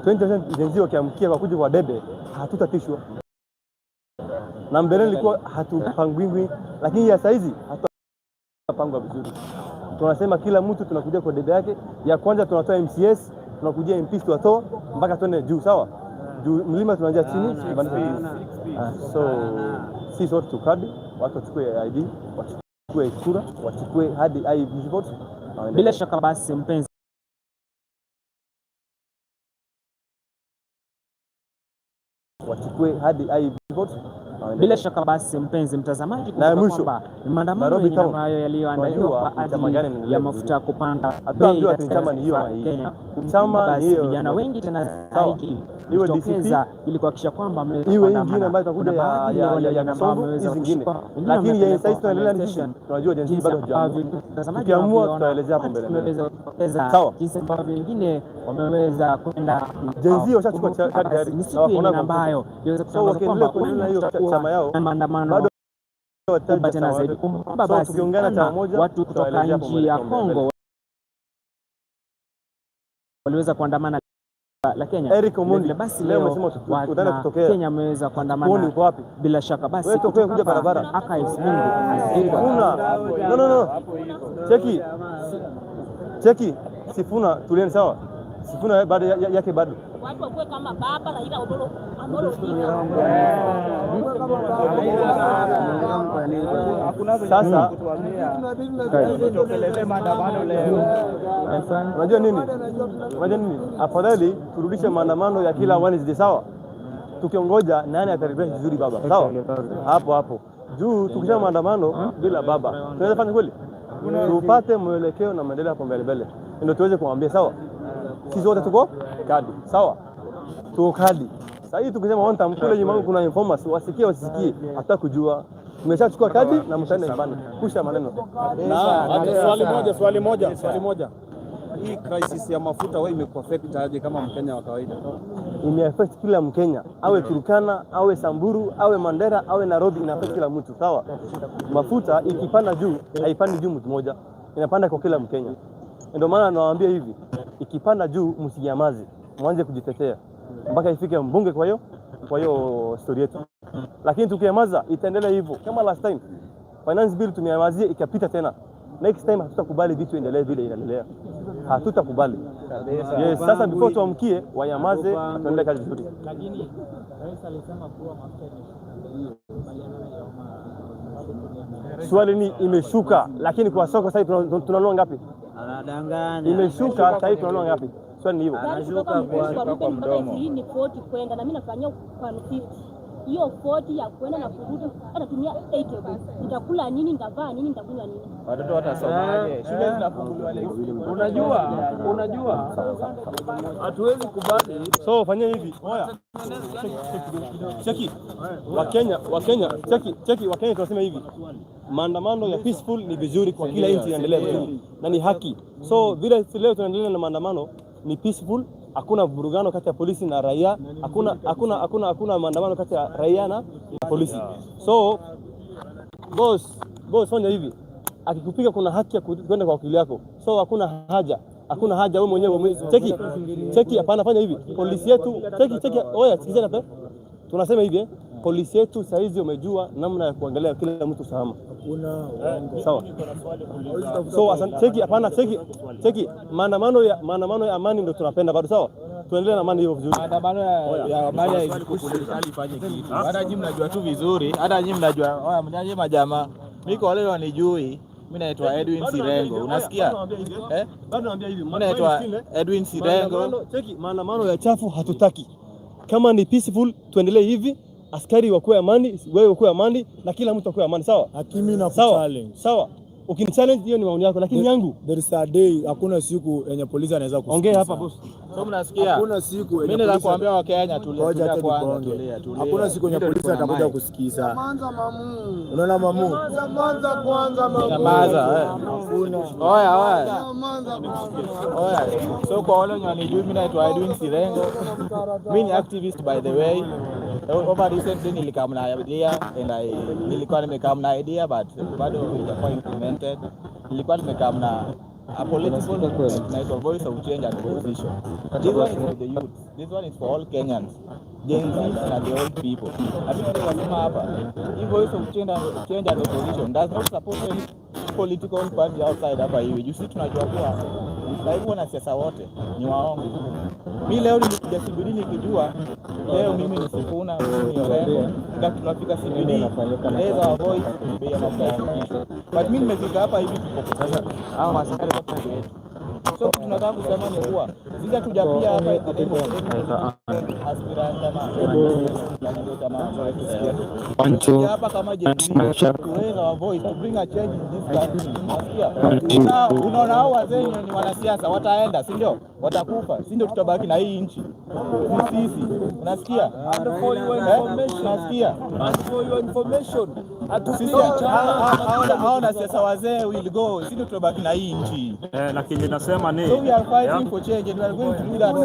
2027 jenzi wakiamkia kwa kuja kwa debe hatutatishwa. Na mbeleni ilikuwa hatupangwingwi, lakini ya saizi hatupangwa vizuri. Tunasema kila mtu tunakuja kwa debe yake. Ya kwanza tunatoa MCS, tunakujia MPs tuwatoa mpaka tuende juu, sawa? Juu mlima tunaanzia chini, so si sote tukadi, watu wachukue ID, wachukue kura, wachukue hadi IEBC vote. Bila shaka basi mpenzi wachukue hadi IEBC vote. Bila shaka basi mpenzi mtazamaji, kwamba maandamano ambayo yaliyoandaliwa kwa ajili ya mafuta kupanda bei katika Kenya, basi vijana wengi tena zaidi kujitokeza ili kuhakikisha kwamba iwe ingine ambayo itakuja ya Kasongo hizi zingine, lakini ya sasa tunaendelea na hizi, tunajua jinsi bado hujambo, tukiamua tutaelezea hapo mbele. Sawa, jinsi ambavyo wengine wameweza kwenda jenzi washachukua kadi na wakaona ambayo iweze kutangaza kwamba chama yao maandamano tena zaidi kwamba basi tukiungana chama moja, watu kutoka nchi ya Kongo waliweza kuandamana la Kenya. Eric Omondi basi leo utaenda kutokea Kenya ameweza kuandamana. Uko wapi? Bila shaka basi wewe tokea kuja barabara Archives Mungu una no cheki Sifuna tulieni, sawa? Sifuna bado yake bado watu wakuwe kama baba na ila Amolo sasa. Unajua nini? Afadhali turudishe maandamano ya kila Wednesday, sawa? Tukiongoja nani ataribia vizuri baba, sawa? Hapo juu tukisha maandamano bila baba tunaweza fanya kweli? Tupate mwelekeo na maendeleo hapo mbele ndio tuweze kumwambia, sawa? Sisi wote tuko kadi, sawa? Tuko kadi. Sasa hivi tukisema on time kule nyuma kuna informers wasikie wasisikie hata kujua. Tumeshachukua kadi na mtaenda nyumbani. Kusha maneno. Na swali moja. Hii crisis ya mafuta wewe imekuaffect aje kama Mkenya wa kawaida? Imeaffect kila Mkenya, awe Turkana, awe Samburu, awe Mandera, awe Nairobi, inaaffect kila mtu, sawa? Mafuta ikipanda juu, haipandi juu mtu mmoja. Inapanda kwa kila Mkenya. Ndio maana nawaambia hivi, ikipanda juu msinyamaze, mwanze kujitetea mpaka ifike mbunge. Kwa hiyo story yetu, lakini tukinyamaza itaendelea hivyo kama last time. Finance bill tumenyamazia ikapita tena. Next time hatutakubali vitu endelee vile inaendelea, hatutakubali. Yes, sasa before tuamkie wanyamaze, tuendelee kazi nzuri. Lakini rais alisema kuwa mafuta swali ni imeshuka, lakini kwa soko sasa tunanunua ngapi? Anadanganya. Imeshuka sasa tunanunua ngapi? Swali ni hivyo. Anashuka kwa mdomo. Hii ni 40 kwenda na mimi nafanyia kwa 50. Hiyo 40 ya kwenda na kurudi atatumia 80 basi. Nitakula nini, nitavaa nini, nitakunywa nini? Watoto watasomaje? Shule zinafunguliwa leo. Unajua hatuwezi kubali. So fanya hivi. Oya. Cheki. Wakenya tunasema hivi. Maandamano ya peaceful ni vizuri kwa kila nchi inaendelea vizuri na ni haki. So vile leo tunaendelea na maandamano ni peaceful, hakuna vurugano kati ya polisi na raia, hakuna maandamano kati ya raia na polisi. So boss fanya hivi. Akikupiga kuna haki ya kwenda kwa wakili yako. So hakuna haja wewe mwenyewe. Cheki hapana, fanya hivi. Polisi yetu cheki. Oya, sikizana hapa. Tunasema hivi, polisi yetu saa hizi wamejua namna ya kuangalia kila mtu salama. Sawa. So cheki hapana, cheki maandamano ya amani ndio tunapenda bado, sawa? Tuendelee na amani hiyo vizuri. Maandamano ya amani haifanye kitu. Hata nyinyi mnajua tu vizuri, hata nyinyi mnajua. Oya, mnyaje majamaa. Mimi kwa leo wanijui. Mimi naitwa Edwin Sirengo. Unasikia? Bado naambia hivi. Mimi naitwa Edwin Sirengo. Cheki maandamano ya chafu hatutaki. Kama ni peaceful tuendelee hivi. Askari wakuwe amani, wewe wakuwe amani na kila mtu akuwe amani, sawa? Hakimi na challenge. Sawa. Ukinichallenge hiyo ni maoni yako, lakini yangu there is a day, hakuna siku yenye polisi anaweza kusikiza. Ongea hapa boss. So mnasikia? Hakuna siku mimi naweza kuambia wa Kenya tulia kwanza. Hakuna siku yenye polisi atakuja kusikiza. Manza mamu. Unaona mamu? Manza kwanza mamu. Maza oya. Oya. So kwa wale wenye wanijui, mimi naitwa Edwin Sirengo. Mimi ni activist by the way. Over recently nilikam na idea and nilikuwa nimekam na idea but bado haijakuwa implemented. Nilikuwa nimekam na a political document naitwa Voice of Change and Opposition. This one is for the youth. This one is for all Kenyans, Gen Z and the old people. Lakini tunasema hapa, hii Voice of Change and Opposition does not support any political party outside hapa hivi. You see tunajua kuwa karibu wanasiasa wote ni waongo. Mimi leo nimekuja CBD nikijua leo mimi ni Sifuna, ni Orengo, ndio tunafika CBD. Leo our voice bei ya mafuta. But mimi nimefika hapa hivi tuko sasa au maskari wako wetu. So tunataka kusema ni kuwa sisi hatujapia hapa aspirant kama hapa kama JP kuweza our voice to bring a change in this country. Unaona hao wazee ni wanasiasa wataenda, si ndio? Watakufa, si ndio? Tutabaki na hii nchi sisi. Unasikia? And for your information, unasikia? And for your information, hao na siasa wazee will go, si ndio? Tutabaki na hii nchi. Lakini nasema ni so we are fighting for change and we are going to do that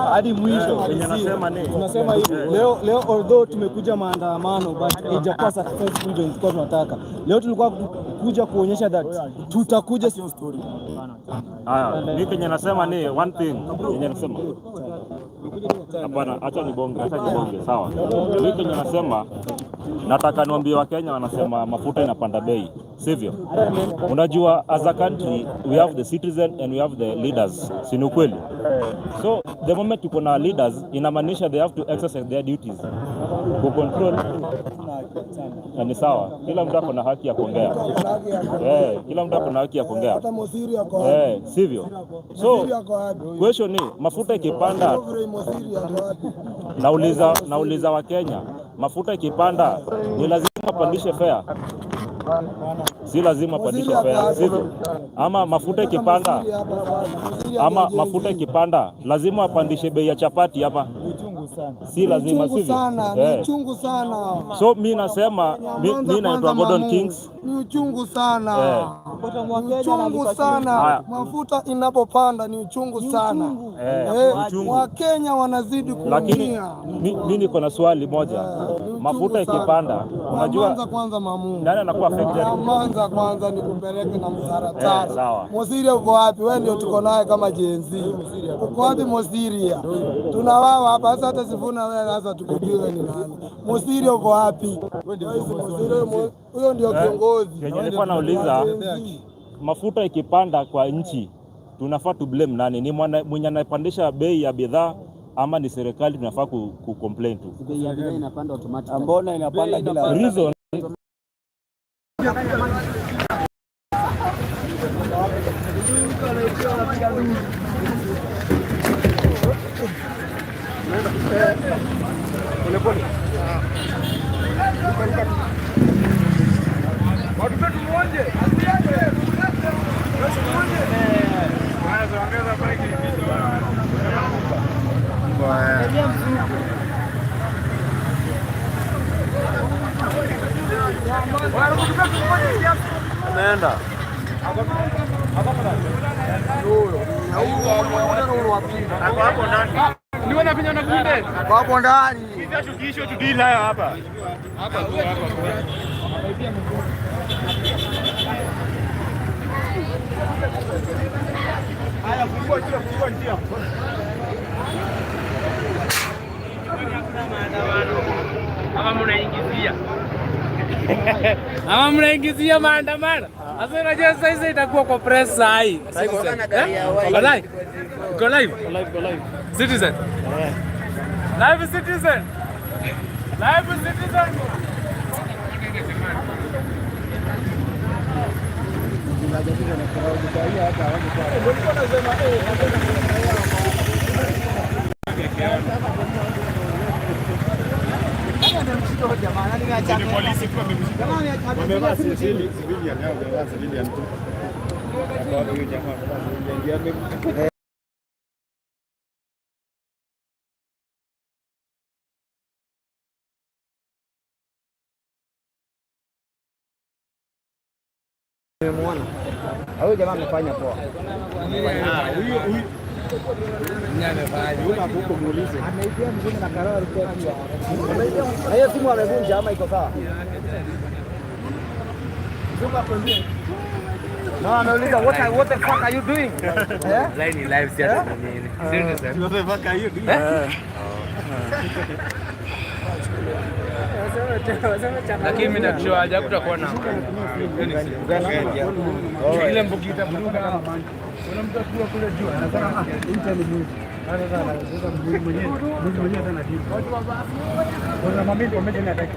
hadi mwisho. Tunasema hivi leo although tumekuja maandamano but haijakuwa successful ndio tulikuwa tunataka. Leo tulikuwa kuja kuonyesha that tutakuja, sio story. Haya, mimi kenye nasema ni one thing yenye nasema. Hapana, acha nibonge, sawa. Mimi kenye nasema nataka niambie wa Kenya wanasema mafuta inapanda bei, sivyo? Unajua as a country we have the citizen and we have the leaders, si ni ukweli? So the moment tuko na leaders inamaanisha they have to exercise their duties to control. Ni sawa, kila mtu ako na haki ya kuongea. Kila mtu ako na haki ya kuongea. Hata Mosiri yako. Sivyo? So question ni mafuta ikipanda, nauliza wa Kenya, mafuta ikipanda ni lazima pandishe fare? Si lazima pandishe fare, sivyo? Ama mafuta ikipanda lazima apandishe bei ya chapati hapa? Si lazima, sivyo? Ni uchungu sana. So mimi nasema mimi naitwa Gordon Kings. Ni uchungu sana. Uchungu sana. Mafuta inapopanda ni uchungu sana. Wakenya wanazidi kuumia. Lakini mimi niko na swali moja. Mafuta ikipanda, unajua kwanza mamu. Nani anakuwa affected? Kwanza ni kupeleke na mtaratara. Mosiri uko wapi? Wewe ndio tuko naye kama Gen Z. Uko wapi Mosiri? Tunawawa hapa sasa, hata Sifuna wewe sasa tukujue ni nani. Mosiri uko wapi? Huyo ndio kiongozi. Nilikuwa nauliza mafuta ikipanda kwa nchi tunafaa tu blame nani? Ni mwenye anapandisha bei ya bidhaa ama ni serikali tunafaa ku complain tu? Bei ya bidhaa inapanda automatic. Mbona inapanda bila reason? Nenda. Hapo ndani. Niwe na vinyana kunde. Hapo ndani. Sisi tukisho tudili nayo hapa. Hapa. Haya, fungua njia. Ama mnaingizia maandamano. Sasa unajua sasa itakuwa kwa press saa hii. Go live. Citizen. Live Citizen. Ni polisi tu wamevaa civilian yao, wamevaa civilian tu. Kwa huyo jamaa Nimemuona. Huyo jamaa amefanya poa. Huyu nyama huko muulize. Ameitia mzima na karao alikuwa pia. Na hiyo simu amevunja ama iko sawa? No, ameuliza what the fuck are you doing? Line live si hata nini. Seriously. What the fuck are you doing? Lakini mimi nakishoa haja kutakuwa na ile mbuki itaburuka kama manji. Kuna mtu akua kule juu anasema internet news. Sasa mwenyewe sana timu. Kuna mambo mengi nataka.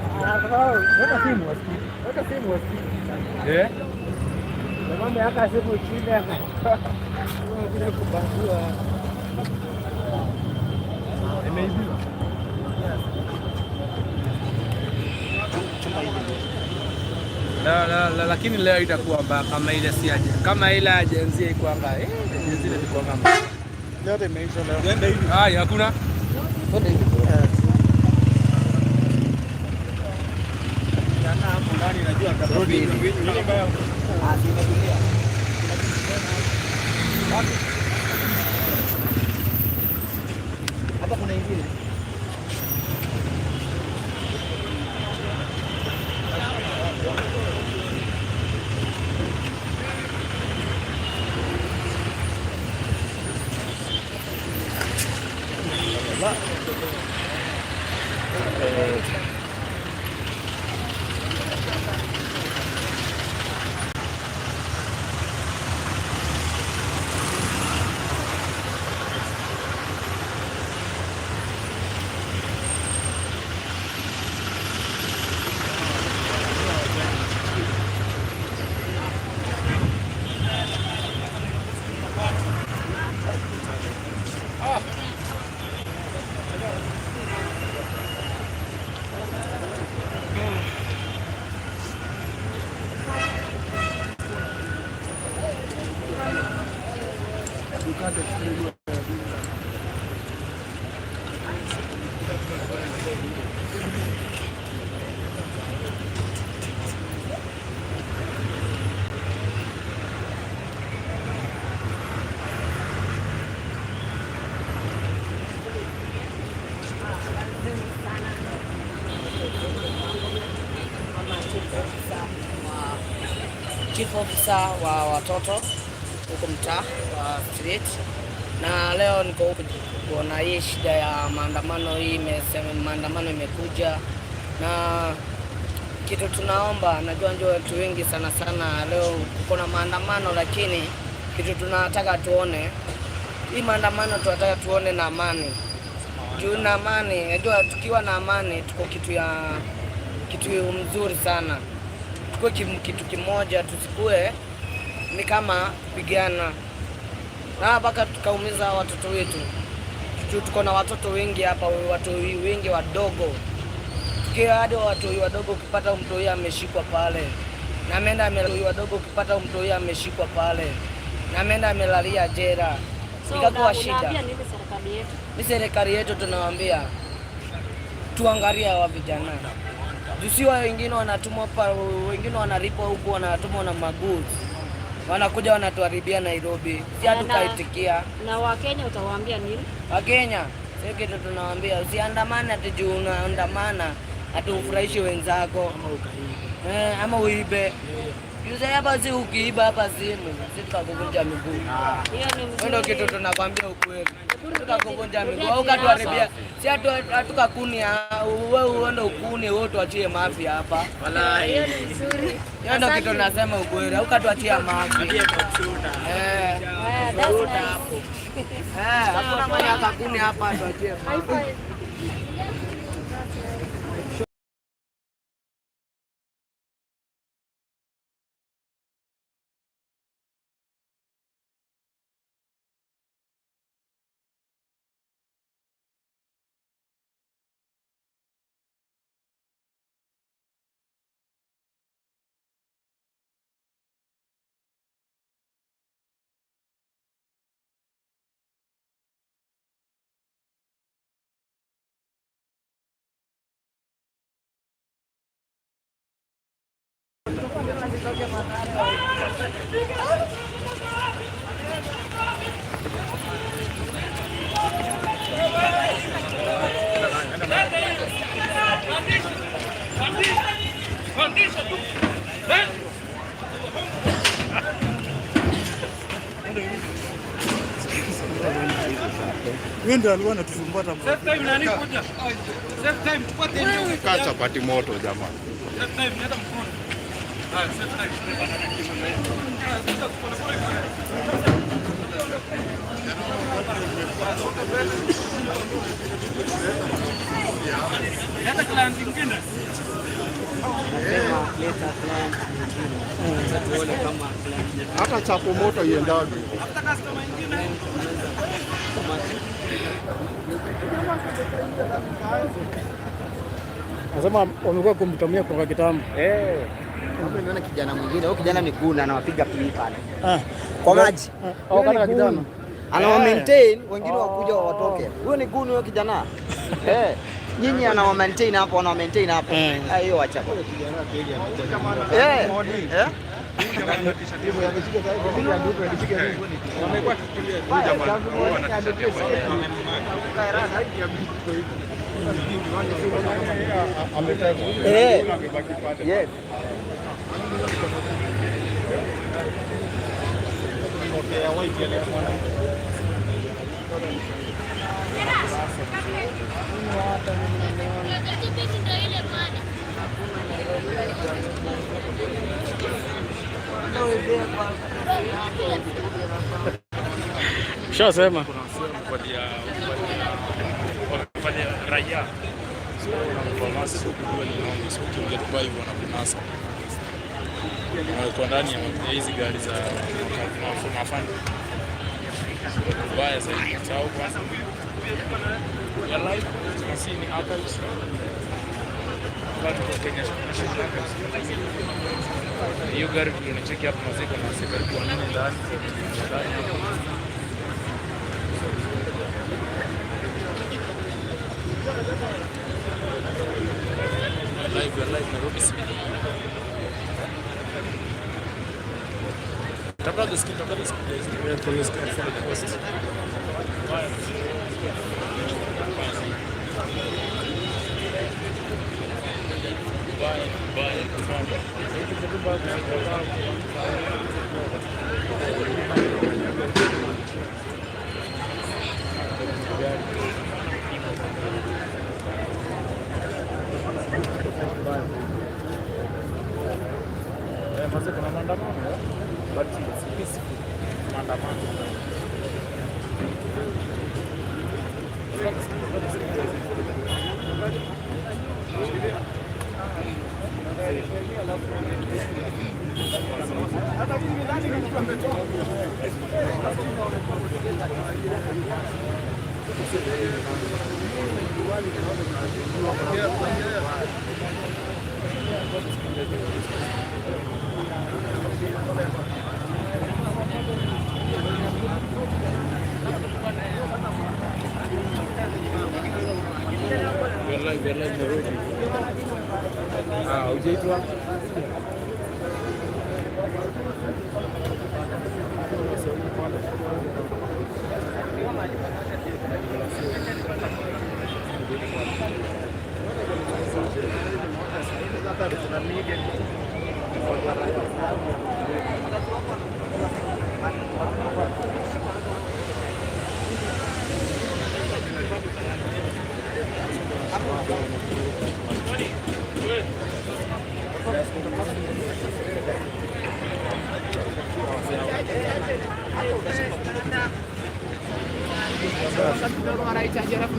Weka simu wasikii. Weka simu wasikii. Mambo yaka simu chini hapa. Kuna kubandua. Imeibiwa. Lakini leo itakuwa kama ile si aje. Kama ile ajenzi iko anga. Ajenzi ile iko anga. Leo imeisha leo. Nenda hivi. Hakuna. Twende hivi. Jana hapo ndani najua atarudi hivi. Ile mbaya. Imetulia. Hapa kuna ingine. Chief officer wa watoto huko mtaa wa street, na leo niko huko kuona hii shida ya maandamano. Hii maandamano imekuja na kitu tunaomba, najua ndio watu wengi sana leo kuna maandamano, lakini kitu tunataka tuone hii maandamano, tunataka tuone na amani. Juu na amani, najua tukiwa na amani tuko kitu mzuri sana. Tukue kitu kimoja, tusikue ni kama kupigana na mpaka tukaumiza watoto wetu. Tuko na watoto wengi hapa, watu wengi wadogo. Tukiwa hadi watu wadogo, ukipata mtu huyu ameshikwa pale na ameenda wadogo, ukipata mtu huyu ameshikwa pale na ameenda amelalia jela. Ikakuwa shida. Serikali yetu tunawaambia tuangalia hawa vijana. Jusiwa wengine wanatumwa hapa, wengine wanalipwa huku, wanatumwa na magoods. Wanakuja wanatuharibia Nairobi. Si hatukaitikia. Na Wakenya utawaambia nini? Wakenya, sisi kitu tunawaambia usiandamane ati juu unaandamana ati ufurahishe wenzako ama uibe. Yuza hapa si ukiiba hapa simu, sisi tutakuvunja miguu. Ndio kitu tunakwambia ukweli. Tutakuvunja miguu au katuharibia. Si hatukakuni wewe uende ukuni wewe tuachie mafia hapa. Wallahi. Hiyo ni nzuri. Ndio kitu tunasema ukweli. Au katuachia mafia. Hakuna mwenye akakuni hapa tuachie. Wewe ndio alikuwa anatusumbua hata. Save time nani kuja? Save time tupate ndio. Kaa chapati moto jamaa. Save time hata mkono. Save time. Hata client nyingine. Hata chapo moto iendaje. Hata customer nyingine. Nasema wamekuwa kumtumia kwa kitambo. Hapo nimeona kijana mwingine, huyo kijana miguu anawapiga pili pale. Kwa maji. Kana kijana. Anawa maintain wengine wakuja watoke. Huyo ni guni huyo kijana. Nyinyi anawa maintain hapo, anawa maintain hapo. Hiyo acha. Yes. Shasema Wafanya raia. Kwa masa kujua ni nani, sio kiingia Dubai hivyo wanakunasa. Kwa ndani ya hizi gari za mafanya. Baya zaidi. Chao kwanza. Ya live tunasi ni archives. Watu wa Kenya hiyo gari tunacheki hapo maziko na sekari kwa nini ndani. Live Nairobi City. Tabla the skin we are police for the coast. Kuna maandamano but it's peaceful maandamano. Hujaitwa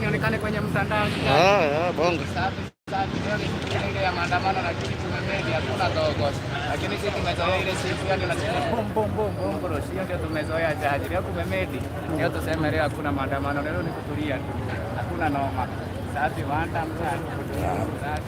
nionekane kwenye mtandao. Bongo. Ile ya maandamano na kitu tumemedi hatuna dogo. Lakini sisi tumezoea ile siku yake na bongo sio ndio tumezoea jaji. Leo tumemedi. Leo tuseme leo hakuna maandamano, leo ni kutulia tu. Hakuna noma. Sasa wanda mtani kutulia.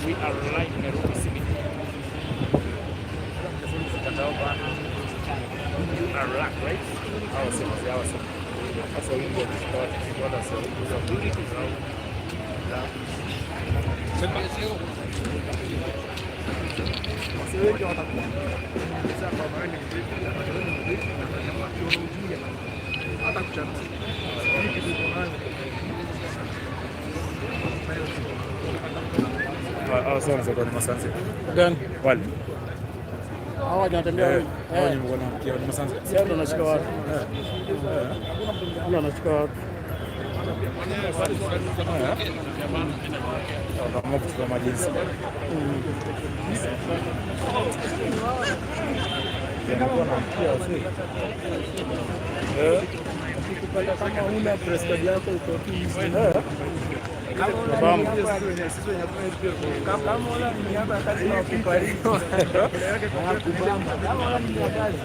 We are live in Nairobi City. You are locked, right? That's all you get is God. God has a ability to grow. Sawa kwa Masanze. Gani? Wale. Hawa wanatembea wapi? Hao ni wana Masanze. Sasa ndo nashika wapi? Ndo nashika wapi? Kama kuchukua majinsi. Ukipata kama una president yako uko tu hivi. Kama una miaka kazi na kufariki. Hakubamba. Kama una miaka kazi.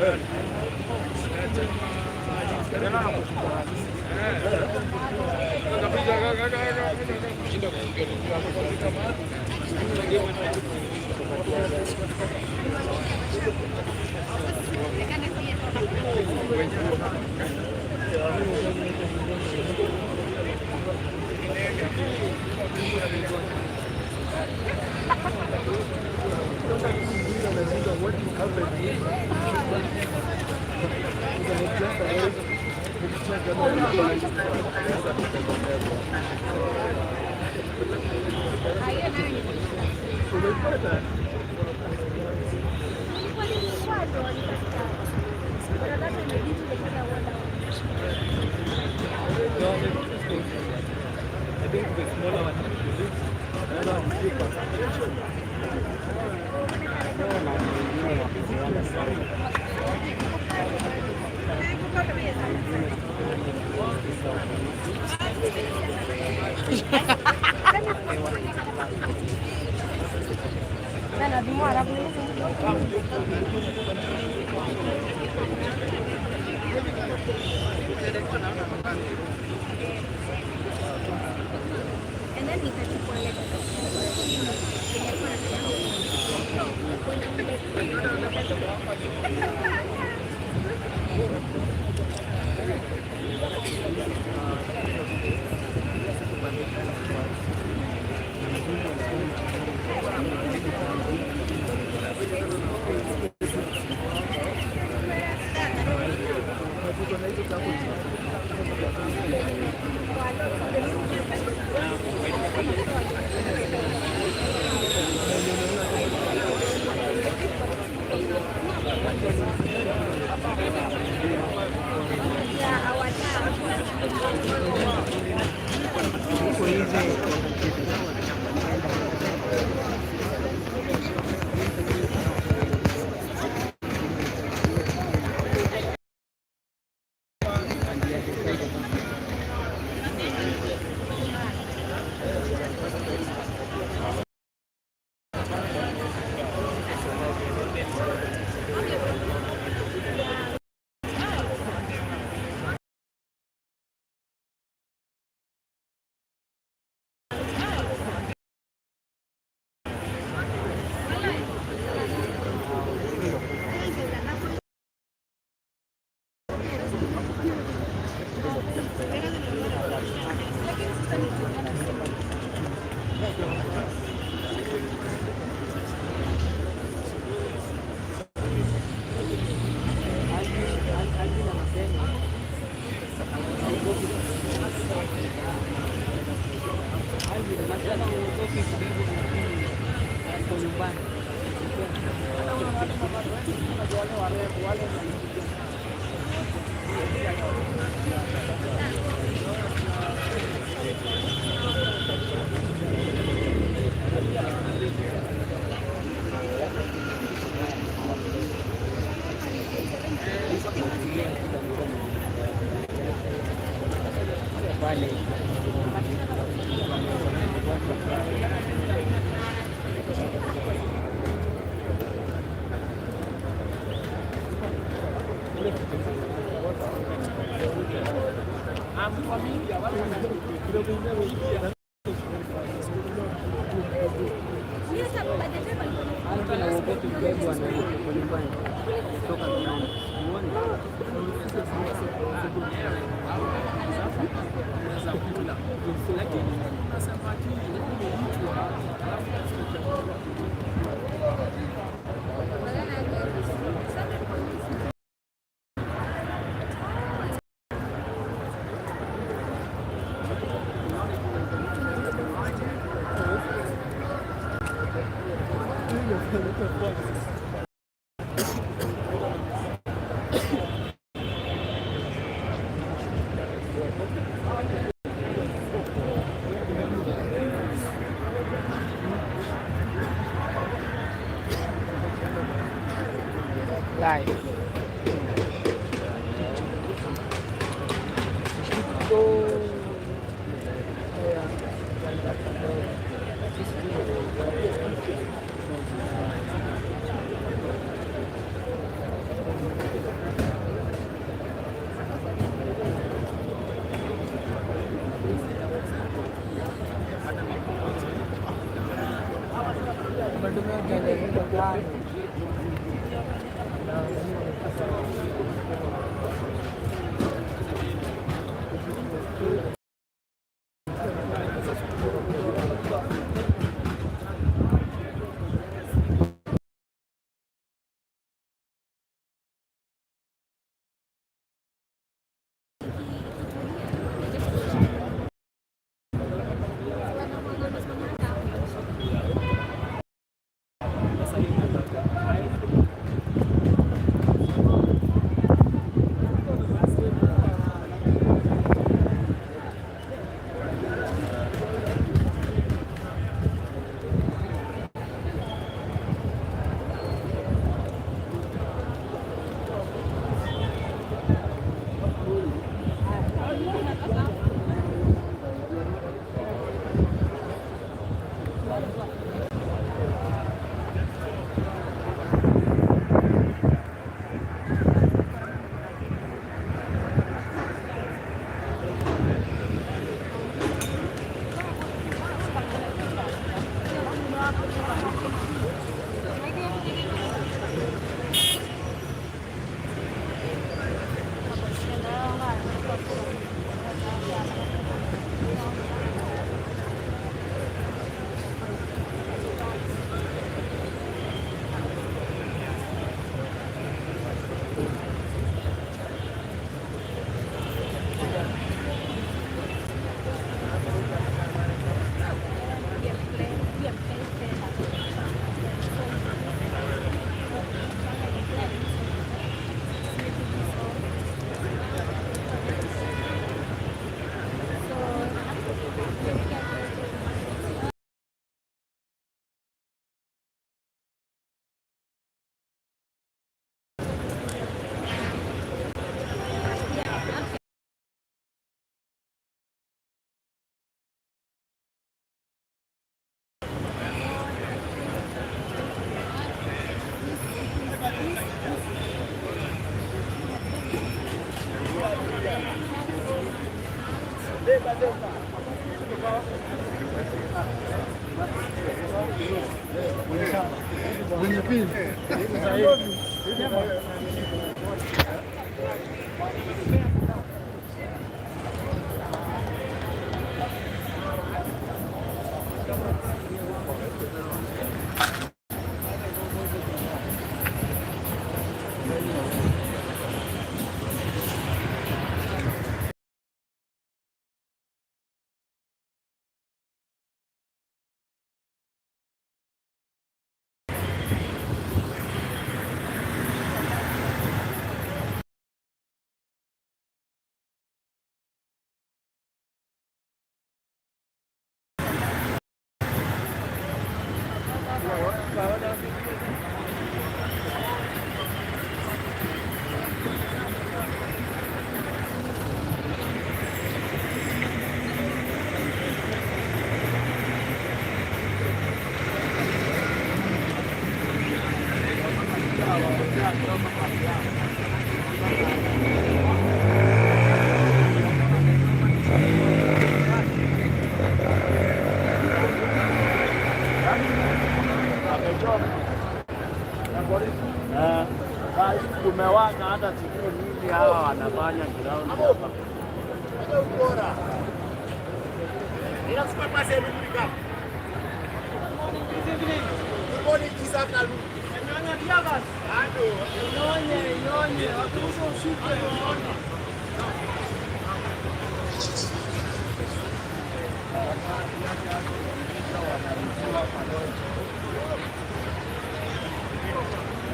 Tumewaka hata sijui nini hawa wanafanya ground hapa.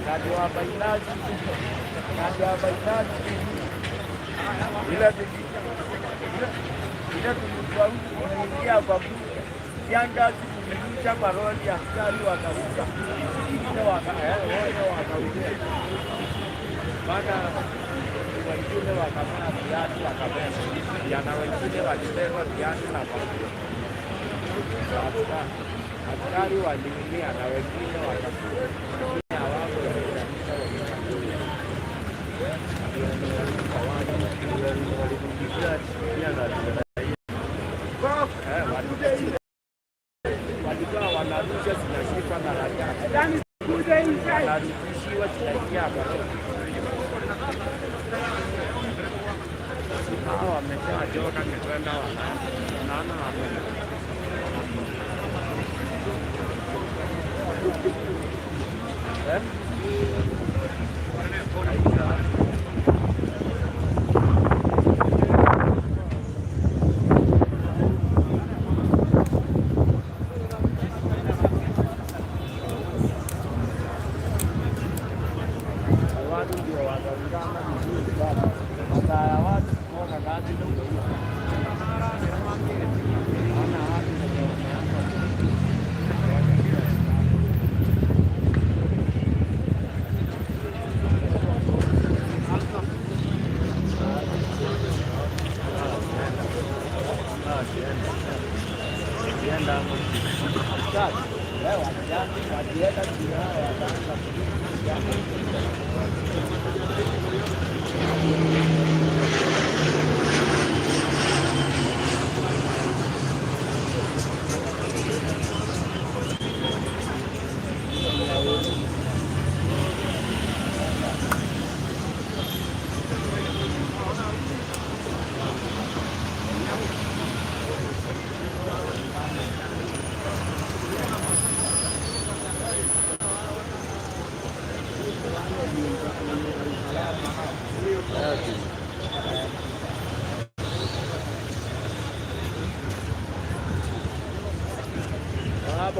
Najua bainaji ile tulikuwa tunaingia kwa kiangazi, tuliisha paroli ya askari wakaruka wengine wakarudia mpaka wengine wakamea viatu wakamea vijana wengine walibeba viatu na kofia. Askari waliumia na wengine wakakufa. Walikuwa wanarusha zinashika na rajani wanarudishiwa zinaingia hapa. Hawa wameshachoka kwenda wanaona hapo.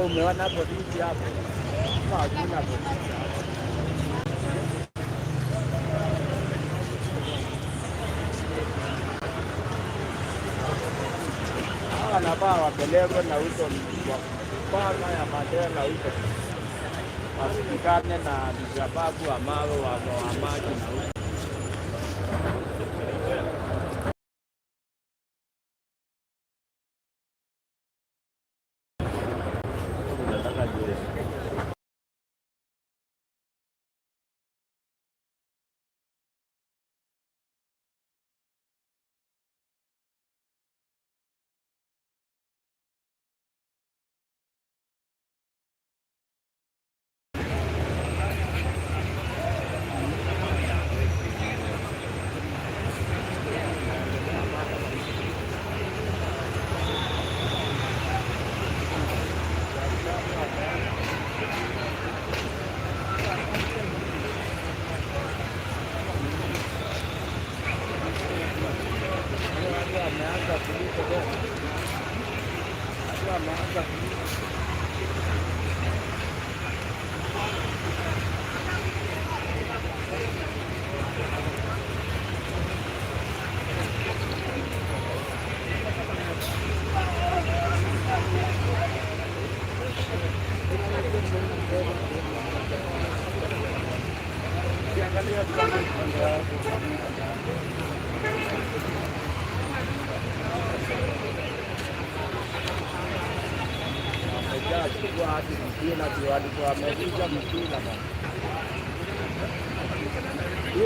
Umeona hapo vipi hapo? Hakuna polisi. Wanafaa wapelekwe na huko mpaka ya Mandela huko, wasikane na sababu ambao wa maji na huko. ameanza kuliko tena. Ameanza kuliko.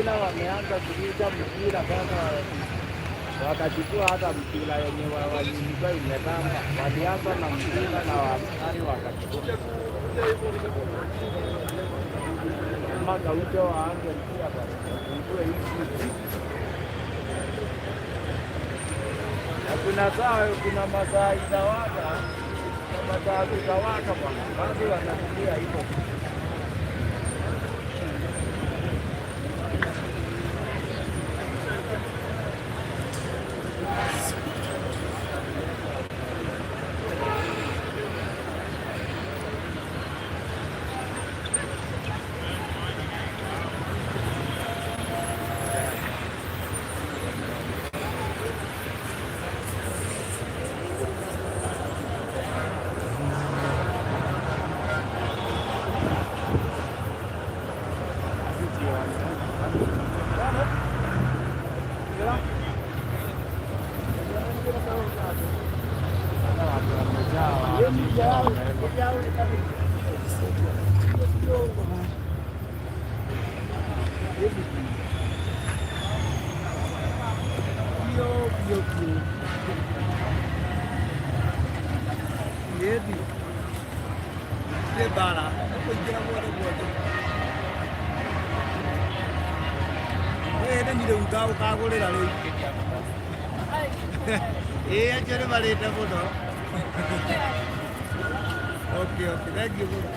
Ila wameanza kuuza mpira sasa, wakachukua hata mpira yenye walikuwa imetamba, walianza na mpira na waaskari wakachukua mpaka ucho waanze mpira basi hizi. Kuna masaa itawaka na masaa zitawaka bwana, basi wanatumia hivyo. Okay, thank you. Okay.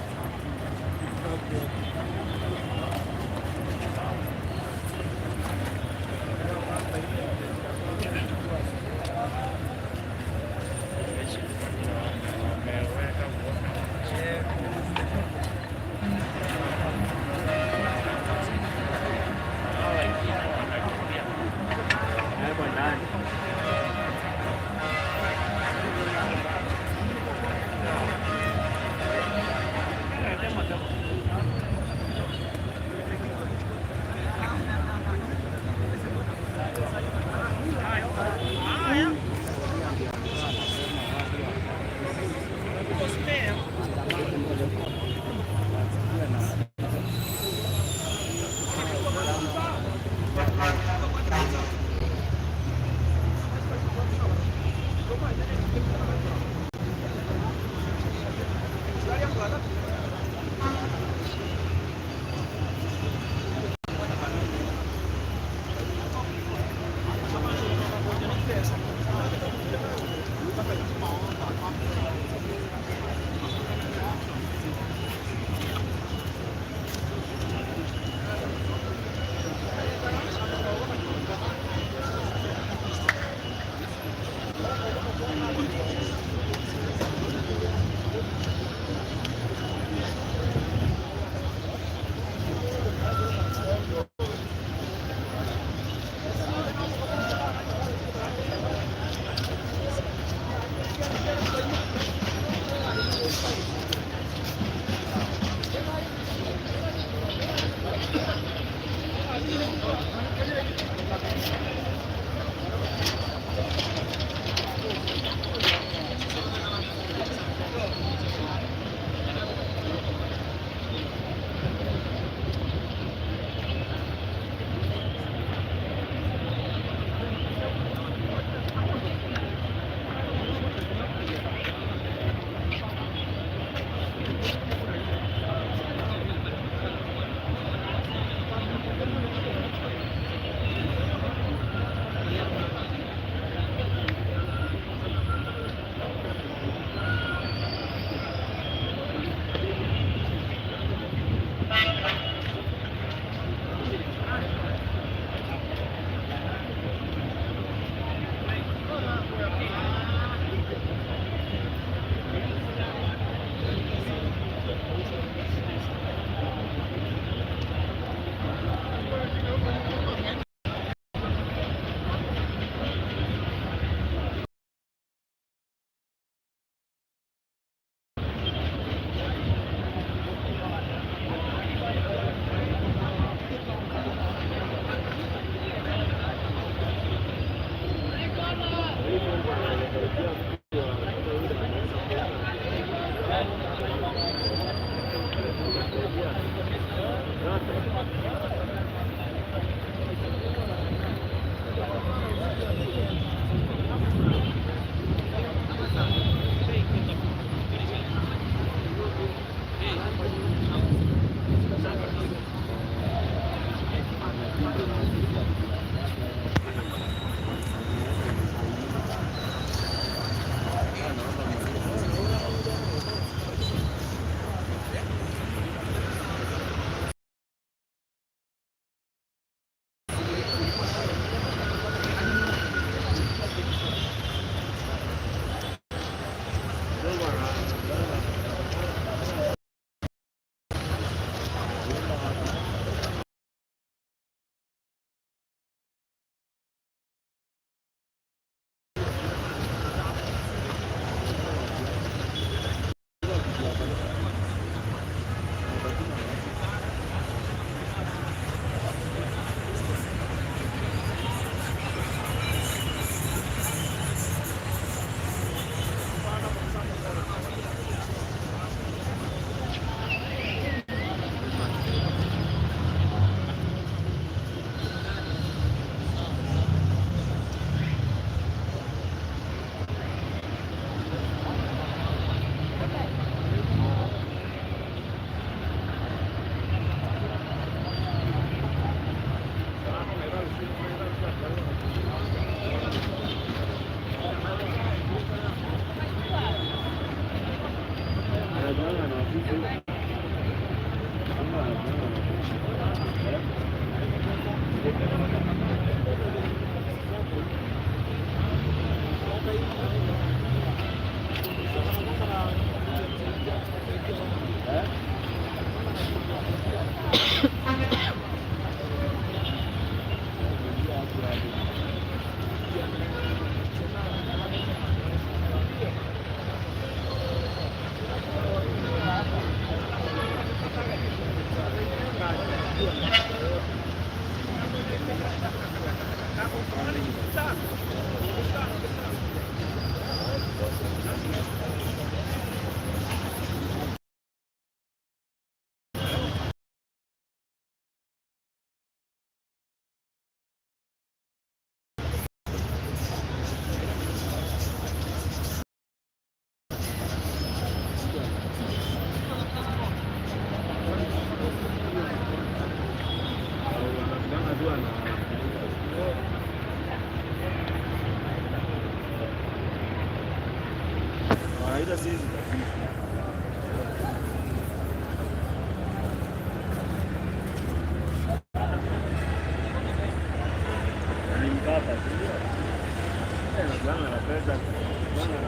Bwana anapenda sana.